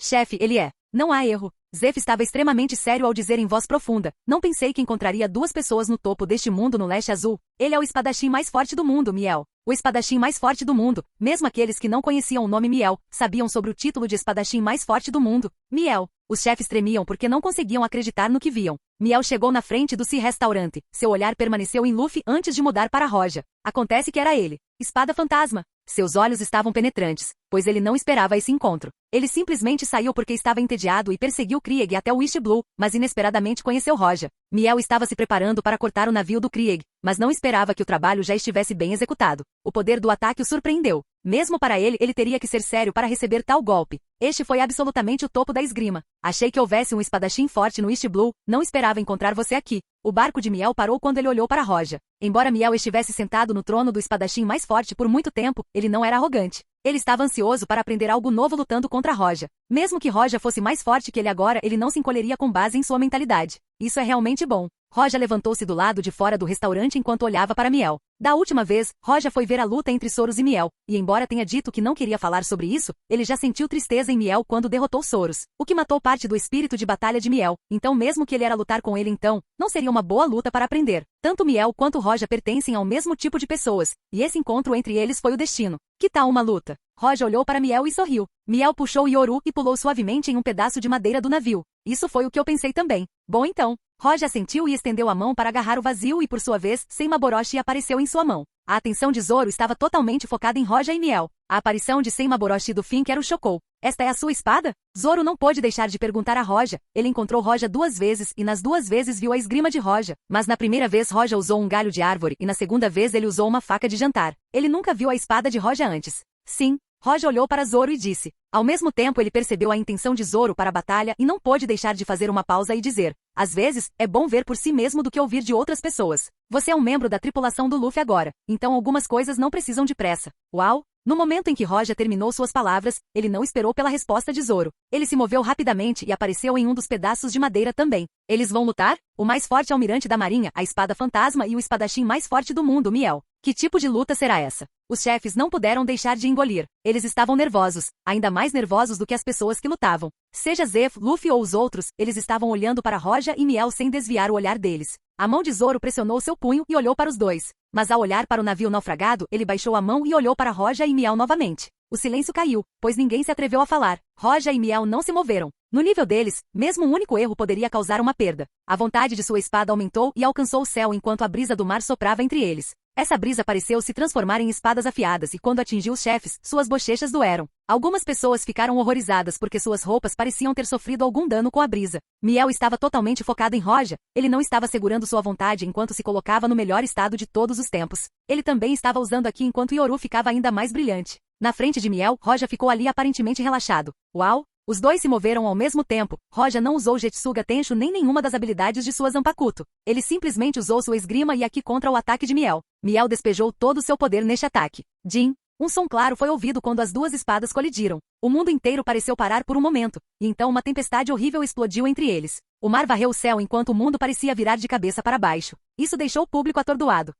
Chefe, ele é. Não há erro. Zeff estava extremamente sério ao dizer em voz profunda: não pensei que encontraria duas pessoas no topo deste mundo no leste azul. Ele é o espadachim mais forte do mundo, Miel. O espadachim mais forte do mundo. Mesmo aqueles que não conheciam o nome Miel, sabiam sobre o título de espadachim mais forte do mundo. Miel. Os chefes tremiam porque não conseguiam acreditar no que viam. Miel chegou na frente do restaurante. Seu olhar permaneceu em Luffy antes de mudar para Roja. Acontece que era ele. Espada fantasma. Seus olhos estavam penetrantes. pois ele não esperava esse encontro. Ele simplesmente saiu porque estava entediado e perseguiu Krieg até o East Blue, mas inesperadamente conheceu Roja. Miel estava se preparando para cortar o navio do Krieg, mas não esperava que o trabalho já estivesse bem executado. O poder do ataque o surpreendeu. Mesmo para ele teria que ser sério para receber tal golpe. Este foi absolutamente o topo da esgrima. Achei que houvesse um espadachim forte no East Blue, não esperava encontrar você aqui. O barco de Miel parou quando ele olhou para Roja. Embora Miel estivesse sentado no trono do espadachim mais forte por muito tempo, ele não era arrogante. Ele estava ansioso para aprender algo novo lutando contra Roja. Mesmo que Roja fosse mais forte que ele agora, ele não se encolheria com base em sua mentalidade. Isso é realmente bom. Roja levantou-se do lado de fora do restaurante enquanto olhava para Miel. Da última vez, Roja foi ver a luta entre Soros e Miel, e embora tenha dito que não queria falar sobre isso, ele já sentiu tristeza em Miel quando derrotou Soros, o que matou parte do espírito de batalha de Miel. Então mesmo que ele era lutar com ele então, não seria uma boa luta para aprender. Tanto Miel quanto Roja pertencem ao mesmo tipo de pessoas, e esse encontro entre eles foi o destino. Que tal uma luta? Roja olhou para Miel e sorriu. Miel puxou Yoru e pulou suavemente em um pedaço de madeira do navio. Isso foi o que eu pensei também. Bom então. Roja assentiu e estendeu a mão para agarrar o vazio e por sua vez, Senmaboroshi apareceu em sua mão. A atenção de Zoro estava totalmente focada em Roja e Miel. A aparição de Senmaboroshi do Finker o chocou. Esta é a sua espada? Zoro não pôde deixar de perguntar a Roja. Ele encontrou Roja 2 vezes e nas 2 vezes viu a esgrima de Roja. Mas na primeira vez Roja usou um galho de árvore e na segunda vez ele usou uma faca de jantar. Ele nunca viu a espada de Roja antes. Sim. Roja olhou para Zoro e disse. Ao mesmo tempo ele percebeu a intenção de Zoro para a batalha e não pôde deixar de fazer uma pausa e dizer. Às vezes, é bom ver por si mesmo do que ouvir de outras pessoas. Você é um membro da tripulação do Luffy agora, então algumas coisas não precisam de pressa. Uau! No momento em que Roja terminou suas palavras, ele não esperou pela resposta de Zoro. Ele se moveu rapidamente e apareceu em um dos pedaços de madeira também. Eles vão lutar? O mais forte almirante da marinha, a espada fantasma e o espadachim mais forte do mundo, Miel. Que tipo de luta será essa? Os chefes não puderam deixar de engolir. Eles estavam nervosos, ainda mais nervosos do que as pessoas que lutavam. Seja Zef, Luffy ou os outros, eles estavam olhando para Roja e Miel sem desviar o olhar deles. A mão de Zoro pressionou seu punho e olhou para os dois. Mas ao olhar para o navio naufragado, ele baixou a mão e olhou para Roja e Miel novamente. O silêncio caiu, pois ninguém se atreveu a falar. Roja e Miel não se moveram. No nível deles, mesmo um único erro poderia causar uma perda. A vontade de sua espada aumentou e alcançou o céu enquanto a brisa do mar soprava entre eles. Essa brisa pareceu se transformar em espadas afiadas e quando atingiu os chefes, suas bochechas doeram. Algumas pessoas ficaram horrorizadas porque suas roupas pareciam ter sofrido algum dano com a brisa. Miel estava totalmente focado em Roja. Ele não estava segurando sua vontade enquanto se colocava no melhor estado de todos os tempos. Ele também estava usando aqui enquanto Yoru ficava ainda mais brilhante. Na frente de Miel, Roja ficou ali aparentemente relaxado. Uau! Os dois se moveram ao mesmo tempo. Roja não usou Jetsuga Tensho nem nenhuma das habilidades de sua Zanpakuto. Ele simplesmente usou sua esgrima e aqui contra o ataque de Miel. Miel despejou todo o seu poder neste ataque. Jin. Um som claro foi ouvido quando as duas espadas colidiram. O mundo inteiro pareceu parar por um momento, e então uma tempestade horrível explodiu entre eles. O mar varreu o céu enquanto o mundo parecia virar de cabeça para baixo. Isso deixou o público atordoado.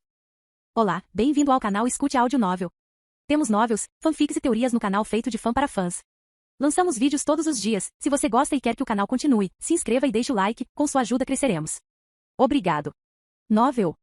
Olá, bem-vindo ao canal Escute Áudio Novel. Temos novels, fanfics e teorias no canal feito de fã para fãs. Lançamos vídeos todos os dias. Se você gosta e quer que o canal continue, se inscreva e deixe o like, com sua ajuda cresceremos. Obrigado. Novel.